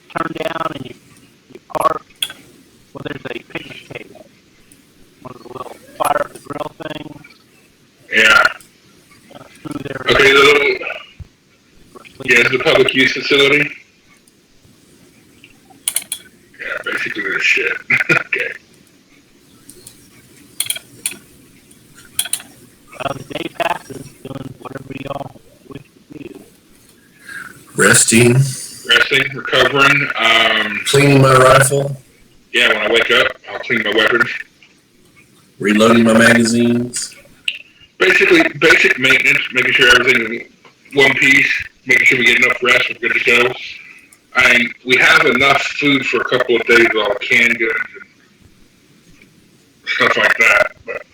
turn down and you park. Well, there's a picnic table. One of the little fire up the grill things. Yeah. Smooth area. Okay, the little. Yeah, it's the public use facility. Yeah, basically the shit. Okay. The day passes doing whatever y'all wish to do. Resting, Recovering. cleaning my rifle, Yeah, when I wake up, I'll clean my weapons. reloading my magazines. Basically, basic maintenance, making sure everything is in one piece, making sure we get enough rest, we're good to go. And we have enough food for a couple of days with all the canned goods and stuff like that. But,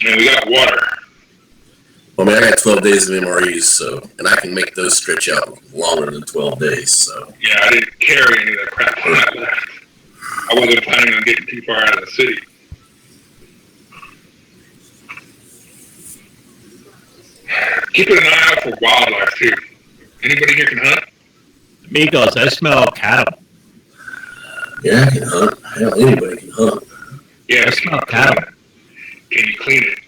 and we got water. I mean, I got 12 days of MREs, and I can make those stretch out longer than 12 days, so. Yeah, I didn't carry any of that crap when I left. I wasn't planning on getting too far out of the city. Keeping an eye out for wildlife, too. Anybody here can hunt? Amigos, I smell cattle. Yeah, I can hunt. Hell, anybody can hunt. Yeah, I smell cattle. Can you clean it?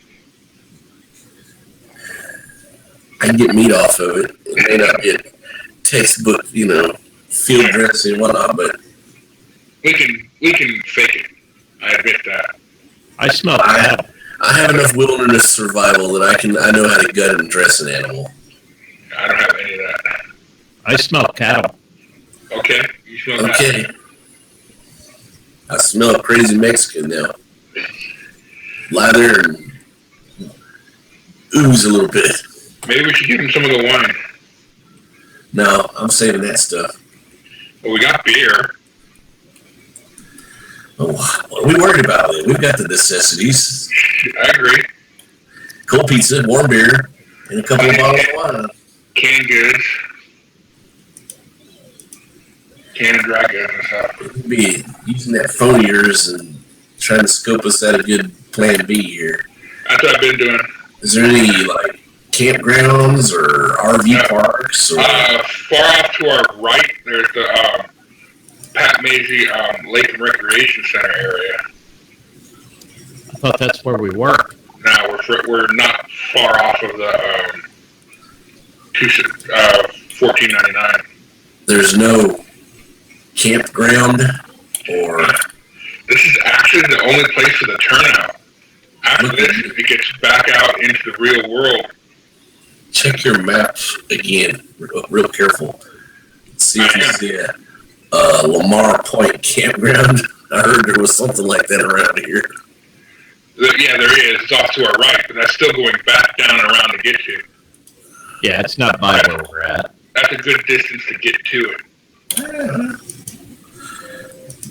I can get meat off of it. It may not get textbook, field dressing and whatnot, but We can fake it. I admit that. I smell cattle. I have enough wilderness survival that I know how to gut and dress an animal. I don't have any of that. I smell cattle. Okay, you smell that. Okay. I smell crazy Mexican now. Lather and ooze a little bit. Maybe we should give him some of the wine. No, I'm saving that stuff. Well, we got beer. Oh, what are we worried about? We've got the necessities. I agree. Cold pizza, warm beer, and a couple of bottles of wine. Canned goods. Canned and dry goods and stuff. We'll be using that phone of yours and trying to scope us out a good plan B here. That's what I've been doing. Is there any, campgrounds or RV parks? Or... Far off to our right, there's the Pat Mazie Lake and Recreation Center area. I thought that's where we were. Now we're not far off of the 1499. There's no campground or... This is actually the only place for the turnout. After this, it gets back out into the real world. Check your maps again, real careful. See if you see a Lamar Point campground. I heard there was something like that around here. Yeah, there is. It's off to our right, but that's still going back down and around to get to. Yeah, it's not by where we're at. That's a good distance to get to it.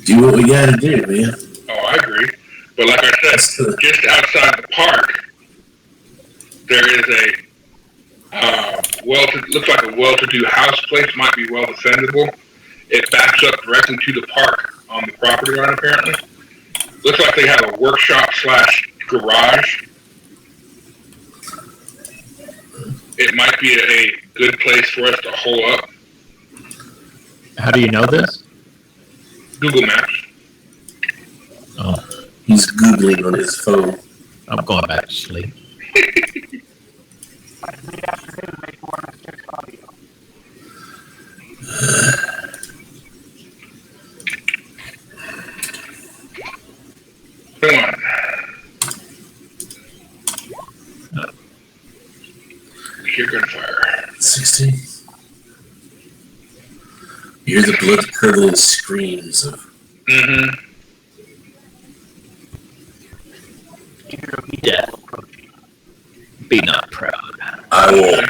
Do what we gotta do, man. Oh, I agree. But like I said, just outside the park, there is a looks like a well-to-do house place, might be well defendable. It backs up directly to the park on the property line, apparently. Looks like they have a workshop / garage. It might be a good place for us to hole up. How do you know this? Google Maps. Oh, He's Googling on his phone. I'm going back to sleep. Mid-afternoon, make 406 audio. Come on. Hear gunfire. 16. You hear the blood-curdling screams of... Mm-hmm. Death. Be not proud. I will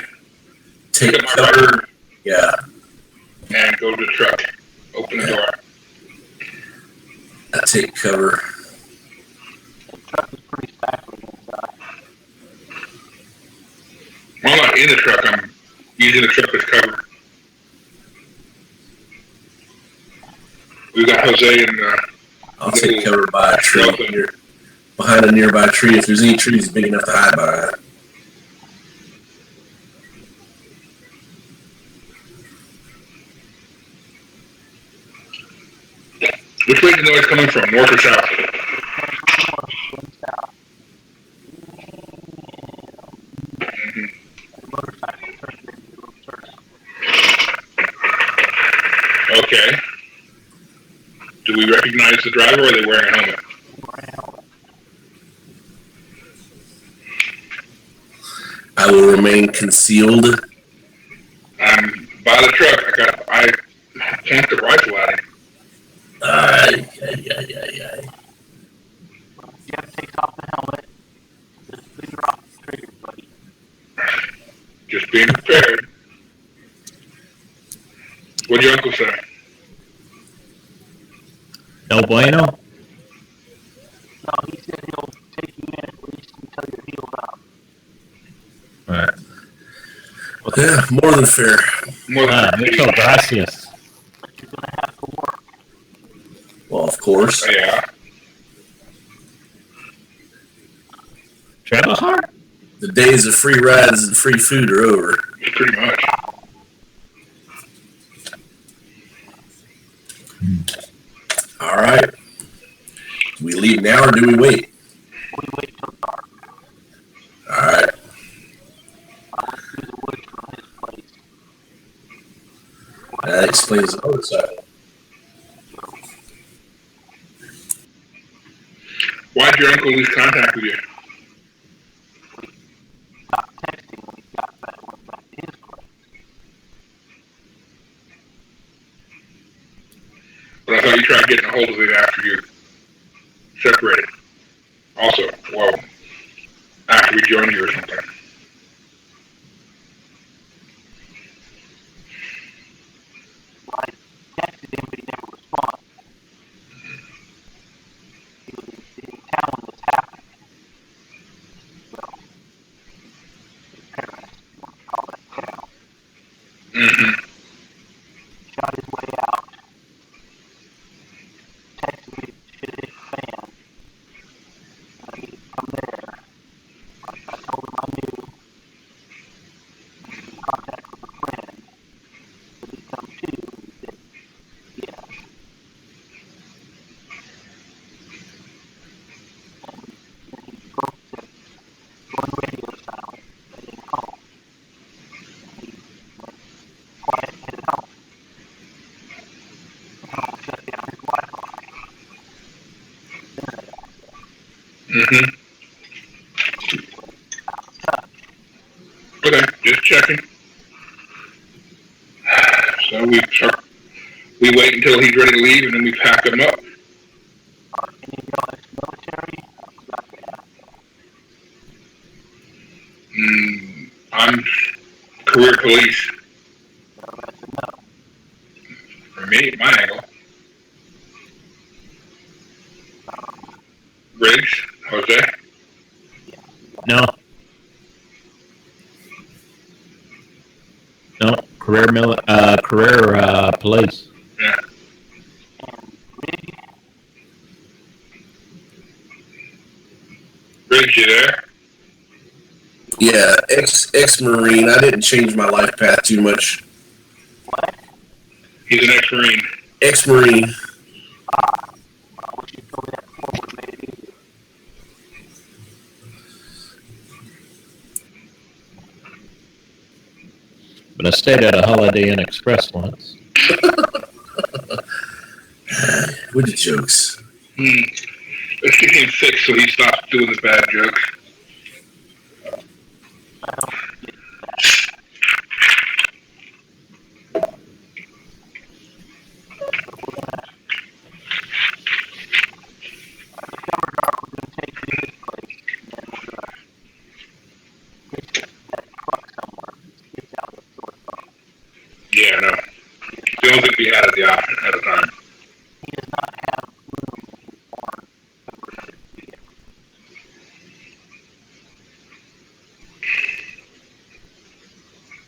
take Pick up my cover. rifle Yeah. and go to the truck. Open the door. I take cover. The truck is pretty stifling inside. Well, I'm not in the truck. I'm using the truck as cover. We got Jose and I'll take cover by a tree here. behind a nearby tree if there's any trees big enough to hide behind. Which way is the noise coming from, north or south? Okay. Do we recognize the driver, or are they wearing a helmet? I will remain concealed. I'm by the truck. I pointed the rifle at him. Jeff takes off the helmet. Just finger off the trigger, buddy. Just being prepared. What'd your uncle say? No bueno? No, he said he'll take you in at least until you're healed up. Alright. Yeah, more than fair. More than Muchas gracias. But you're going to have to work. Well, of course. Yeah. Travel hard? The days of free rides and free food are over. Pretty much. All right. Do we leave now or do we wait? We wait till dark. All right. I went through the woods from his place. That explains the motorcycle. Why'd your uncle lose contact with you? Stopped texting when he went back to his place. But I thought you tried getting a hold of him after you separated. Also, well, after we joined you or something. Well, I texted him, but he never responded. He was in town when this happened. Well, his parents, if you want to call that town, Mm-hmm. shot his way out. Texted me shit hit the fan. And I needed to come there. I told him I knew. I was in contact with a friend. Could he come too? And he said, yes. And then he broke the going radio silent, heading home. And he went quiet and headed home. And home shut down his Wi-Fi. Internet access. Mm-hmm. Out of touch. Okay, just checking. So we wait until he's ready to leave, and then we pack him up. Are any of y'all ex-military? I forgot to ask that. I'm career police. So that's a no. For me, at my angle. Riggs, Jose. No. No. Career police. Yeah. And Rig, Riggs, you there? Yeah, ex-Marine. I didn't change my life path too much. what? He's an ex-Marine. Ex-Marine. I wish you told me that before, would have made it easier. But I stayed at a Holiday Inn Express once. With the jokes. Let's get him fixed so he stops doing the bad jokes. I don't get that. But we're gonna, the cover dark, we're gonna take to his place, and then we're gonna get that truck somewhere. Get out of the sore thumb. Yeah, no. The only thing we had at the option at the time. He does not have room in his barn for another vehicle.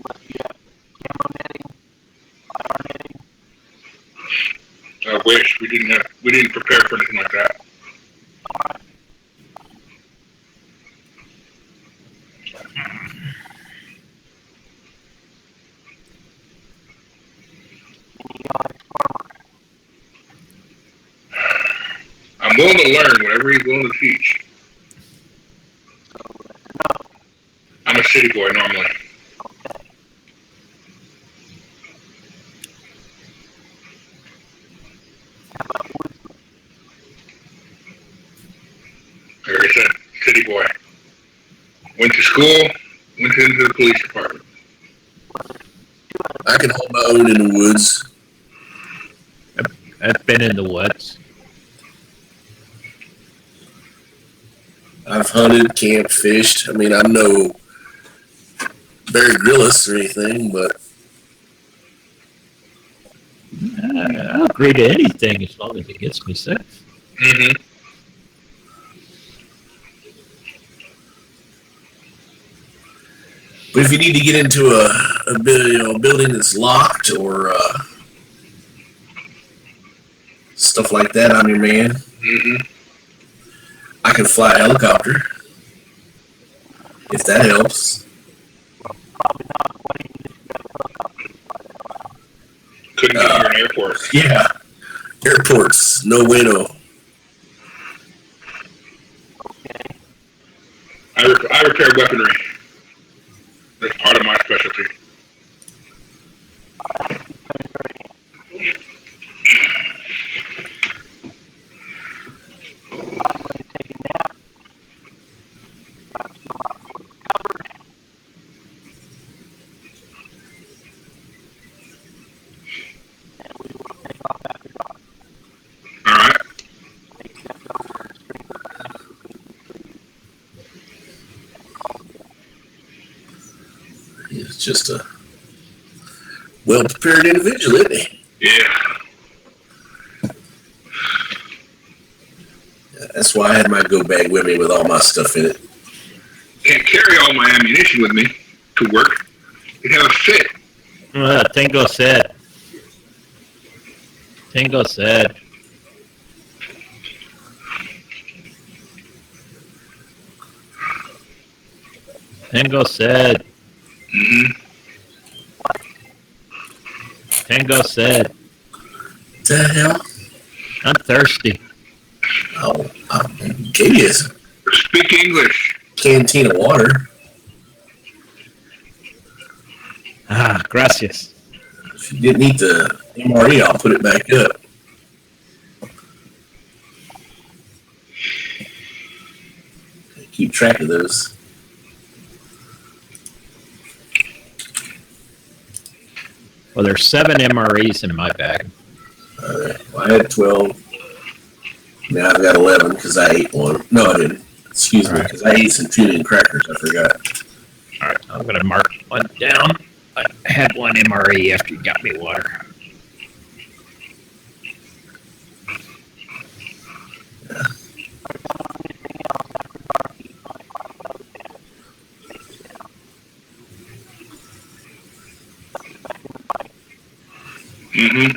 Unless you have camo netting, IR netting, I wish we didn't prepare for anything like that. alright. I'm willing to learn whatever he's willing to teach. So that's a no. I'm a city boy normally. Okay. How about woodsman? Like I said, city boy. Went to school, went into the police department. I can hold my own in the woods. I've been in the woods. I've hunted, camped, fished. I mean, I'm no Bear Grylls or anything, but I'll agree to anything as long as it gets me safe. Mm-hmm. but if you need to get into a building that's locked or stuff like that, I'm your man. Mm-hmm. I can fly a helicopter, if that helps. Probably not. Why didn't you just grab a helicopter and fly the hell out? Couldn't get near an airport. Yeah. Airports, no bueno. Okay. I repair weaponry. That's part of my specialty. That's becoming very handy. I'm going to take a nap. I'm still not fully recovered. And we will take off after dark. All right. They stepped over and stringed up a hammock between the trees and called it. He's just a well-prepared individual, isn't he? Yeah. That's why I had my go bag with me with all my stuff in it. Can't carry all my ammunition with me to work. It have a fit. Tango said. Tango said. Tango said. Mm-hmm. Tango said. What the hell? I'm thirsty. Oh, gave you a Speak English. canteen of water. Ah, gracias. If you didn't eat the MRE, I'll put it back up. Keep track of those. Well, there's 7 MREs in my bag. All right. Well, I had 12. Now I've got 11 because I ate one. No, I didn't. Excuse me, because I ate some tuna and crackers. I forgot. All right, I'm going to mark one down. I had 1 MRE after you got me water. Mm-hmm.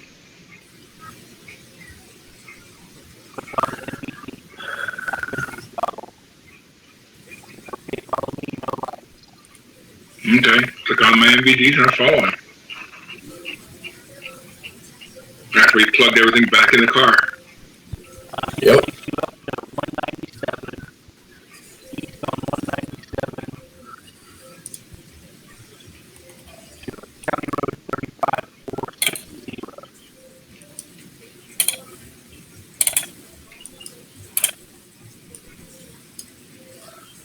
Okay. Click on my MVDs and I follow him. After we plugged everything back in the car. Yep.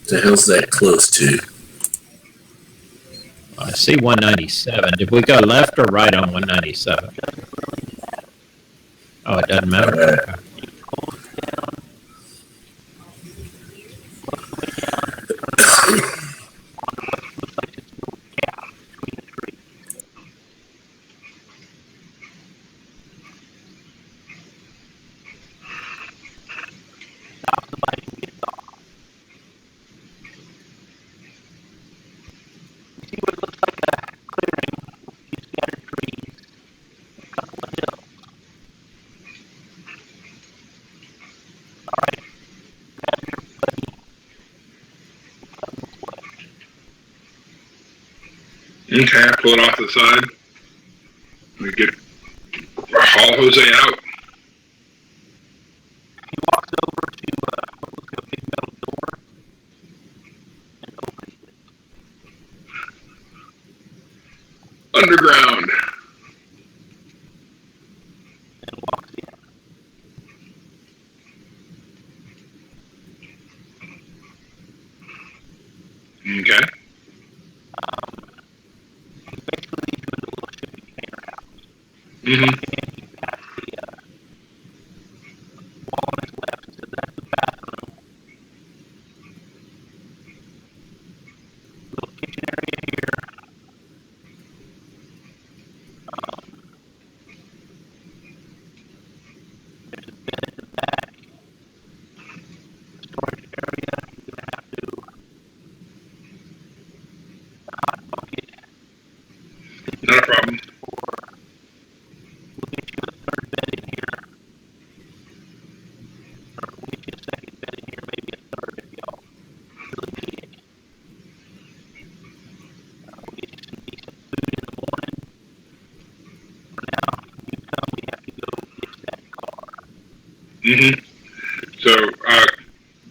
The hell's that close to? I see 197. Did we go left or right on 197? Oh, it doesn't matter. Okay. Okay, I pull it off to the side. We get haul Jose out. He walks over underground. and walks in. Okay. He basically leads you into a little shipping container house. Mm-hmm. And he passed the wall on his left and said, "That's the bathroom." Little kitchen area here. There's a bed at the back. Storage area. You're gonna have to hot bucket. Not a problem. Or we'll get you a third bed in here. Or we'll get you a second bed in here, maybe a third if y'all really need it. We'll get you some decent food in the morning. For now, you come, we have to go get that car. Mm-hmm. So,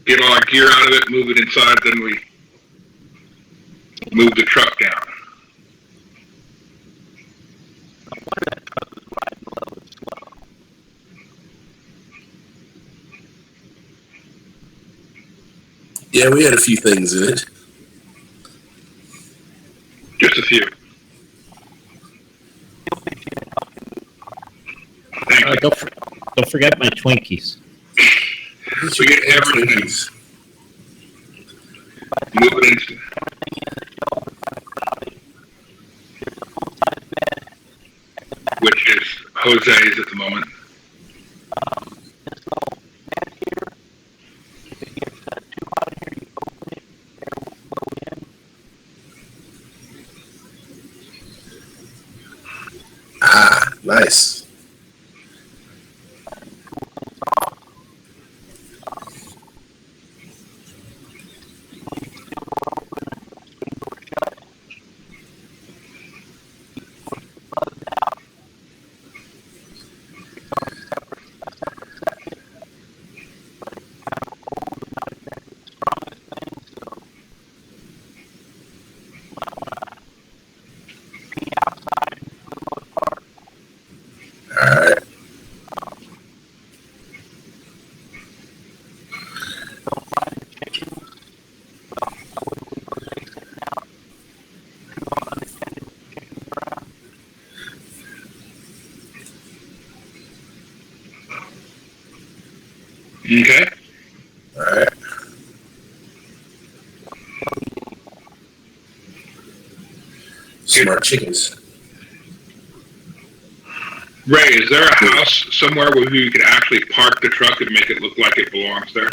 get all our gear out of it, move it inside, then we move the truck down. No wonder that truck was riding low and slow. Yeah, we had a few things in it. Just a few. He'll pitch in and help you move the car. Thank you. Don't forget my Twinkies. We get everything. Move it into, Everything in the shelves are kind of crowded. There's a full-size bed at the back. which is Jose's at the moment. This little vent here, if it gets too hot in here, you open it, air will flow in. Ah, nice. Cool things off. Leave the steel door open and the screen door shut. You push the button out. It's on a separate second, but it's kind of old and not exactly the strongest thing, so you might want to be outside for the most part. All right. Don't find the chickens. Well, I wouldn't leave those eggs sitting out too long unattended with the chickens around. Okay. All right. Smart chickens. Ray, is there a house somewhere where you could actually park the truck and make it look like it belongs there?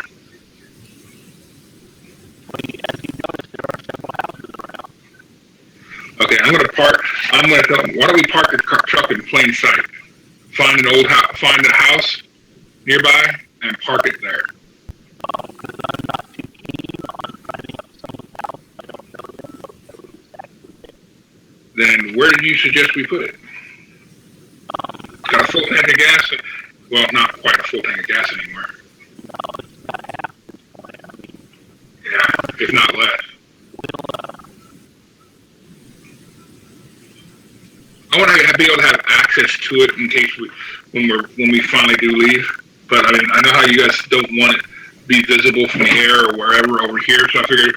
Well, as you notice, there are several houses around. Okay, I'm gonna tell them, why don't we park the truck in plain sight? Find an old house, find a house nearby and park it there. Because I'm not too keen on finding out someone's house. I don't know them, don't know who's actually there. Then where do you suggest we put it? It's got a full tank of gas. Well, not quite a full tank of gas anymore. No, it's about half at this point. I mean, Yeah, if not less. we'll, I want to be able to have access to it in case when we finally do leave. But I mean, I know how you guys don't want it to be visible from the air or wherever over here. So I figured if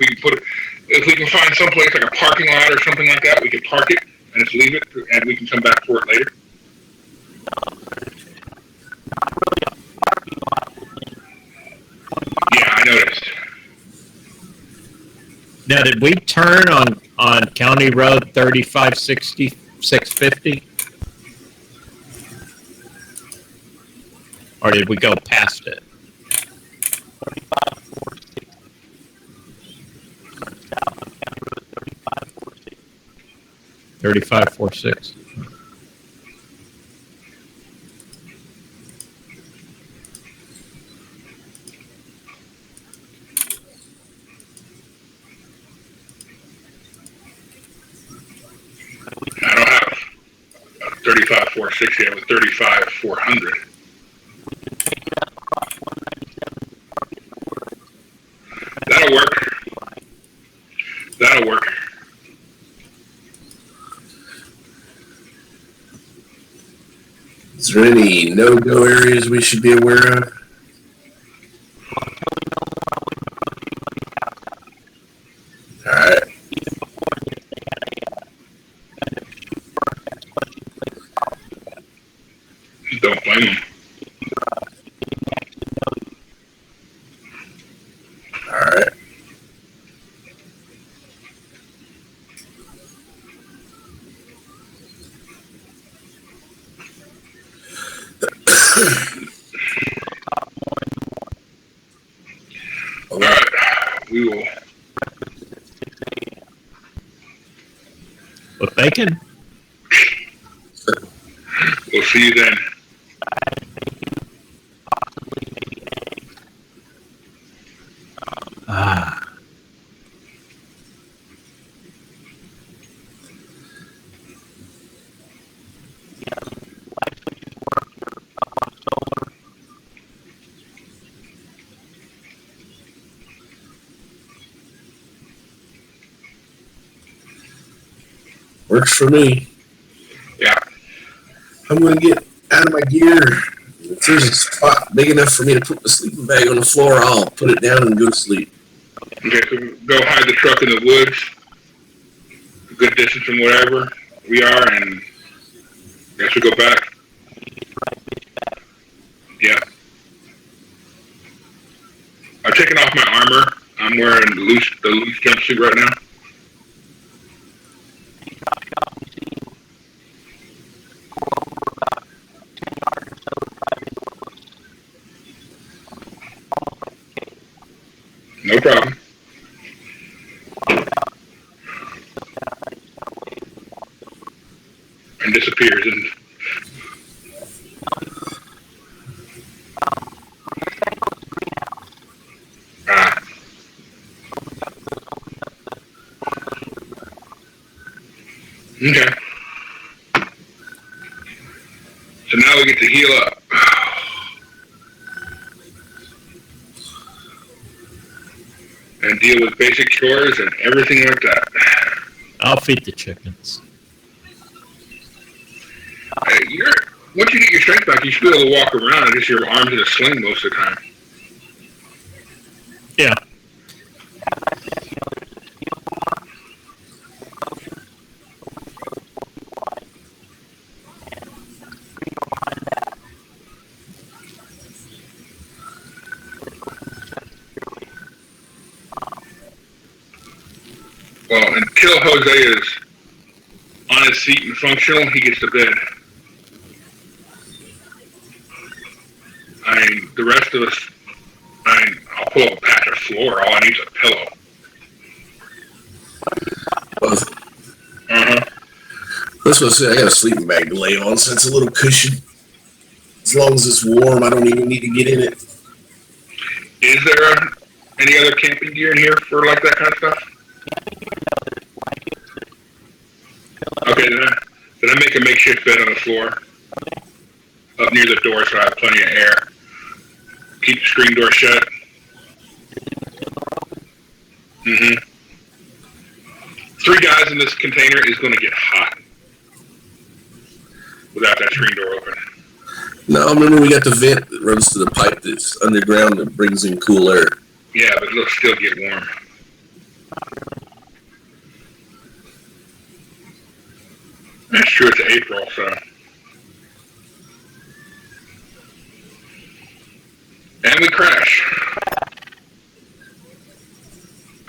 we can find someplace like a parking lot or something like that, we could park it and just leave it, and we can come back for it later. there's not really a parking lot within 20 miles. Yeah, I noticed. Now, did we turn on County Road 3560, 650? Or did we go past it? 35,460. Turn south on County Road 35,460. 3546. I don't have 35,460. I have a 35,400. We can take it up across 197 and park it in the woods. That'll work. That'll work. Is there any no-go areas we should be aware of? All right. Even before this, they had a kind of shoot first, ask questions later policy that Don't blame them. if you didn't actually know you. All right. All right, we will. Breakfast is at 6 a.m. With bacon? We'll see you then. Fried bacon, possibly maybe eggs. Ah. Yeah, light switches work. You're up on solar. Works for me. Yeah. I'm going to get out of my gear. If there's a spot big enough for me to put the sleeping bag on the floor, I'll put it down and go to sleep. Okay, so go hide the truck in the woods, a good distance from wherever we are, and I guess we go back. Yeah. I've taken off my armor. I'm wearing the loose jumpsuit right now. You drop shot, we see you go over about 10 yards or so, drive into what looks almost like a cave. No problem. Walk out, look down, and start waving and walks over. And disappears. And From this angle, it's a greenhouse. ah, Opens up the okay. So now we get to heal up. And deal with basic chores and everything like that. I'll feed the chickens. Once you get your strength back, you should be able to walk around and just your arms in a sling most of the time. Yeah. As I said, you know, there's this steel door, enclosure, open and closed 4 feet wide, and screen door behind that. It opens and shuts securely. Well, until Jose is on his seat and functional, he gets to bed. I mean, the rest of us, I'll pull up a patch of floor. All I need is a pillow. Uh-huh. That's what I said. I got a sleeping bag to lay on, so it's a little cushion. As long as it's warm, I don't even need to get in it. Is there any other camping gear in here for like that kind of stuff? Camping gear, no, there's blankets, there's pillows. Okay, then I make a makeshift bed on the floor up near the door so I have plenty of air. Keep the screen door shut. Mm-hmm. 3 guys in this container is going to get hot without that screen door open. No, remember we got the vent that runs to the pipe that's underground that brings in cool air. Yeah, but it'll still get warm. That's true, it's April, so. And we crash.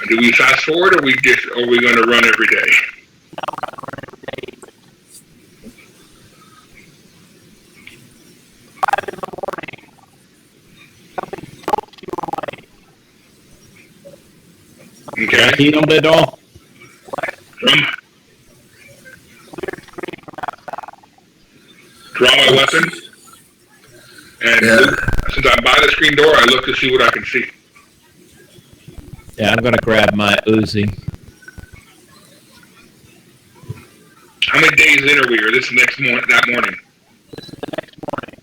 Do we fast forward, or are we going to run every day? Okay. Heat on the doll? Draw my weapon, and since I'm by the screen door, I look to see what I can see. Yeah, I'm gonna grab my Uzi. How many days in are we, or this next morning? That morning? This is the next morning.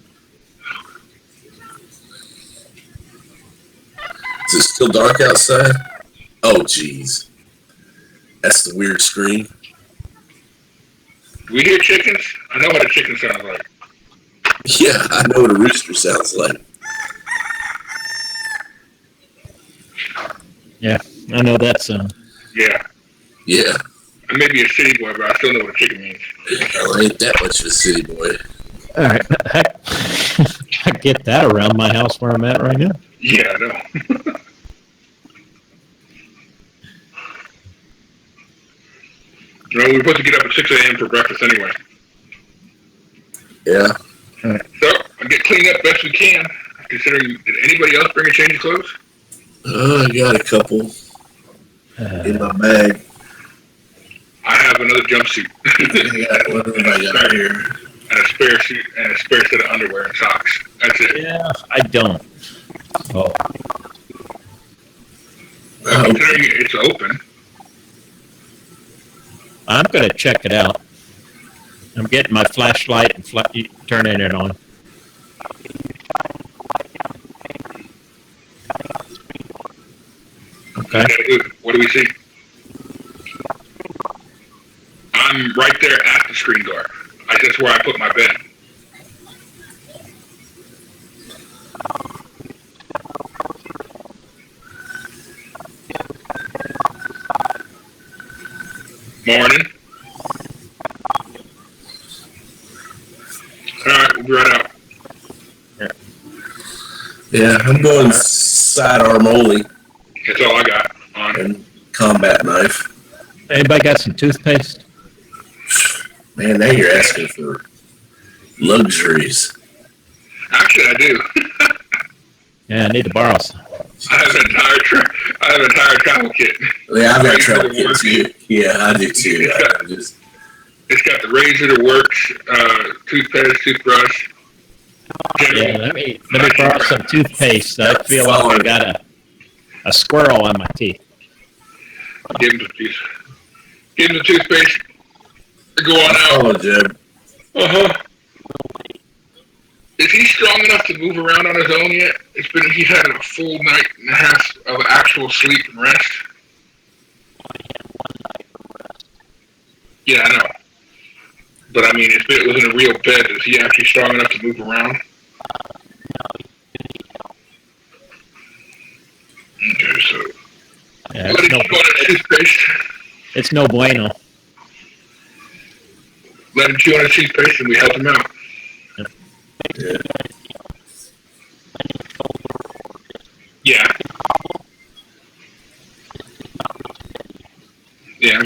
Is it still dark outside? Oh, jeez. That's the weird scream. Do we hear chickens? I know what a chicken sounds like. Yeah, I know what a rooster sounds like. Yeah, I know that sound. Yeah. Yeah, I may be a city boy, but I still know what a chicken means. I ain't that much of a city boy. All right, heck, I get that around my house where I'm at right now. Yeah, I know. You know, we're supposed to get up at 6 a.m. for breakfast anyway. Yeah. So, I get cleaned up best we can. Considering, did anybody else bring a change of clothes? I got a couple in my bag. I have another jumpsuit. What have I got here? And a spare suit and a spare set of underwear and socks. That's it. Yeah, I don't. Oh, Considering it's open. I'm gonna check it out. I'm getting my flashlight and turning it on. Okay. What do we see? I'm right there at the screen door. That's where I put my bed. Morning. Alright, we'll be right out. Yeah, I'm going sidearm only That's all I got on. and combat knife. Anybody got some toothpaste? Man, now you're asking for luxuries. Actually, I do. Yeah, I need to borrow some. I have an entire travel kit. Yeah, I've got travel kit too. Yeah, I do too. It's got the razor, the works, toothpaste, toothbrush. Yeah, let me borrow some toothpaste. I feel like I got a squirrel on my teeth. Give him the toothpaste. Go on out. Oh, Jeb. Is he strong enough to move around on his own yet? He's had a full night and a half of actual sleep and rest. Yeah, I know. But I mean, if it was in a real bed, is he actually strong enough to move around? Okay, so Yeah, let him go on his toothpaste. it's no bueno. Let him chew on his toothpaste, and we help him out. Yeah. Yeah. Yeah,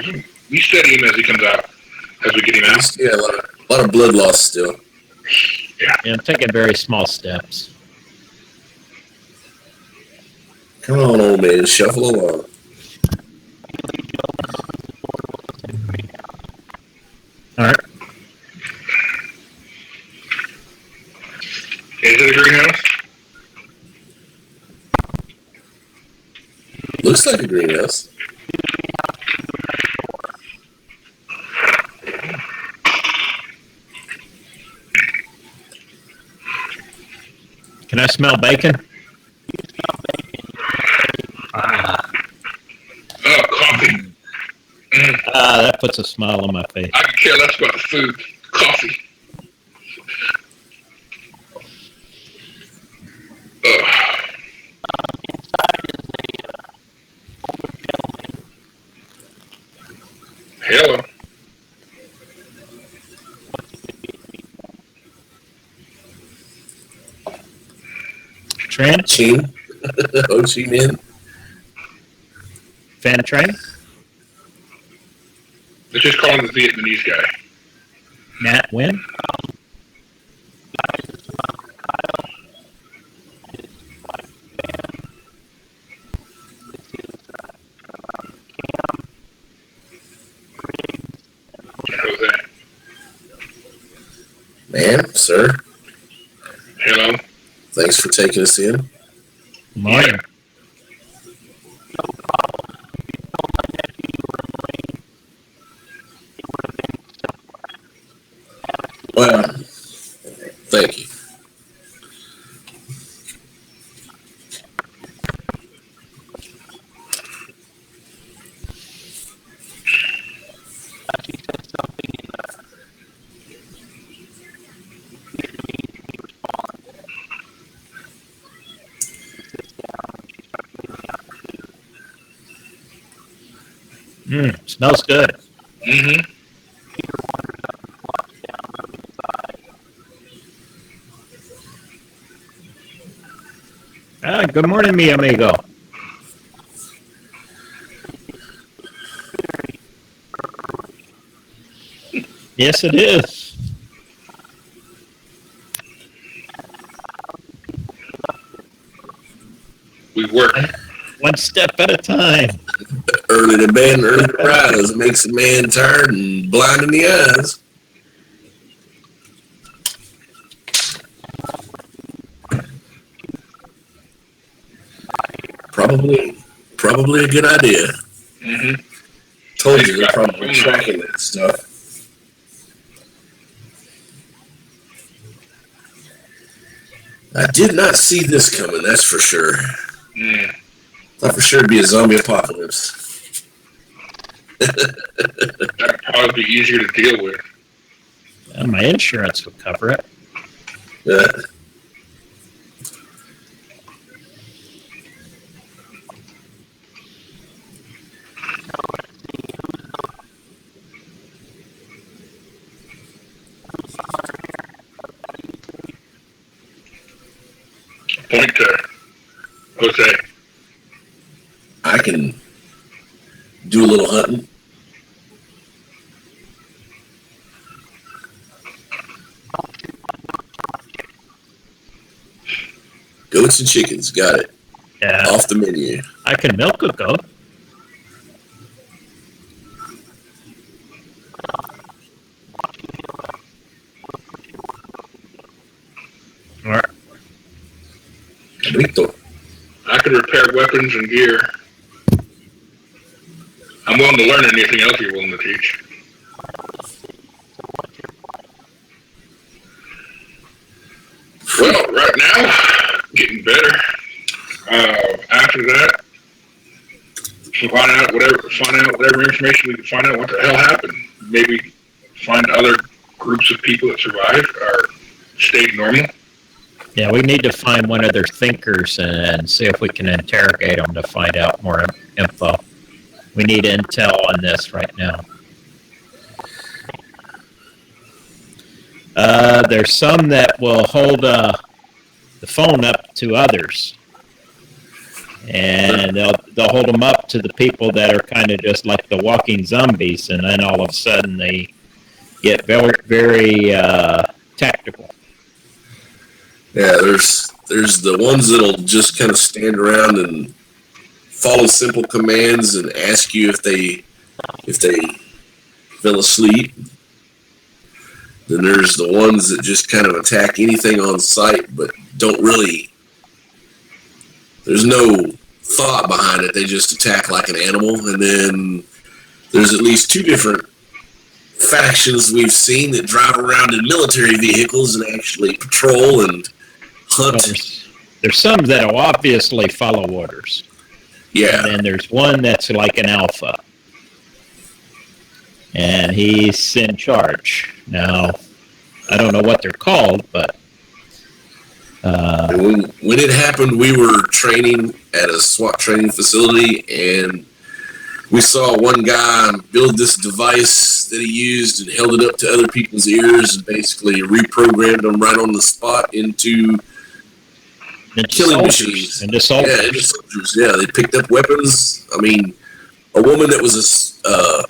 we steady him as he comes out, as we get him out. Yeah, a lot of blood loss still. Yeah, I'm taking very small steps. Come on, old man, shuffle along. All right. Is it a greenhouse? Looks like a greenhouse. Can I smell bacon? Oh, coffee. That puts a smile on my face. I can care less about the food. Coffee. Hello. Tran? Chin. Ho Chi Minh. Fan Tran? Let's just call him the Vietnamese guy. Nat Win? Jose. Ma'am, sir, Hello. thanks for taking us in. Morning. Well, thank you. Smells good. Mm-hmm. Peter wanders up and flops down, rubbing his eye. Good morning, mi amigo. Yes, it is. We work. One step at a time. Early to bed and early to rise makes a man tired and blind in the eyes. Probably a good idea. Mm-hmm. Told you they're probably tracking that stuff. I did not see this coming, that's for sure. Thought for sure it'd be a zombie apocalypse. That'd probably be easier to deal with. My insurance would cover it. Yeah. Point to Jose. I can do a little hunting. Goats and chickens, got it. Yeah. Off the menu. I can milk a goat. I can repair weapons and gear. I'm willing to learn anything else you're willing to teach. Well, right now, getting better. After that, find out whatever information we can find out what the hell happened. Maybe find other groups of people that survived or stayed normal. Yeah, we need to find one of their thinkers and see if we can interrogate them to find out more info. We need intel on this right now. There's some that will hold the phone up to others. And they'll hold them up to the people that are kind of just like the walking zombies, and then all of a sudden they get very, very tactical. Yeah, there's the ones that'll just kind of stand around and follow simple commands and ask you if they fell asleep. Then there's the ones that just kind of attack anything on sight, but don't really. There's no thought behind it. They just attack like an animal. And then there's at least two different factions we've seen that drive around in military vehicles and actually patrol and hunt. There's some that will obviously follow orders. Yeah. And then there's one that's like an alpha. And he's in charge. Now, I don't know what they're called, but... when it happened, we were training at a SWAT training facility, and we saw one guy build this device that he used and held it up to other people's ears and basically reprogrammed them right on the spot into killing machines. Into soldiers. Yeah, into soldiers. Yeah, they picked up weapons. I mean, a woman that was a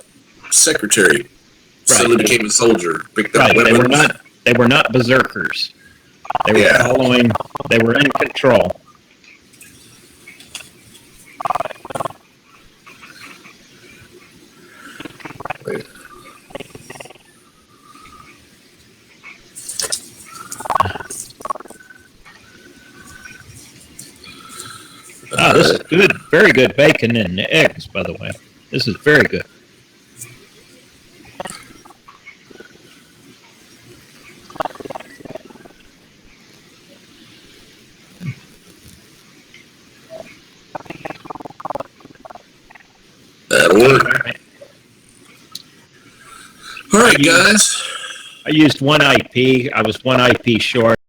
secretary suddenly became a soldier. Picked up weapons. They were not berserkers. They were following. They were in control. This is good. Very good bacon and eggs, by the way. This is very good. That'll work. All right, guys. I used one IP. I was one IP short.